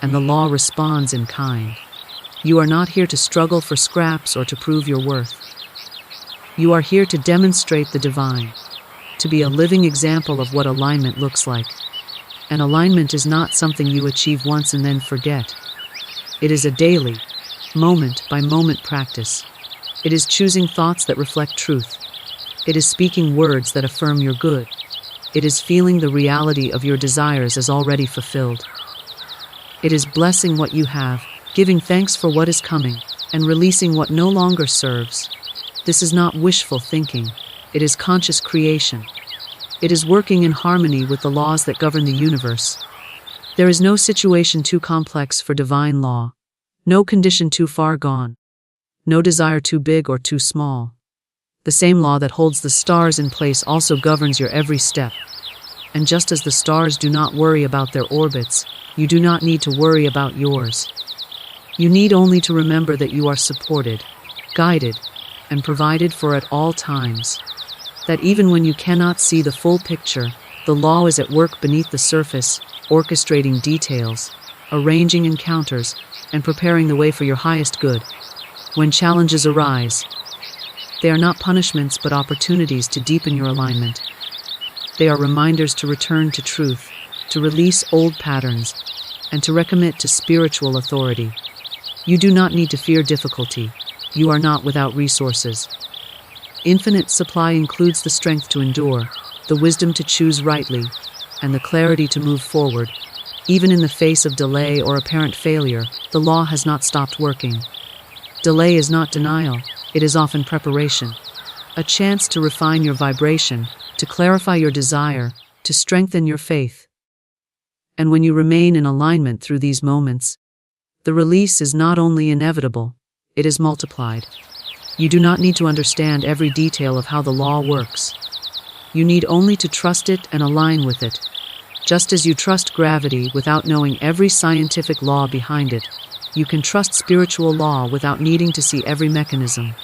and the law responds in kind. You are not here to struggle for scraps or to prove your worth. You are here to demonstrate the divine, to be a living example of what alignment looks like. And alignment is not something you achieve once and then forget. It is a daily, moment-by-moment practice. It is choosing thoughts that reflect truth. It is speaking words that affirm your good. It is feeling the reality of your desires as already fulfilled. It is blessing what you have, giving thanks for what is coming, and releasing what no longer serves. This is not wishful thinking. It is conscious creation. It is working in harmony with the laws that govern the universe. There is no situation too complex for divine law, no condition too far gone, no desire too big or too small. The same law that holds the stars in place also governs your every step. And just as the stars do not worry about their orbits, you do not need to worry about yours. You need only to remember that you are supported, guided, and provided for at all times. That even when you cannot see the full picture, the law is at work beneath the surface, orchestrating details, arranging encounters, and preparing the way for your highest good. When challenges arise, they are not punishments but opportunities to deepen your alignment. They are reminders to return to truth, to release old patterns, and to recommit to spiritual authority. You do not need to fear difficulty. You are not without resources. Infinite supply includes the strength to endure, the wisdom to choose rightly, and the clarity to move forward. Even in the face of delay or apparent failure, the law has not stopped working. Delay is not denial, it is often preparation. A chance to refine your vibration, to clarify your desire, to strengthen your faith. And when you remain in alignment through these moments, the release is not only inevitable, it is multiplied. You do not need to understand every detail of how the law works. You need only to trust it and align with it. Just as you trust gravity without knowing every scientific law behind it, you can trust spiritual law without needing to see every mechanism.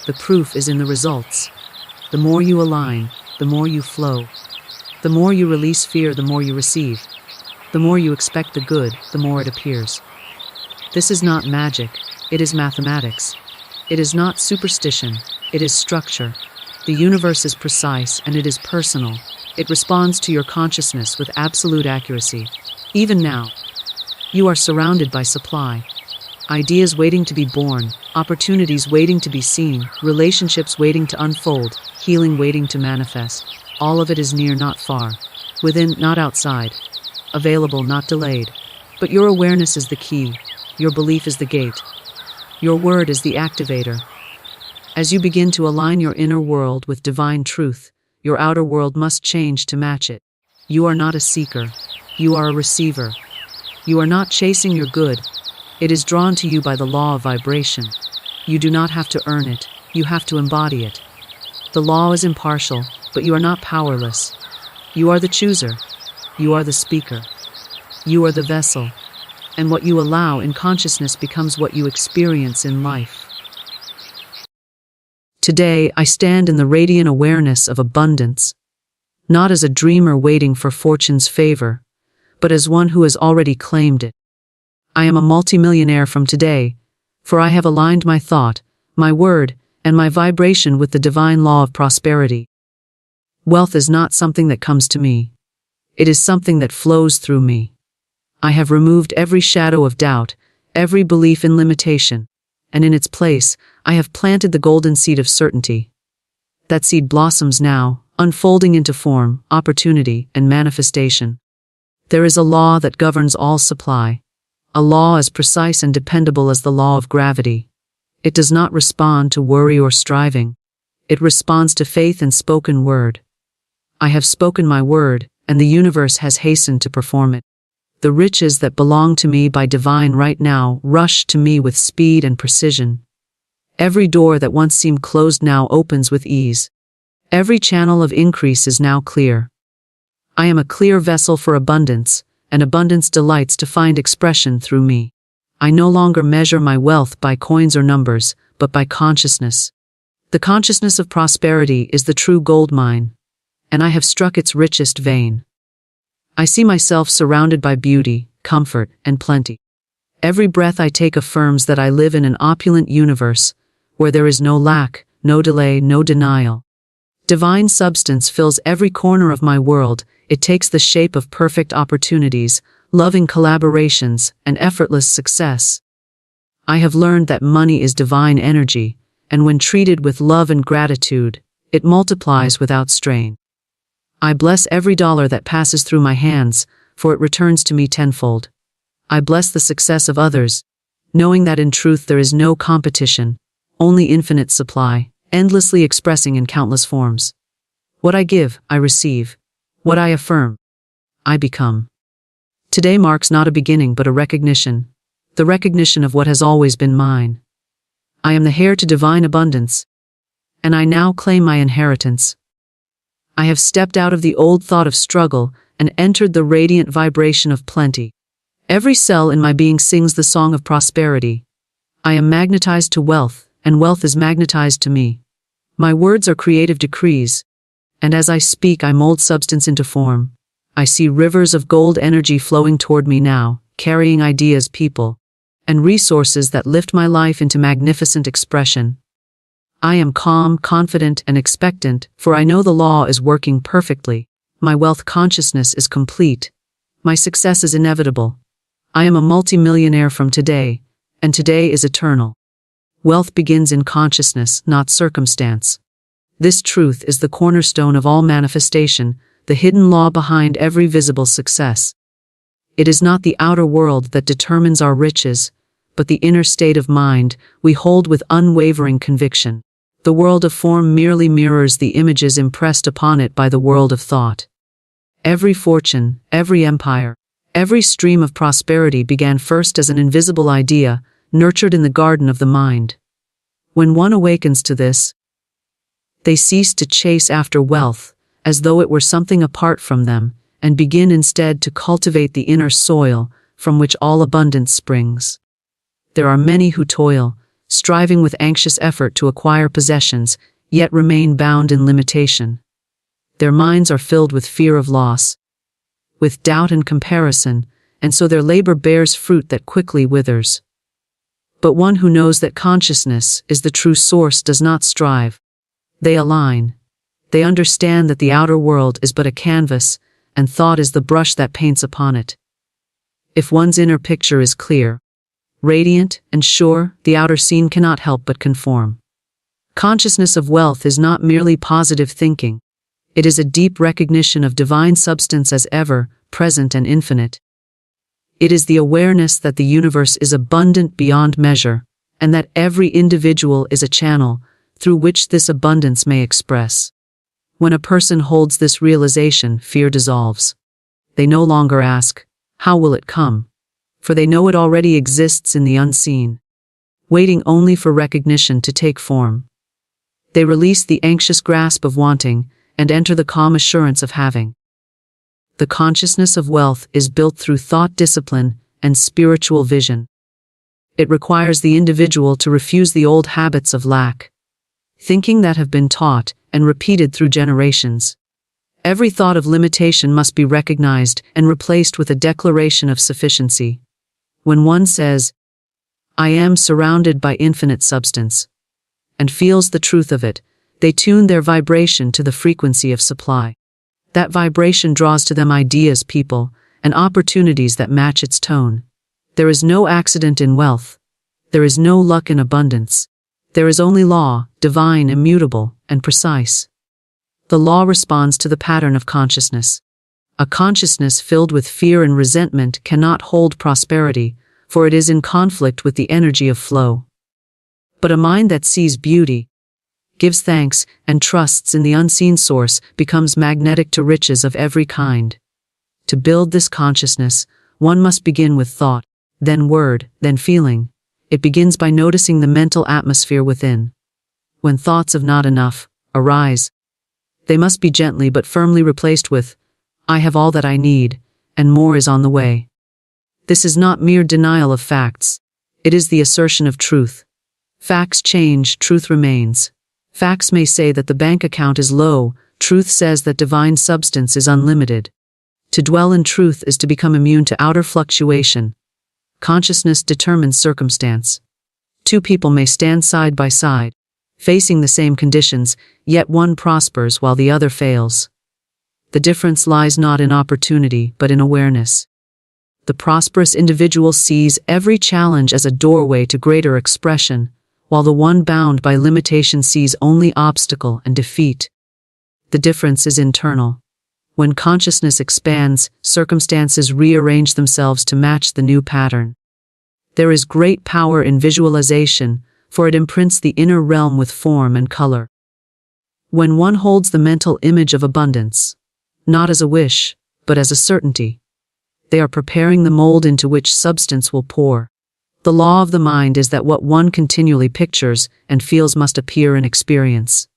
The proof is in the results. The more you align, the more you flow. The more you release fear, the more you receive. The more you expect the good, the more it appears. This is not magic, it is mathematics. It is not superstition, it is structure. The universe is precise and it is personal. It responds to your consciousness with absolute accuracy. Even now, you are surrounded by supply. Ideas waiting to be born, opportunities waiting to be seen, relationships waiting to unfold, healing waiting to manifest. All of it is near, not far. Within, not outside. Available, not delayed. But your awareness is the key. Your belief is the gate. Your word is the activator. As you begin to align your inner world with divine truth, your outer world must change to match it. You are not a seeker. You are a receiver. You are not chasing your good. It is drawn to you by the law of vibration. You do not have to earn it. You have to embody it. The law is impartial, but you are not powerless. You are the chooser. You are the speaker. You are the vessel. And what you allow in consciousness becomes what you experience in life. Today, I stand in the radiant awareness of abundance, not as a dreamer waiting for fortune's favor, but as one who has already claimed it. I am a multimillionaire from today, for I have aligned my thought, my word, and my vibration with the divine law of prosperity. Wealth is not something that comes to me. It is something that flows through me. I have removed every shadow of doubt, every belief in limitation, and in its place, I have planted the golden seed of certainty. That seed blossoms now, unfolding into form, opportunity, and manifestation. There is a law that governs all supply, a law as precise and dependable as the law of gravity. It does not respond to worry or striving. It responds to faith and spoken word. I have spoken my word, and the universe has hastened to perform it. The riches that belong to me by divine right now rush to me with speed and precision. Every door that once seemed closed now opens with ease. Every channel of increase is now clear. I am a clear vessel for abundance, and abundance delights to find expression through me. I no longer measure my wealth by coins or numbers, but by consciousness. The consciousness of prosperity is the true gold mine, and I have struck its richest vein. I see myself surrounded by beauty, comfort, and plenty. Every breath I take affirms that I live in an opulent universe, where there is no lack, no delay, no denial. Divine substance fills every corner of my world. It takes the shape of perfect opportunities, loving collaborations, and effortless success. I have learned that money is divine energy, and when treated with love and gratitude, it multiplies without strain. I bless every dollar that passes through my hands, for it returns to me tenfold. I bless the success of others, knowing that in truth there is no competition, only infinite supply, endlessly expressing in countless forms. What I give, I receive. What I affirm, I become. Today marks not a beginning but a recognition, the recognition of what has always been mine. I am the heir to divine abundance, and I now claim my inheritance. I have stepped out of the old thought of struggle and entered the radiant vibration of plenty. Every cell in my being sings the song of prosperity. I am magnetized to wealth, and wealth is magnetized to me. My words are creative decrees, and as I speak I mold substance into form. I see rivers of gold energy flowing toward me now, carrying ideas, people, and resources that lift my life into magnificent expression. I am calm, confident, and expectant, for I know the law is working perfectly. My wealth consciousness is complete. My success is inevitable. I am a multimillionaire from today, and today is eternal. Wealth begins in consciousness, not circumstance. This truth is the cornerstone of all manifestation, the hidden law behind every visible success. It is not the outer world that determines our riches, but the inner state of mind we hold with unwavering conviction. The world of form merely mirrors the images impressed upon it by the world of thought. Every fortune, every empire, every stream of prosperity began first as an invisible idea, nurtured in the garden of the mind. When one awakens to this, they cease to chase after wealth, as though it were something apart from them, and begin instead to cultivate the inner soil from which all abundance springs. There are many who toil, striving with anxious effort to acquire possessions, yet remain bound in limitation. Their minds are filled with fear of loss, with doubt and comparison, and so their labor bears fruit that quickly withers. But one who knows that consciousness is the true source does not strive. They align. They understand that the outer world is but a canvas, and thought is the brush that paints upon it. If one's inner picture is clear, radiant, and sure, the outer scene cannot help but conform. Consciousness of wealth is not merely positive thinking. It is a deep recognition of divine substance as ever, present and infinite. It is the awareness that the universe is abundant beyond measure, and that every individual is a channel through which this abundance may express. When a person holds this realization, fear dissolves. They no longer ask, "How will it come?" For they know it already exists in the unseen, waiting only for recognition to take form. They release the anxious grasp of wanting and enter the calm assurance of having. The consciousness of wealth is built through thought discipline and spiritual vision. It requires the individual to refuse the old habits of lack, thinking that have been taught and repeated through generations. Every thought of limitation must be recognized and replaced with a declaration of sufficiency. When one says, "I am surrounded by infinite substance," and feels the truth of it, they tune their vibration to the frequency of supply. That vibration draws to them ideas, people, and opportunities that match its tone. There is no accident in wealth. There is no luck in abundance. There is only law, divine, immutable, and precise. The law responds to the pattern of consciousness. A consciousness filled with fear and resentment cannot hold prosperity, for it is in conflict with the energy of flow. But a mind that sees beauty, gives thanks, and trusts in the unseen source becomes magnetic to riches of every kind. To build this consciousness, one must begin with thought, then word, then feeling. It begins by noticing the mental atmosphere within. When thoughts of not enough arise, they must be gently but firmly replaced with, "I have all that I need, and more is on the way." This is not mere denial of facts. It is the assertion of truth. Facts change, truth remains. Facts may say that the bank account is low, truth says that divine substance is unlimited. To dwell in truth is to become immune to outer fluctuation. Consciousness determines circumstance. Two people may stand side by side, facing the same conditions, yet one prospers while the other fails. The difference lies not in opportunity, but in awareness. The prosperous individual sees every challenge as a doorway to greater expression, while the one bound by limitation sees only obstacle and defeat. The difference is internal. When consciousness expands, circumstances rearrange themselves to match the new pattern. There is great power in visualization, for it imprints the inner realm with form and color. When one holds the mental image of abundance, not as a wish, but as a certainty, they are preparing the mold into which substance will pour. The law of the mind is that what one continually pictures and feels must appear in experience.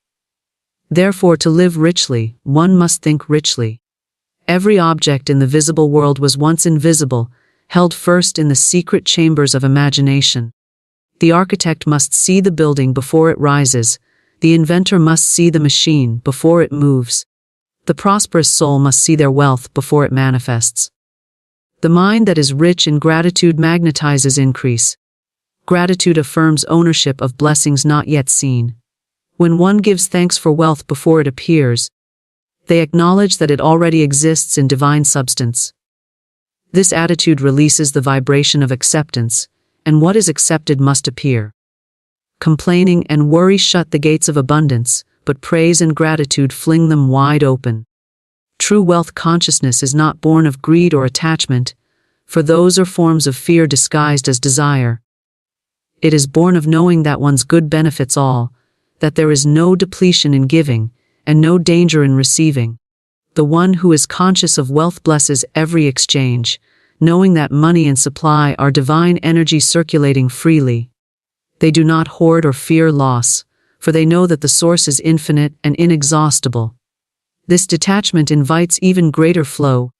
Therefore, to live richly, one must think richly. Every object in the visible world was once invisible, held first in the secret chambers of imagination. The architect must see the building before it rises. The inventor must see the machine before it moves. The prosperous soul must see their wealth before it manifests. The mind that is rich in gratitude magnetizes increase. Gratitude affirms ownership of blessings not yet seen. When one gives thanks for wealth before it appears, they acknowledge that it already exists in divine substance. This attitude releases the vibration of acceptance, and what is accepted must appear. Complaining and worry shut the gates of abundance, but praise and gratitude fling them wide open. True wealth consciousness is not born of greed or attachment, for those are forms of fear disguised as desire. It is born of knowing that one's good benefits all, that there is no depletion in giving, and no danger in receiving. The one who is conscious of wealth blesses every exchange, knowing that money and supply are divine energy circulating freely. They do not hoard or fear loss, for they know that the source is infinite and inexhaustible. This detachment invites even greater flow,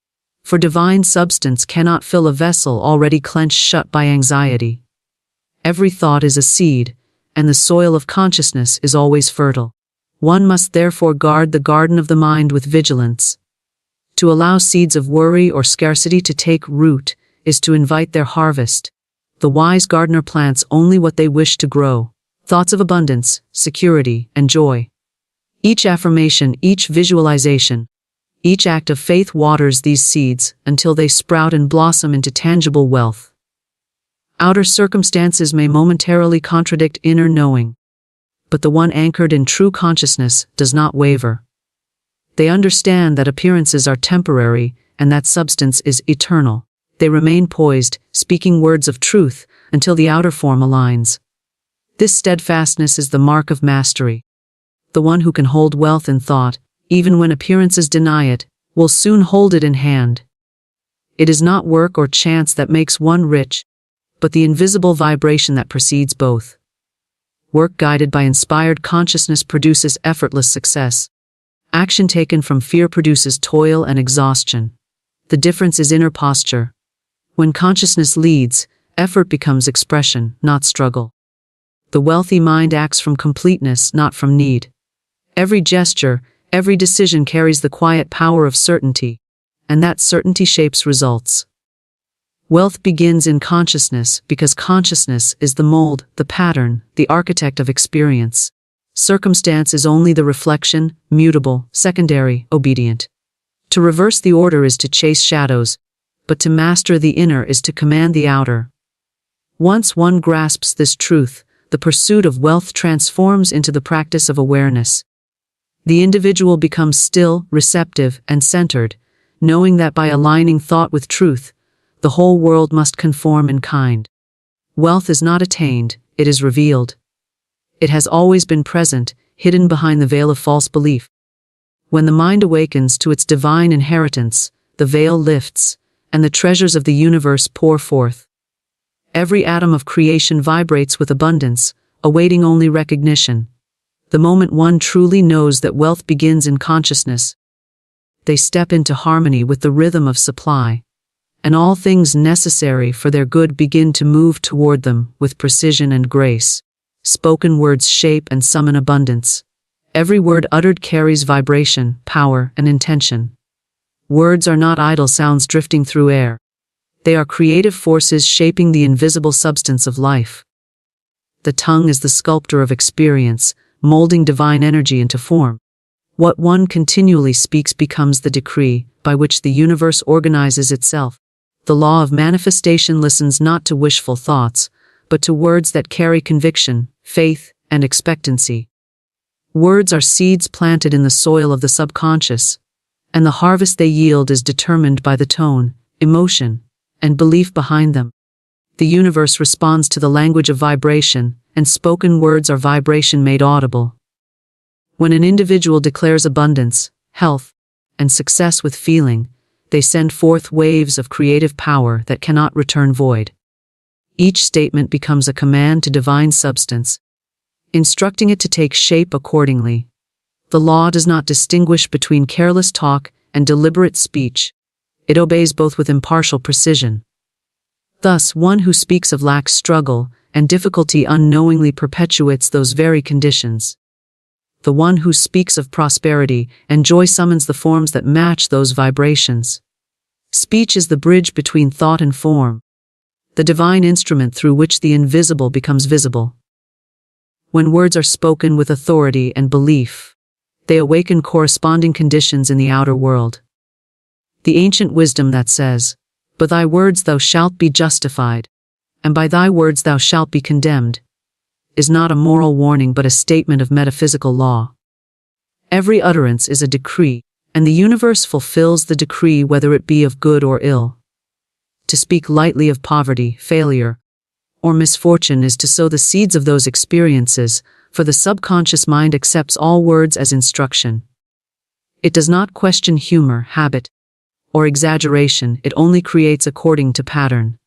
for divine substance cannot fill a vessel already clenched shut by anxiety. Every thought is a seed, and the soil of consciousness is always fertile. One must therefore guard the garden of the mind with vigilance. To allow seeds of worry or scarcity to take root is to invite their harvest. The wise gardener plants only what they wish to grow: thoughts of abundance, security, and joy. Each affirmation, each visualization, each act of faith waters these seeds until they sprout and blossom into tangible wealth. Outer circumstances may momentarily contradict inner knowing, but the one anchored in true consciousness does not waver. They understand that appearances are temporary and that substance is eternal. They remain poised, speaking words of truth, until the outer form aligns. This steadfastness is the mark of mastery. The one who can hold wealth in thought, even when appearances deny it, will soon hold it in hand. It is not work or chance that makes one rich, but the invisible vibration that precedes both. Work guided by inspired consciousness produces effortless success. Action taken from fear produces toil and exhaustion. The difference is inner posture. When consciousness leads, effort becomes expression, not struggle. The wealthy mind acts from completeness, not from need. Every gesture, every decision carries the quiet power of certainty, and that certainty shapes results. Wealth begins in consciousness because consciousness is the mold, the pattern, the architect of experience. Circumstance is only the reflection, mutable, secondary, obedient. To reverse the order is to chase shadows, but to master the inner is to command the outer. Once one grasps this truth, the pursuit of wealth transforms into the practice of awareness. The individual becomes still, receptive, and centered, knowing that by aligning thought with truth, the whole world must conform in kind. Wealth is not attained, it is revealed. It has always been present, hidden behind the veil of false belief. When the mind awakens to its divine inheritance, the veil lifts, and the treasures of the universe pour forth. Every atom of creation vibrates with abundance, awaiting only recognition. The moment one truly knows that wealth begins in consciousness, they step into harmony with the rhythm of supply, and all things necessary for their good begin to move toward them with precision and grace. Spoken words shape and summon abundance. Every word uttered carries vibration, power, and intention. Words are not idle sounds drifting through air. They are creative forces shaping the invisible substance of life. The tongue is the sculptor of experience, molding divine energy into form. What one continually speaks becomes the decree by which the universe organizes itself. The law of manifestation listens not to wishful thoughts, but to words that carry conviction, faith, and expectancy. Words are seeds planted in the soil of the subconscious, and the harvest they yield is determined by the tone, emotion, and belief behind them. The universe responds to the language of vibration, and spoken words are vibration made audible. When an individual declares abundance, health, and success with feeling, they send forth waves of creative power that cannot return void. Each statement becomes a command to divine substance, instructing it to take shape accordingly. The law does not distinguish between careless talk and deliberate speech. It obeys both with impartial precision. Thus, one who speaks of lack, struggle, and difficulty unknowingly perpetuates those very conditions. The one who speaks of prosperity and joy summons the forms that match those vibrations. Speech is the bridge between thought and form, the divine instrument through which the invisible becomes visible. When words are spoken with authority and belief, they awaken corresponding conditions in the outer world. The ancient wisdom that says, "By thy words thou shalt be justified, and by thy words thou shalt be condemned," is not a moral warning but a statement of metaphysical law. Every utterance is a decree, and the universe fulfills the decree whether it be of good or ill. To speak lightly of poverty, failure, or misfortune is to sow the seeds of those experiences, for the subconscious mind accepts all words as instruction. It does not question humor, habit, or exaggeration, it only creates according to pattern.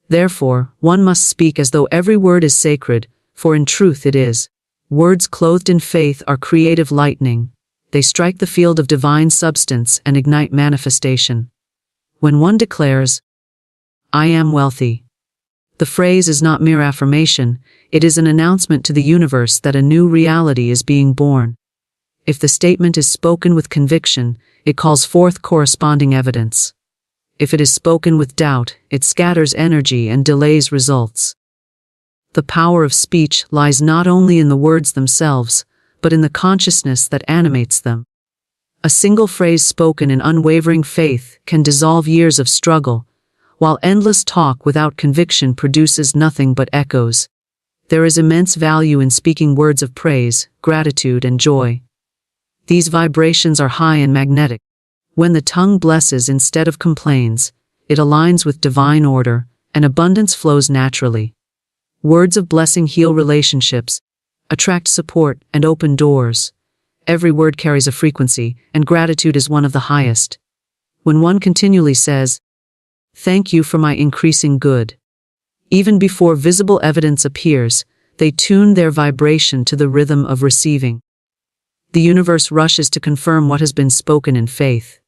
Therefore, one must speak as though every word is sacred, for in truth it is. Words clothed in faith are creative lightning. They strike the field of divine substance and ignite manifestation. When one declares, "I am wealthy," the phrase is not mere affirmation, it is an announcement to the universe that a new reality is being born. If the statement is spoken with conviction, it calls forth corresponding evidence. If it is spoken with doubt, it scatters energy and delays results. The power of speech lies not only in the words themselves, but in the consciousness that animates them. A single phrase spoken in unwavering faith can dissolve years of struggle, while endless talk without conviction produces nothing but echoes. There is immense value in speaking words of praise, gratitude, and joy. These vibrations are high and magnetic. When the tongue blesses instead of complains, it aligns with divine order, and abundance flows naturally. Words of blessing heal relationships, attract support, and open doors. Every word carries a frequency, and gratitude is one of the highest. When one continually says, "Thank you for my increasing good," even before visible evidence appears, they tune their vibration to the rhythm of receiving. The universe rushes to confirm what has been spoken in faith.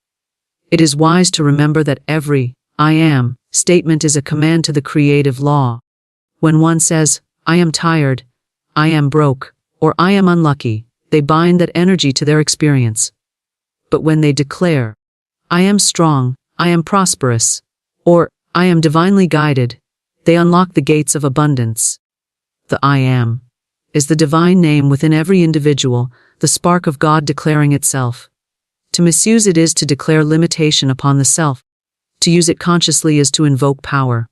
It is wise to remember that every "I am" statement is a command to the creative law. When one says, "I am tired," "I am broke," or "I am unlucky," they bind that energy to their experience. But when they declare, "I am strong," "I am prosperous," or "I am divinely guided," they unlock the gates of abundance. The "I am" is the divine name within every individual, the spark of God declaring itself. To misuse it is to declare limitation upon the self. To use it consciously is to invoke power.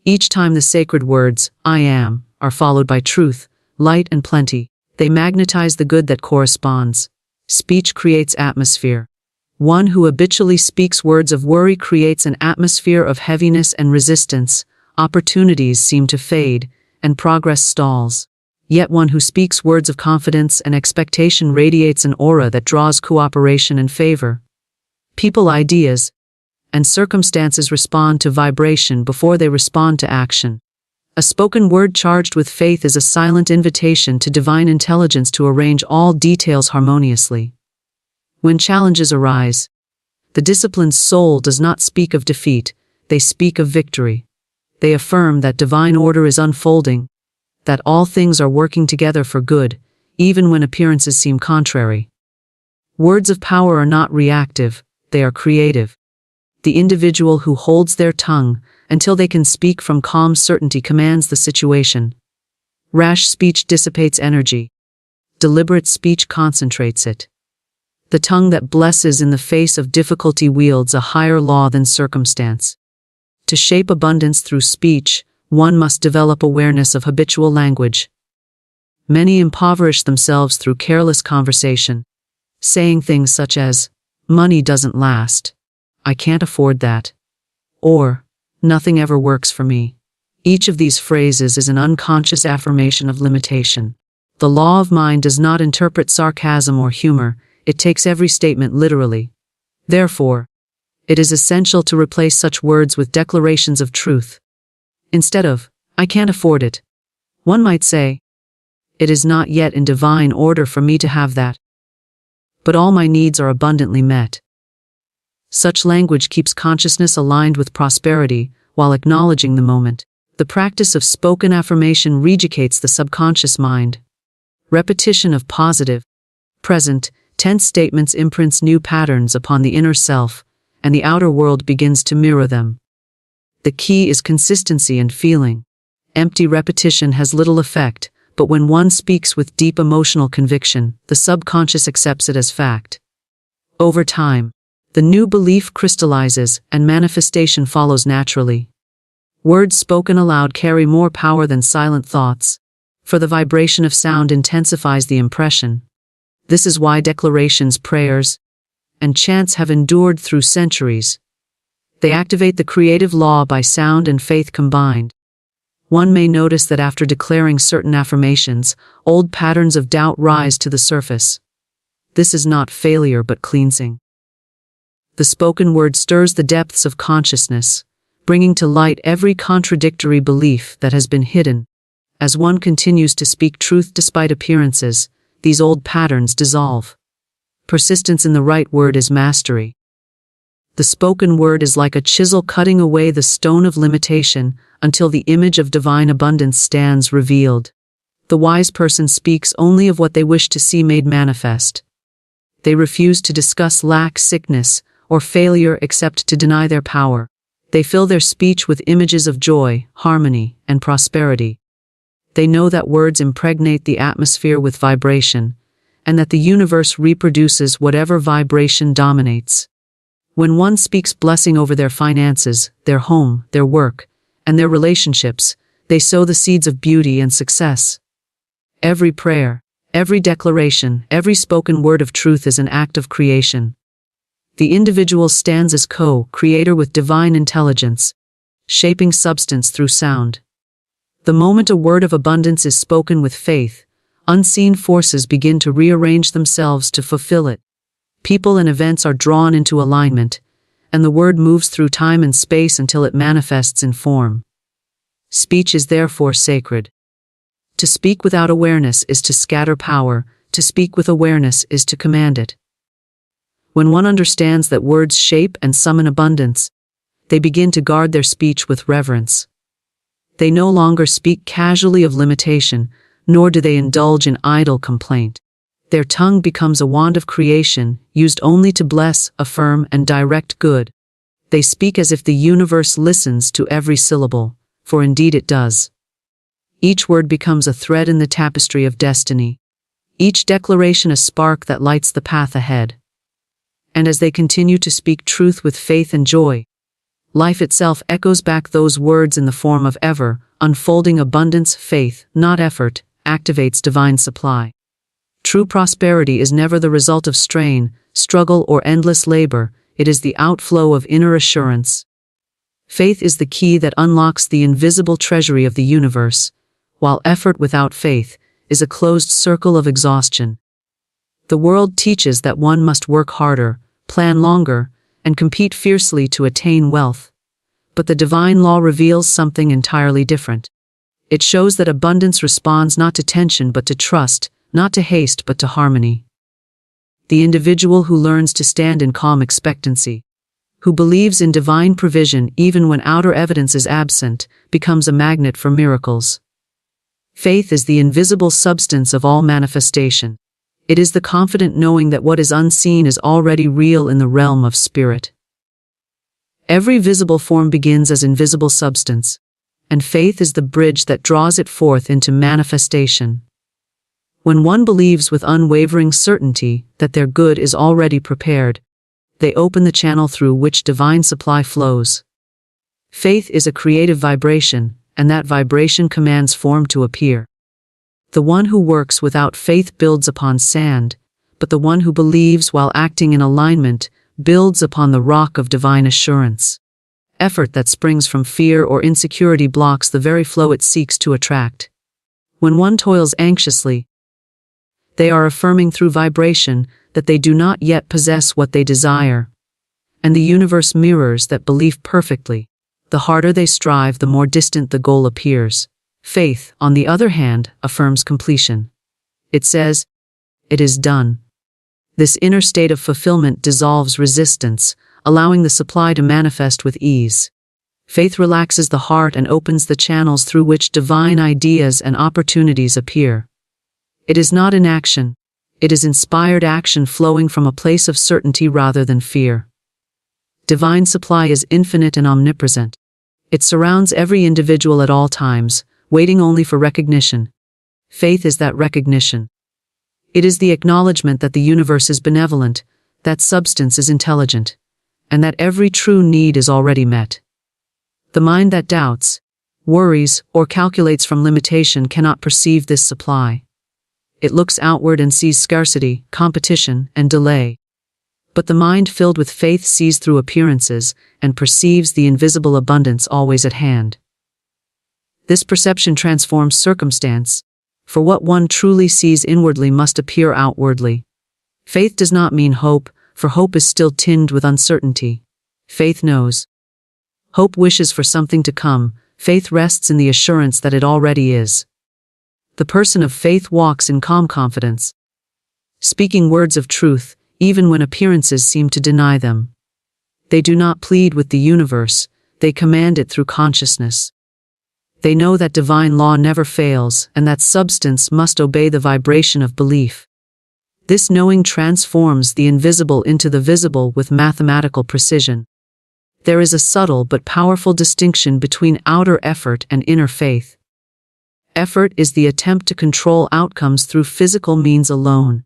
Each time the sacred words, "I am," are followed by truth, light, and plenty, they magnetize the good that corresponds. Speech creates atmosphere. One who habitually speaks words of worry creates an atmosphere of heaviness and resistance. Opportunities seem to fade, and progress stalls. Yet one who speaks words of confidence and expectation radiates an aura that draws cooperation and favor. People, ideas, and circumstances respond to vibration before they respond to action. A spoken word charged with faith is a silent invitation to divine intelligence to arrange all details harmoniously. When challenges arise, the disciplined soul does not speak of defeat, they speak of victory. They affirm that divine order is unfolding, that all things are working together for good, even when appearances seem contrary. Words of power are not reactive, they are creative. The individual who holds their tongue until they can speak from calm certainty commands the situation. Rash speech dissipates energy. Deliberate speech concentrates it. The tongue that blesses in the face of difficulty wields a higher law than circumstance. To shape abundance through speech, one must develop awareness of habitual language. Many impoverish themselves through careless conversation, saying things such as, money doesn't last, I can't afford that, or nothing ever works for me. Each of these phrases is an unconscious affirmation of limitation. The law of mind does not interpret sarcasm or humor, it takes every statement literally. Therefore, it is essential to replace such words with declarations of truth. Instead of, I can't afford it, one might say, it is not yet in divine order for me to have that, but all my needs are abundantly met. Such language keeps consciousness aligned with prosperity while acknowledging the moment. The practice of spoken affirmation reeducates the subconscious mind. Repetition of positive, present, tense statements imprints new patterns upon the inner self, and the outer world begins to mirror them. The key is consistency and feeling. Empty repetition has little effect, but when one speaks with deep emotional conviction, the subconscious accepts it as fact. Over time, the new belief crystallizes and manifestation follows naturally. Words spoken aloud carry more power than silent thoughts, for the vibration of sound intensifies the impression. This is why declarations, prayers, and chants have endured through centuries. They activate the creative law by sound and faith combined. One may notice that after declaring certain affirmations, old patterns of doubt rise to the surface. This is not failure but cleansing. The spoken word stirs the depths of consciousness, bringing to light every contradictory belief that has been hidden. As one continues to speak truth despite appearances, these old patterns dissolve. Persistence in the right word is mastery. The spoken word is like a chisel cutting away the stone of limitation until the image of divine abundance stands revealed. The wise person speaks only of what they wish to see made manifest. They refuse to discuss lack, sickness, or failure except to deny their power. They fill their speech with images of joy, harmony, and prosperity. They know that words impregnate the atmosphere with vibration, and that the universe reproduces whatever vibration dominates. When one speaks blessing over their finances, their home, their work, and their relationships, they sow the seeds of beauty and success. Every prayer, every declaration, every spoken word of truth is an act of creation. The individual stands as co-creator with divine intelligence, shaping substance through sound. The moment a word of abundance is spoken with faith, unseen forces begin to rearrange themselves to fulfill it. People and events are drawn into alignment, and the word moves through time and space until it manifests in form. Speech is therefore sacred. To speak without awareness is to scatter power, to speak with awareness is to command it. When one understands that words shape and summon abundance, they begin to guard their speech with reverence. They no longer speak casually of limitation, nor do they indulge in idle complaint. Their tongue becomes a wand of creation, used only to bless, affirm, and direct good. They speak as if the universe listens to every syllable, for indeed it does. Each word becomes a thread in the tapestry of destiny. Each declaration a spark that lights the path ahead. And as they continue to speak truth with faith and joy, life itself echoes back those words in the form of ever unfolding abundance. Faith, not effort, activates divine supply. True prosperity is never the result of strain, struggle, or endless labor. It is the outflow of inner assurance. Faith is the key that unlocks the invisible treasury of the universe, while effort without faith is a closed circle of exhaustion. The world teaches that one must work harder, plan longer, and compete fiercely to attain wealth. But the divine law reveals something entirely different. It shows that abundance responds not to tension but to trust, not to haste but to harmony. The individual who learns to stand in calm expectancy, who believes in divine provision even when outer evidence is absent, becomes a magnet for miracles. Faith is the invisible substance of all manifestation. It is the confident knowing that what is unseen is already real in the realm of spirit. Every visible form begins as invisible substance, and faith is the bridge that draws it forth into manifestation. When one believes with unwavering certainty that their good is already prepared, they open the channel through which divine supply flows. Faith is a creative vibration, and that vibration commands form to appear. The one who works without faith builds upon sand, but the one who believes while acting in alignment builds upon the rock of divine assurance. Effort that springs from fear or insecurity blocks the very flow it seeks to attract. When one toils anxiously, they are affirming through vibration that they do not yet possess what they desire. And the universe mirrors that belief perfectly. The harder they strive, the more distant the goal appears. Faith, on the other hand, affirms completion. It says, "It is done." This inner state of fulfillment dissolves resistance, allowing the supply to manifest with ease. Faith relaxes the heart and opens the channels through which divine ideas and opportunities appear. It is not inaction. It is inspired action flowing from a place of certainty rather than fear. Divine supply is infinite and omnipresent. It surrounds every individual at all times, waiting only for recognition. Faith is that recognition. It is the acknowledgement that the universe is benevolent, that substance is intelligent, and that every true need is already met. The mind that doubts, worries, or calculates from limitation cannot perceive this supply. It looks outward and sees scarcity, competition, and delay. But the mind filled with faith sees through appearances and perceives the invisible abundance always at hand. This perception transforms circumstance, for what one truly sees inwardly must appear outwardly. Faith does not mean hope, for hope is still tinged with uncertainty. Faith knows. Hope wishes for something to come. Faith rests in the assurance that it already is. The person of faith walks in calm confidence, speaking words of truth, even when appearances seem to deny them. They do not plead with the universe, they command it through consciousness. They know that divine law never fails and that substance must obey the vibration of belief. This knowing transforms the invisible into the visible with mathematical precision. There is a subtle but powerful distinction between outer effort and inner faith. Effort is the attempt to control outcomes through physical means alone.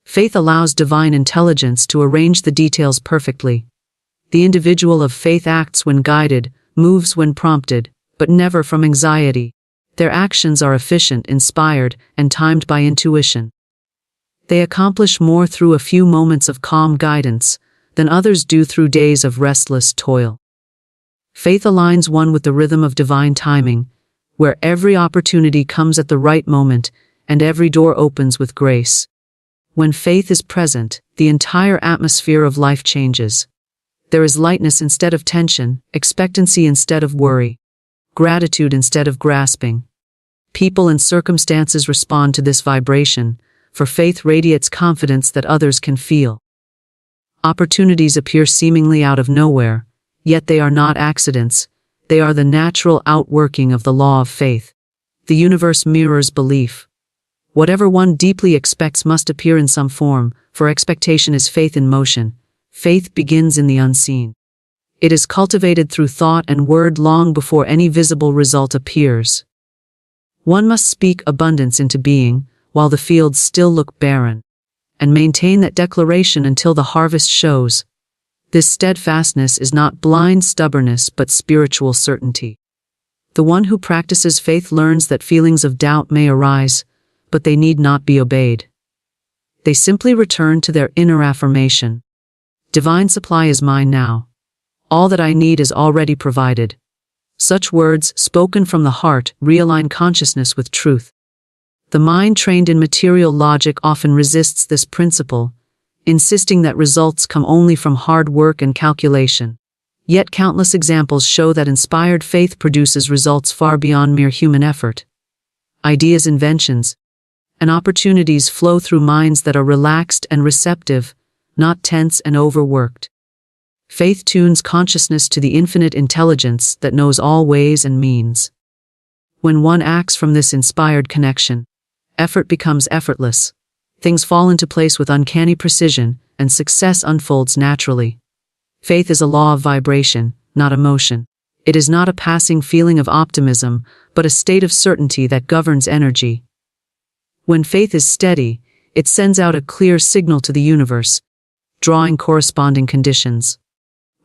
Faith allows divine intelligence to arrange the details perfectly. The individual of faith acts when guided, moves when prompted, but never from anxiety. Their actions are efficient, inspired, and timed by intuition. They accomplish more through a few moments of calm guidance than others do through days of restless toil. Faith aligns one with the rhythm of divine timing, where every opportunity comes at the right moment and every door opens with grace. When faith is present, the entire atmosphere of life changes. There is lightness instead of tension, expectancy instead of worry, gratitude instead of grasping. People and circumstances respond to this vibration, for faith radiates confidence that others can feel. Opportunities appear seemingly out of nowhere, yet they are not accidents. They are the natural outworking of the law of faith. The universe mirrors belief. Whatever one deeply expects must appear in some form, for expectation is faith in motion. Faith begins in the unseen. It is cultivated through thought and word long before any visible result appears. One must speak abundance into being, while the fields still look barren, and maintain that declaration until the harvest shows. This steadfastness is not blind stubbornness but spiritual certainty. The one who practices faith learns that feelings of doubt may arise, but they need not be obeyed. They simply return to their inner affirmation. Divine supply is mine now. All that I need is already provided. Such words, spoken from the heart, realign consciousness with truth. The mind trained in material logic often resists this principle, insisting that results come only from hard work and calculation. Yet countless examples show that inspired faith produces results far beyond mere human effort. Ideas, inventions, and opportunities flow through minds that are relaxed and receptive, not tense and overworked. Faith tunes consciousness to the infinite intelligence that knows all ways and means. When one acts from this inspired connection, effort becomes effortless. Things fall into place with uncanny precision, and success unfolds naturally. Faith is a law of vibration, not emotion. It is not a passing feeling of optimism, but a state of certainty that governs energy. When faith is steady, it sends out a clear signal to the universe, drawing corresponding conditions.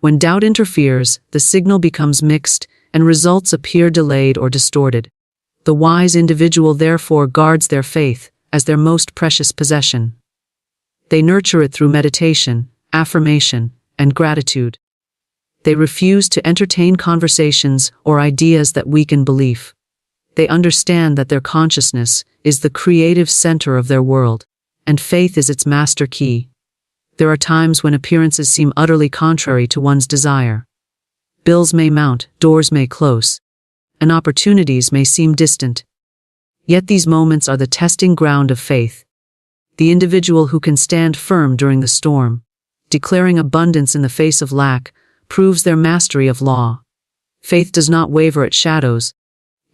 When doubt interferes, the signal becomes mixed, and results appear delayed or distorted. The wise individual therefore guards their faith as their most precious possession. They nurture it through meditation, affirmation, and gratitude. They refuse to entertain conversations or ideas that weaken belief. They understand that their consciousness is the creative center of their world, and faith is its master key. There are times when appearances seem utterly contrary to one's desire. Bills may mount, doors may close, and opportunities may seem distant. Yet these moments are the testing ground of faith. The individual who can stand firm during the storm, declaring abundance in the face of lack, proves their mastery of law. Faith does not waver at shadows.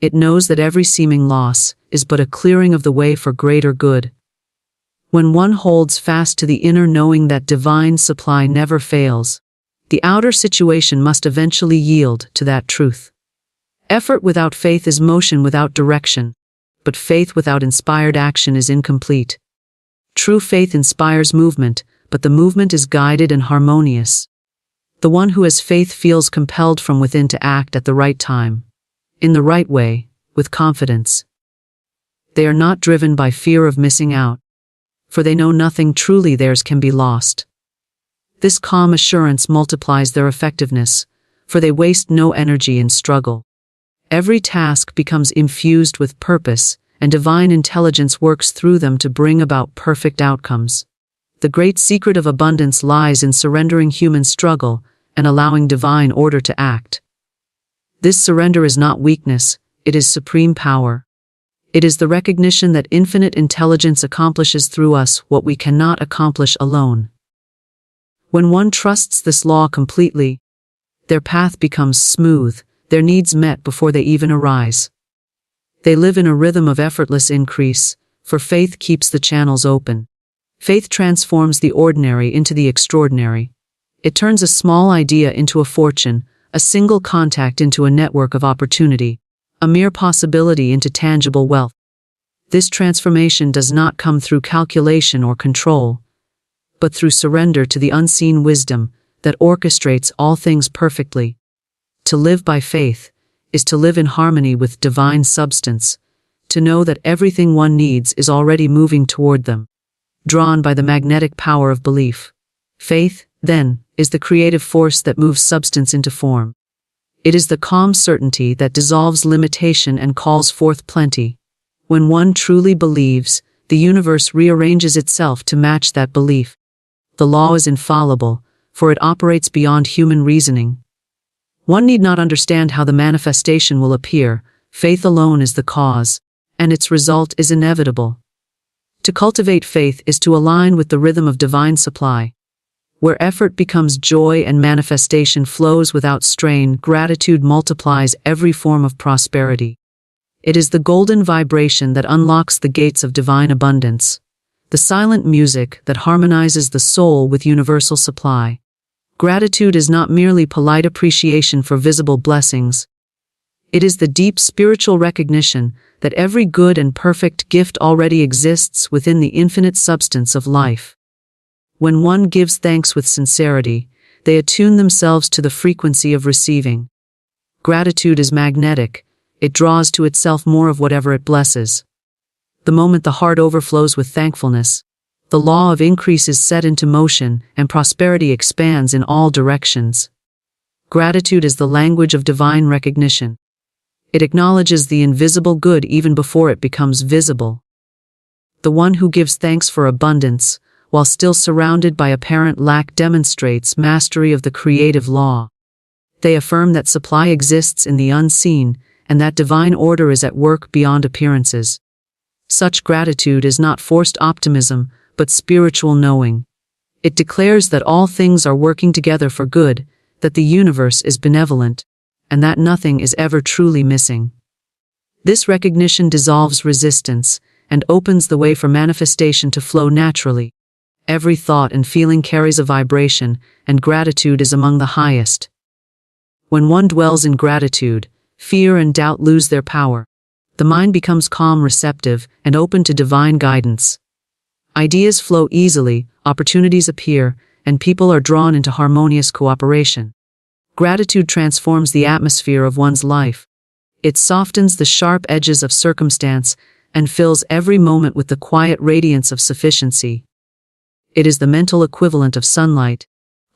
It knows that every seeming loss is but a clearing of the way for greater good. When one holds fast to the inner knowing that divine supply never fails, the outer situation must eventually yield to that truth. Effort without faith is motion without direction, but faith without inspired action is incomplete. True faith inspires movement, but the movement is guided and harmonious. The one who has faith feels compelled from within to act at the right time, in the right way, with confidence. They are not driven by fear of missing out, for they know nothing truly theirs can be lost. This calm assurance multiplies their effectiveness, for they waste no energy in struggle. Every task becomes infused with purpose, and divine intelligence works through them to bring about perfect outcomes. The great secret of abundance lies in surrendering human struggle and allowing divine order to act. This surrender is not weakness, it is supreme power. It is the recognition that infinite intelligence accomplishes through us what we cannot accomplish alone. When one trusts this law completely, their path becomes smooth, their needs met before they even arise. They live in a rhythm of effortless increase, for faith keeps the channels open. Faith transforms the ordinary into the extraordinary. It turns a small idea into a fortune, a single contact into a network of opportunity, a mere possibility into tangible wealth. This transformation does not come through calculation or control, but through surrender to the unseen wisdom that orchestrates all things perfectly. To live by faith is to live in harmony with divine substance, to know that everything one needs is already moving toward them, drawn by the magnetic power of belief. Faith, then, is the creative force that moves substance into form. It is the calm certainty that dissolves limitation and calls forth plenty. When one truly believes, the universe rearranges itself to match that belief. The law is infallible, for it operates beyond human reasoning. One need not understand how the manifestation will appear. Faith alone is the cause, and its result is inevitable. To cultivate faith is to align with the rhythm of divine supply. Where effort becomes joy and manifestation flows without strain, gratitude multiplies every form of prosperity. It is the golden vibration that unlocks the gates of divine abundance, the silent music that harmonizes the soul with universal supply. Gratitude is not merely polite appreciation for visible blessings. It is the deep spiritual recognition that every good and perfect gift already exists within the infinite substance of life. When one gives thanks with sincerity, they attune themselves to the frequency of receiving. Gratitude is magnetic. It draws to itself more of whatever it blesses. The moment the heart overflows with thankfulness, the law of increase is set into motion and prosperity expands in all directions. Gratitude is the language of divine recognition. It acknowledges the invisible good even before it becomes visible. The one who gives thanks for abundance, while still surrounded by apparent lack, demonstrates mastery of the creative law. They affirm that supply exists in the unseen, and that divine order is at work beyond appearances. Such gratitude is not forced optimism, but spiritual knowing. It declares that all things are working together for good, that the universe is benevolent, and that nothing is ever truly missing. This recognition dissolves resistance and opens the way for manifestation to flow naturally. Every thought and feeling carries a vibration, and gratitude is among the highest. When one dwells in gratitude, fear and doubt lose their power. The mind becomes calm, receptive, and open to divine guidance. Ideas flow easily, opportunities appear, and people are drawn into harmonious cooperation. Gratitude transforms the atmosphere of one's life. It softens the sharp edges of circumstance and fills every moment with the quiet radiance of sufficiency. It is the mental equivalent of sunlight,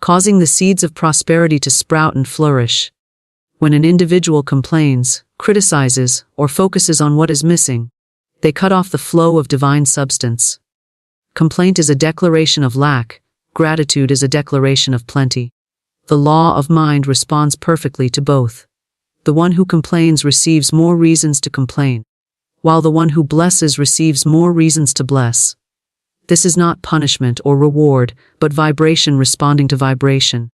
causing the seeds of prosperity to sprout and flourish. When an individual complains, criticizes, or focuses on what is missing, they cut off the flow of divine substance. Complaint is a declaration of lack, gratitude is a declaration of plenty. The law of mind responds perfectly to both. The one who complains receives more reasons to complain, while the one who blesses receives more reasons to bless. This is not punishment or reward, but vibration responding to vibration.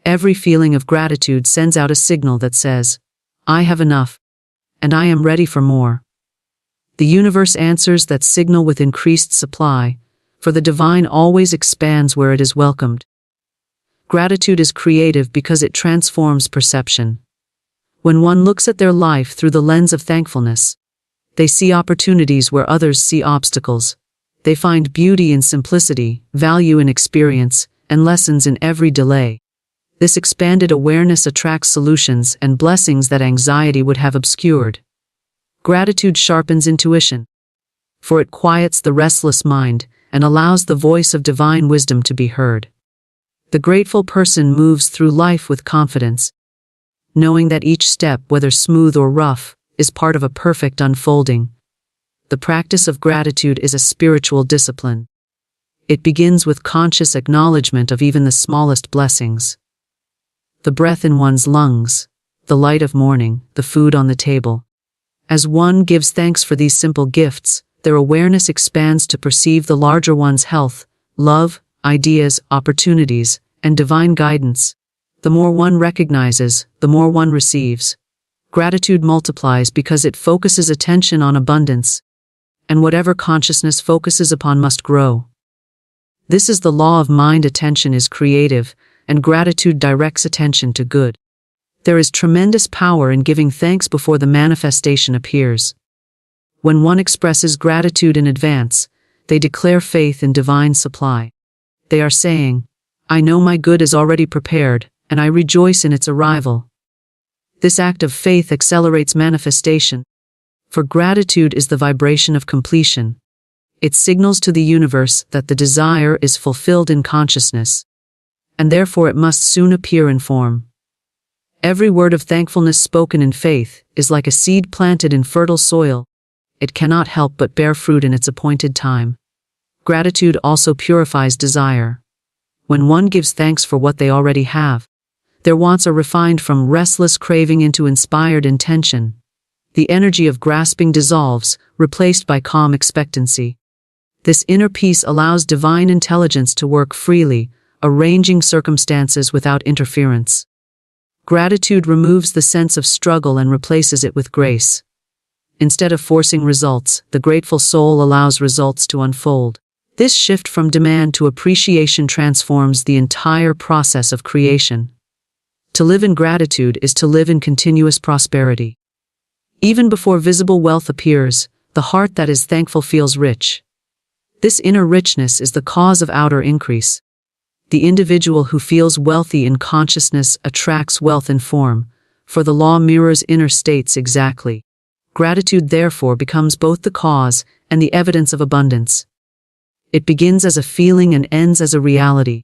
Every feeling of gratitude sends out a signal that says, I have enough, and I am ready for more. The universe answers that signal with increased supply, for the divine always expands where it is welcomed. Gratitude is creative because it transforms perception. When one looks at their life through the lens of thankfulness, they see opportunities where others see obstacles. They find beauty in simplicity, value in experience, and lessons in every delay. This expanded awareness attracts solutions and blessings that anxiety would have obscured. Gratitude sharpens intuition, for it quiets the restless mind and allows the voice of divine wisdom to be heard. The grateful person moves through life with confidence, knowing that each step, whether smooth or rough, is part of a perfect unfolding. The practice of gratitude is a spiritual discipline. It begins with conscious acknowledgement of even the smallest blessings. The breath in one's lungs, the light of morning, the food on the table. As one gives thanks for these simple gifts, their awareness expands to perceive the larger one's health, love, ideas, opportunities, and divine guidance. The more one recognizes, the more one receives. Gratitude multiplies because it focuses attention on abundance, and whatever consciousness focuses upon must grow. This is the law of mind. Attention is creative, and gratitude directs attention to good. There is tremendous power in giving thanks before the manifestation appears. When one expresses gratitude in advance, they declare faith in divine supply. They are saying, I know my good is already prepared, and I rejoice in its arrival. This act of faith accelerates manifestation, for gratitude is the vibration of completion. It signals to the universe that the desire is fulfilled in consciousness, and therefore it must soon appear in form. Every word of thankfulness spoken in faith is like a seed planted in fertile soil. It cannot help but bear fruit in its appointed time. Gratitude also purifies desire. When one gives thanks for what they already have, their wants are refined from restless craving into inspired intention. The energy of grasping dissolves, replaced by calm expectancy. This inner peace allows divine intelligence to work freely, arranging circumstances without interference. Gratitude removes the sense of struggle and replaces it with grace. Instead of forcing results, the grateful soul allows results to unfold. This shift from demand to appreciation transforms the entire process of creation. To live in gratitude is to live in continuous prosperity. Even before visible wealth appears, the heart that is thankful feels rich. This inner richness is the cause of outer increase. The individual who feels wealthy in consciousness attracts wealth in form, for the law mirrors inner states exactly. Gratitude therefore becomes both the cause and the evidence of abundance. It begins as a feeling and ends as a reality.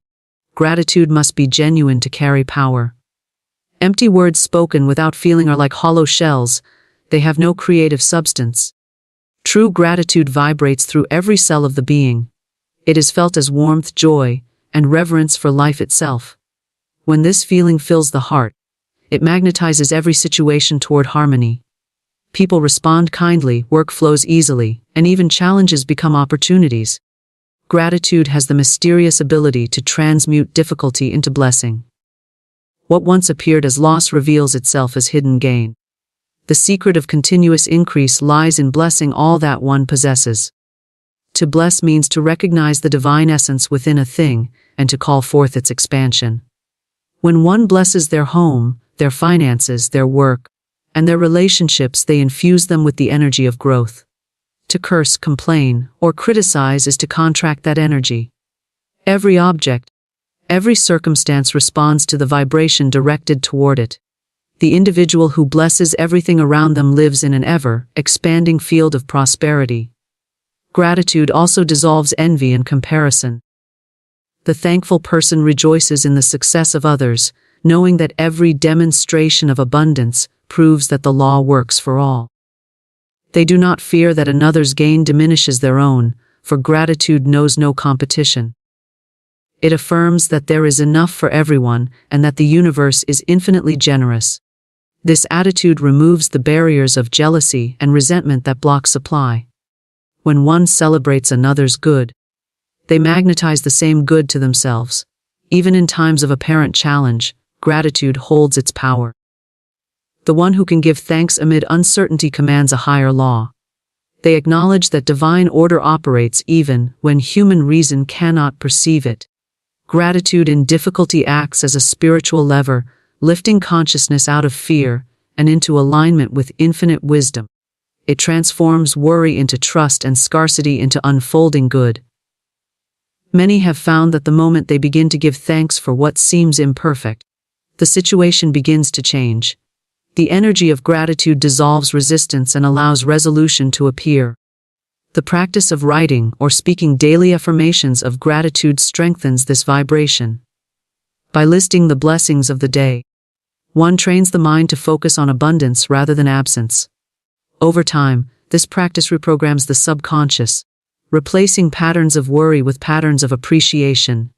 Gratitude must be genuine to carry power. Empty words spoken without feeling are like hollow shells. They have no creative substance. True gratitude vibrates through every cell of the being. It is felt as warmth, joy, and reverence for life itself. When this feeling fills the heart, it magnetizes every situation toward harmony. People respond kindly, work flows easily, and even challenges become opportunities. Gratitude has the mysterious ability to transmute difficulty into blessing. What once appeared as loss reveals itself as hidden gain. The secret of continuous increase lies in blessing all that one possesses. To bless means to recognize the divine essence within a thing and to call forth its expansion. When one blesses their home, their finances, their work, and their relationships, they infuse them with the energy of growth. To curse, complain, or criticize is to contract that energy. Every object, every circumstance responds to the vibration directed toward it. The individual who blesses everything around them lives in an ever-expanding field of prosperity. Gratitude also dissolves envy and comparison. The thankful person rejoices in the success of others, knowing that every demonstration of abundance proves that the law works for all. They do not fear that another's gain diminishes their own, for gratitude knows no competition. It affirms that there is enough for everyone and that the universe is infinitely generous. This attitude removes the barriers of jealousy and resentment that block supply. When one celebrates another's good, they magnetize the same good to themselves. Even in times of apparent challenge, gratitude holds its power. The one who can give thanks amid uncertainty commands a higher law. They acknowledge that divine order operates even when human reason cannot perceive it. Gratitude in difficulty acts as a spiritual lever, lifting consciousness out of fear and into alignment with infinite wisdom. It transforms worry into trust and scarcity into unfolding good. Many have found that the moment they begin to give thanks for what seems imperfect, the situation begins to change. The energy of gratitude dissolves resistance and allows resolution to appear. The practice of writing or speaking daily affirmations of gratitude strengthens this vibration. By listing the blessings of the day, one trains the mind to focus on abundance rather than absence. Over time, this practice reprograms the subconscious, replacing patterns of worry with patterns of appreciation.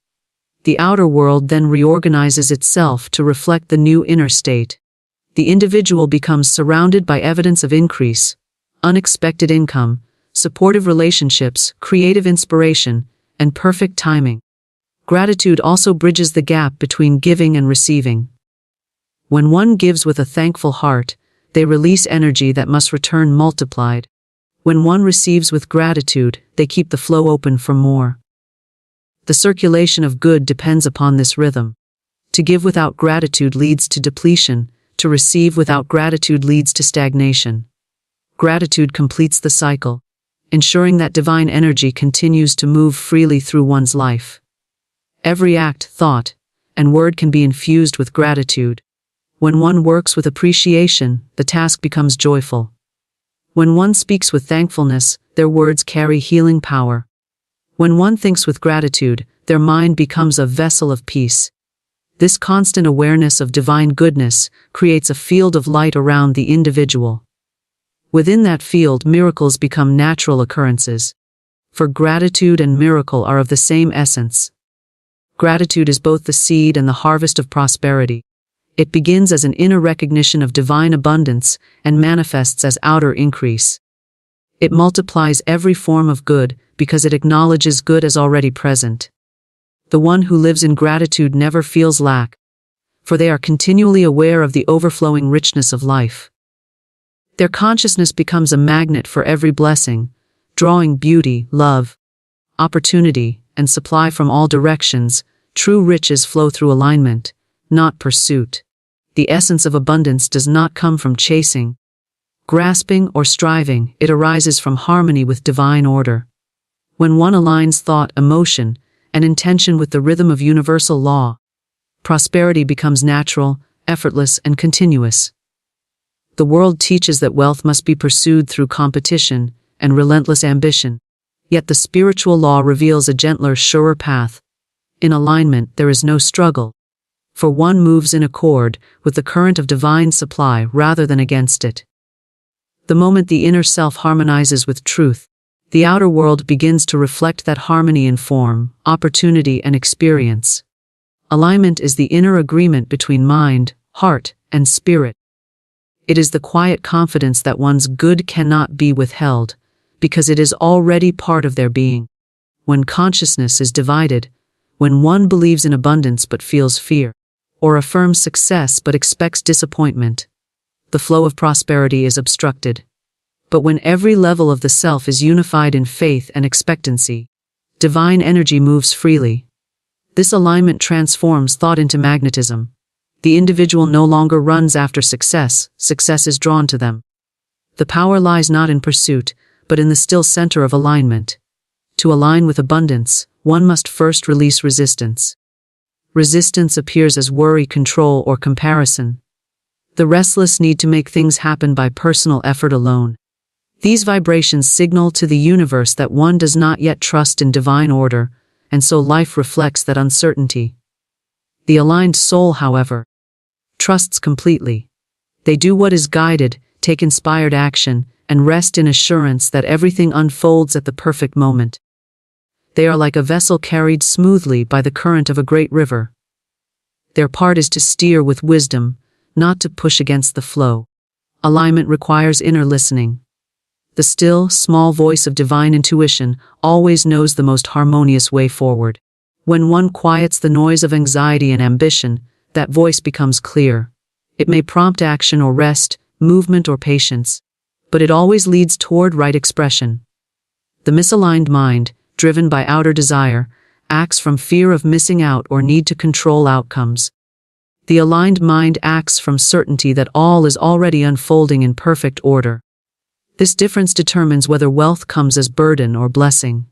The outer world then reorganizes itself to reflect the new inner state. The individual becomes surrounded by evidence of increase, unexpected income, supportive relationships, creative inspiration, and perfect timing. Gratitude also bridges the gap between giving and receiving. When one gives with a thankful heart, they release energy that must return multiplied. When one receives with gratitude, they keep the flow open for more. The circulation of good depends upon this rhythm. To give without gratitude leads to depletion. To receive without gratitude leads to stagnation. Gratitude completes the cycle, ensuring that divine energy continues to move freely through one's life. Every act, thought, and word can be infused with gratitude. When one works with appreciation, the task becomes joyful. When one speaks with thankfulness, their words carry healing power. When one thinks with gratitude, their mind becomes a vessel of peace. This constant awareness of divine goodness creates a field of light around the individual. Within that field, miracles become natural occurrences. For gratitude and miracle are of the same essence. Gratitude is both the seed and the harvest of prosperity. It begins as an inner recognition of divine abundance and manifests as outer increase. It multiplies every form of good because it acknowledges good as already present. The one who lives in gratitude never feels lack, for they are continually aware of the overflowing richness of life. Their consciousness becomes a magnet for every blessing, drawing beauty, love, opportunity, and supply from all directions. True riches flow through alignment, not pursuit. The essence of abundance does not come from chasing, grasping, or striving. It arises from harmony with divine order. When one aligns thought, emotion, and intention with the rhythm of universal law, prosperity becomes natural, effortless, and continuous. The world teaches that wealth must be pursued through competition and relentless ambition. Yet the spiritual law reveals a gentler, surer path. In alignment, there is no struggle, for one moves in accord with the current of divine supply rather than against it. The moment the inner self harmonizes with truth, the outer world begins to reflect that harmony in form, opportunity, and experience. Alignment is the inner agreement between mind, heart, and spirit. It is the quiet confidence that one's good cannot be withheld, because it is already part of their being. When consciousness is divided, when one believes in abundance but feels fear, or affirms success but expects disappointment, the flow of prosperity is obstructed. But when every level of the self is unified in faith and expectancy, divine energy moves freely. This alignment transforms thought into magnetism. The individual no longer runs after success, success is drawn to them. The power lies not in pursuit, but in the still center of alignment. To align with abundance, one must first release resistance. Resistance appears as worry, control, or comparison. The restless need to make things happen by personal effort alone. These vibrations signal to the universe that one does not yet trust in divine order, and so life reflects that uncertainty. The aligned soul, however, trusts completely. They do what is guided, take inspired action, and rest in assurance that everything unfolds at the perfect moment. They are like a vessel carried smoothly by the current of a great river. Their part is to steer with wisdom, not to push against the flow. Alignment requires inner listening. The still, small voice of divine intuition always knows the most harmonious way forward. When one quiets the noise of anxiety and ambition, that voice becomes clear. It may prompt action or rest, movement or patience, but it always leads toward right expression. The misaligned mind, driven by outer desire, acts from fear of missing out or need to control outcomes. The aligned mind acts from certainty that all is already unfolding in perfect order. This difference determines whether wealth comes as burden or blessing.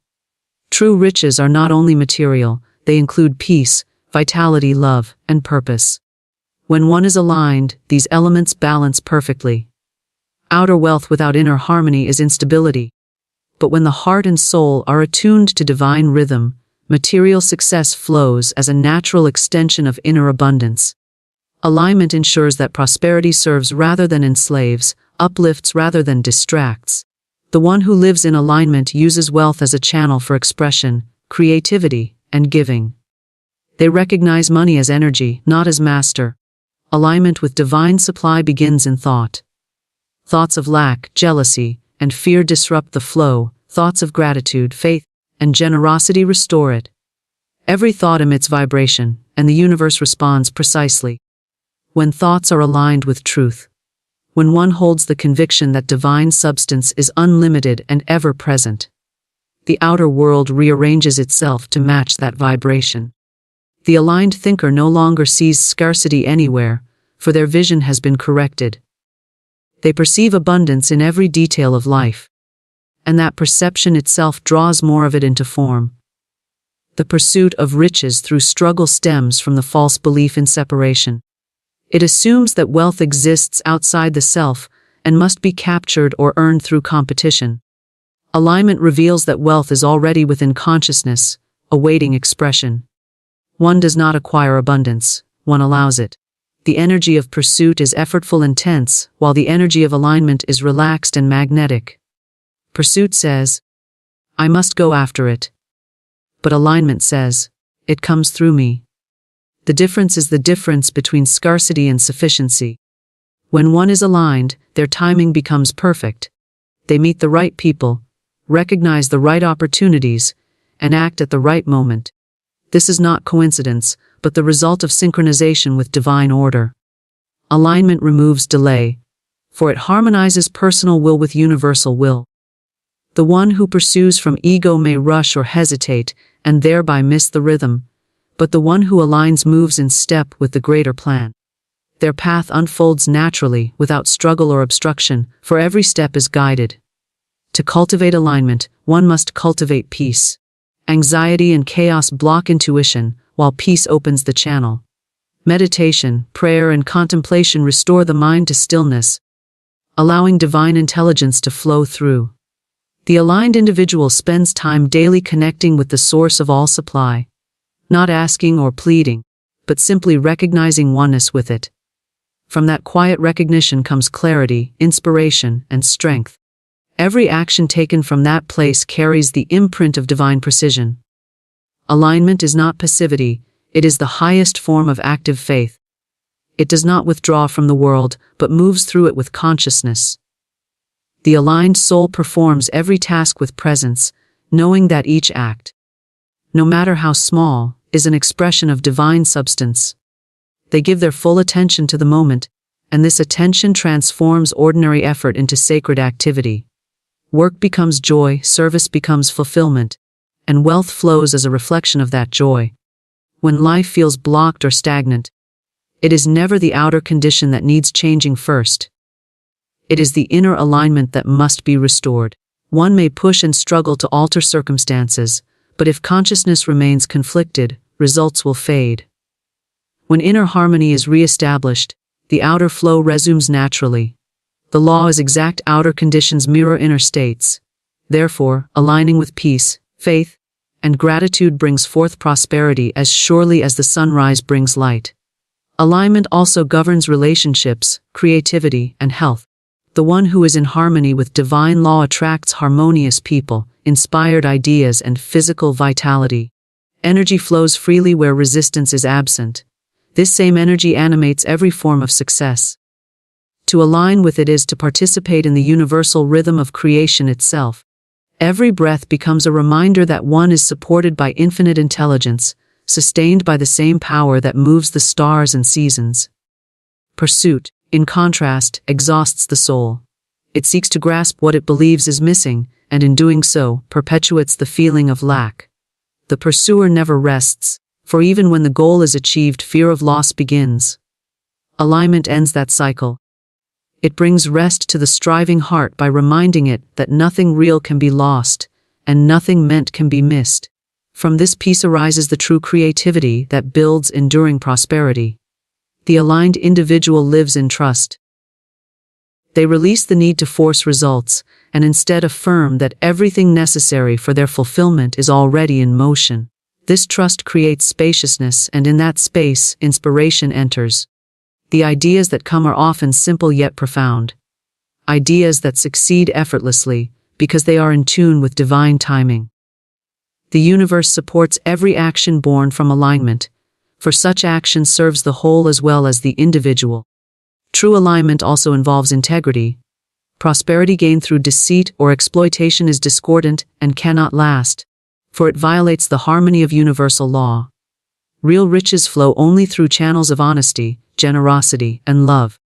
True riches are not only material, they include peace, vitality, love, and purpose. When one is aligned, these elements balance perfectly. Outer wealth without inner harmony is instability. But when the heart and soul are attuned to divine rhythm, material success flows as a natural extension of inner abundance. Alignment ensures that prosperity serves rather than enslaves, uplifts rather than distracts. The one who lives in alignment uses wealth as a channel for expression, creativity, and giving. They recognize money as energy, not as master. Alignment with divine supply begins in thought. Thoughts of lack, jealousy, and fear disrupt the flow. Thoughts of gratitude, faith, and generosity restore it. Every thought emits vibration, and the universe responds precisely. When thoughts are aligned with truth, when one holds the conviction that divine substance is unlimited and ever-present, the outer world rearranges itself to match that vibration. The aligned thinker no longer sees scarcity anywhere, for their vision has been corrected. They perceive abundance in every detail of life, and that perception itself draws more of it into form. The pursuit of riches through struggle stems from the false belief in separation. It assumes that wealth exists outside the self and must be captured or earned through competition. Alignment reveals that wealth is already within consciousness, awaiting expression. One does not acquire abundance, one allows it. The energy of pursuit is effortful and tense, while the energy of alignment is relaxed and magnetic. Pursuit says, I must go after it. But alignment says, it comes through me. The difference is the difference between scarcity and sufficiency. When one is aligned, their timing becomes perfect. They meet the right people, recognize the right opportunities, and act at the right moment. This is not coincidence, but the result of synchronization with divine order. Alignment removes delay, for it harmonizes personal will with universal will. The one who pursues from ego may rush or hesitate, and thereby miss the rhythm, but the one who aligns moves in step with the greater plan. Their path unfolds naturally, without struggle or obstruction, for every step is guided. To cultivate alignment, one must cultivate peace. Anxiety and chaos block intuition, while peace opens the channel. Meditation, prayer, and contemplation restore the mind to stillness, allowing divine intelligence to flow through. The aligned individual spends time daily connecting with the source of all supply, not asking or pleading, but simply recognizing oneness with it. From that quiet recognition comes clarity, inspiration, and strength. Every action taken from that place carries the imprint of divine precision. Alignment is not passivity, it is the highest form of active faith. It does not withdraw from the world, but moves through it with consciousness. The aligned soul performs every task with presence, knowing that each act, no matter how small, is an expression of divine substance. They give their full attention to the moment, and this attention transforms ordinary effort into sacred activity. Work becomes joy, service becomes fulfillment, and wealth flows as a reflection of that joy. When life feels blocked or stagnant, it is never the outer condition that needs changing first. It is the inner alignment that must be restored. One may push and struggle to alter circumstances, but if consciousness remains conflicted, results will fade. When inner harmony is re-established, the outer flow resumes naturally. The law is exact: outer conditions mirror inner states. Therefore, aligning with peace, faith, and gratitude brings forth prosperity as surely as the sunrise brings light. Alignment also governs relationships, creativity, and health. The one who is in harmony with divine law attracts harmonious people, inspired ideas, and physical vitality. Energy flows freely where resistance is absent. This same energy animates every form of success. To align with it is to participate in the universal rhythm of creation itself. Every breath becomes a reminder that one is supported by infinite intelligence, sustained by the same power that moves the stars and seasons. Pursuit, in contrast, exhausts the soul. It seeks to grasp what it believes is missing, and in doing so, perpetuates the feeling of lack. The pursuer never rests, for even when the goal is achieved, fear of loss begins. Alignment ends that cycle. It brings rest to the striving heart by reminding it that nothing real can be lost, and nothing meant can be missed. From this peace arises the true creativity that builds enduring prosperity. The aligned individual lives in trust. They release the need to force results, and instead affirm that everything necessary for their fulfillment is already in motion. This trust creates spaciousness, and in that space, inspiration enters. The ideas that come are often simple yet profound. Ideas that succeed effortlessly, because they are in tune with divine timing. The universe supports every action born from alignment, for such action serves the whole as well as the individual. True alignment also involves integrity. Prosperity gained through deceit or exploitation is discordant and cannot last, for it violates the harmony of universal law. Real riches flow only through channels of honesty, generosity, and love.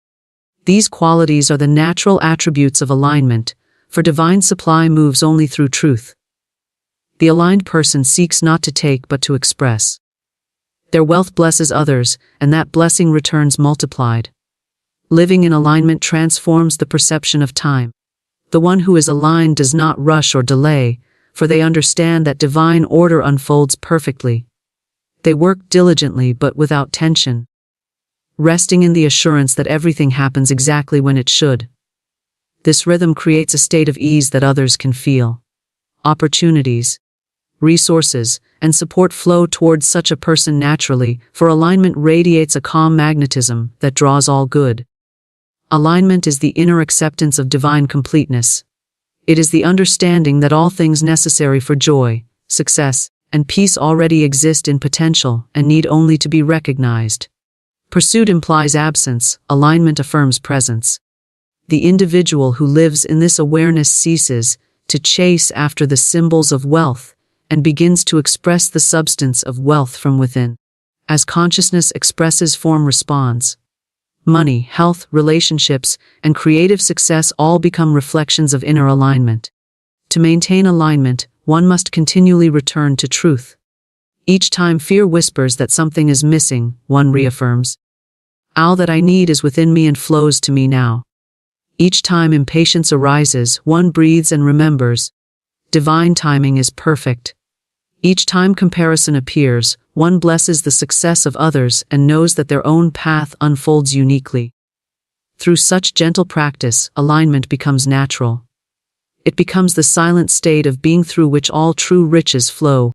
These qualities are the natural attributes of alignment, for divine supply moves only through truth. The aligned person seeks not to take but to express. Their wealth blesses others, and that blessing returns multiplied. Living in alignment transforms the perception of time. The one who is aligned does not rush or delay, for they understand that divine order unfolds perfectly. They work diligently but without tension, resting in the assurance that everything happens exactly when it should. This rhythm creates a state of ease that others can feel. Opportunities, resources, and support flow towards such a person naturally, for alignment radiates a calm magnetism that draws all good. Alignment is the inner acceptance of divine completeness. It is the understanding that all things necessary for joy, success, and peace already exist in potential and need only to be recognized. Pursuit implies absence, alignment affirms presence. The individual who lives in this awareness ceases to chase after the symbols of wealth and begins to express the substance of wealth from within. As consciousness expresses, form responds. Money, health, relationships, and creative success all become reflections of inner alignment. To maintain alignment, one must continually return to truth. Each time fear whispers that something is missing, one reaffirms, "All that I need is within me and flows to me now." Each time impatience arises, one breathes and remembers, divine timing is perfect. Each time comparison appears, one blesses the success of others and knows that their own path unfolds uniquely. Through such gentle practice, alignment becomes natural. It becomes the silent state of being through which all true riches flow.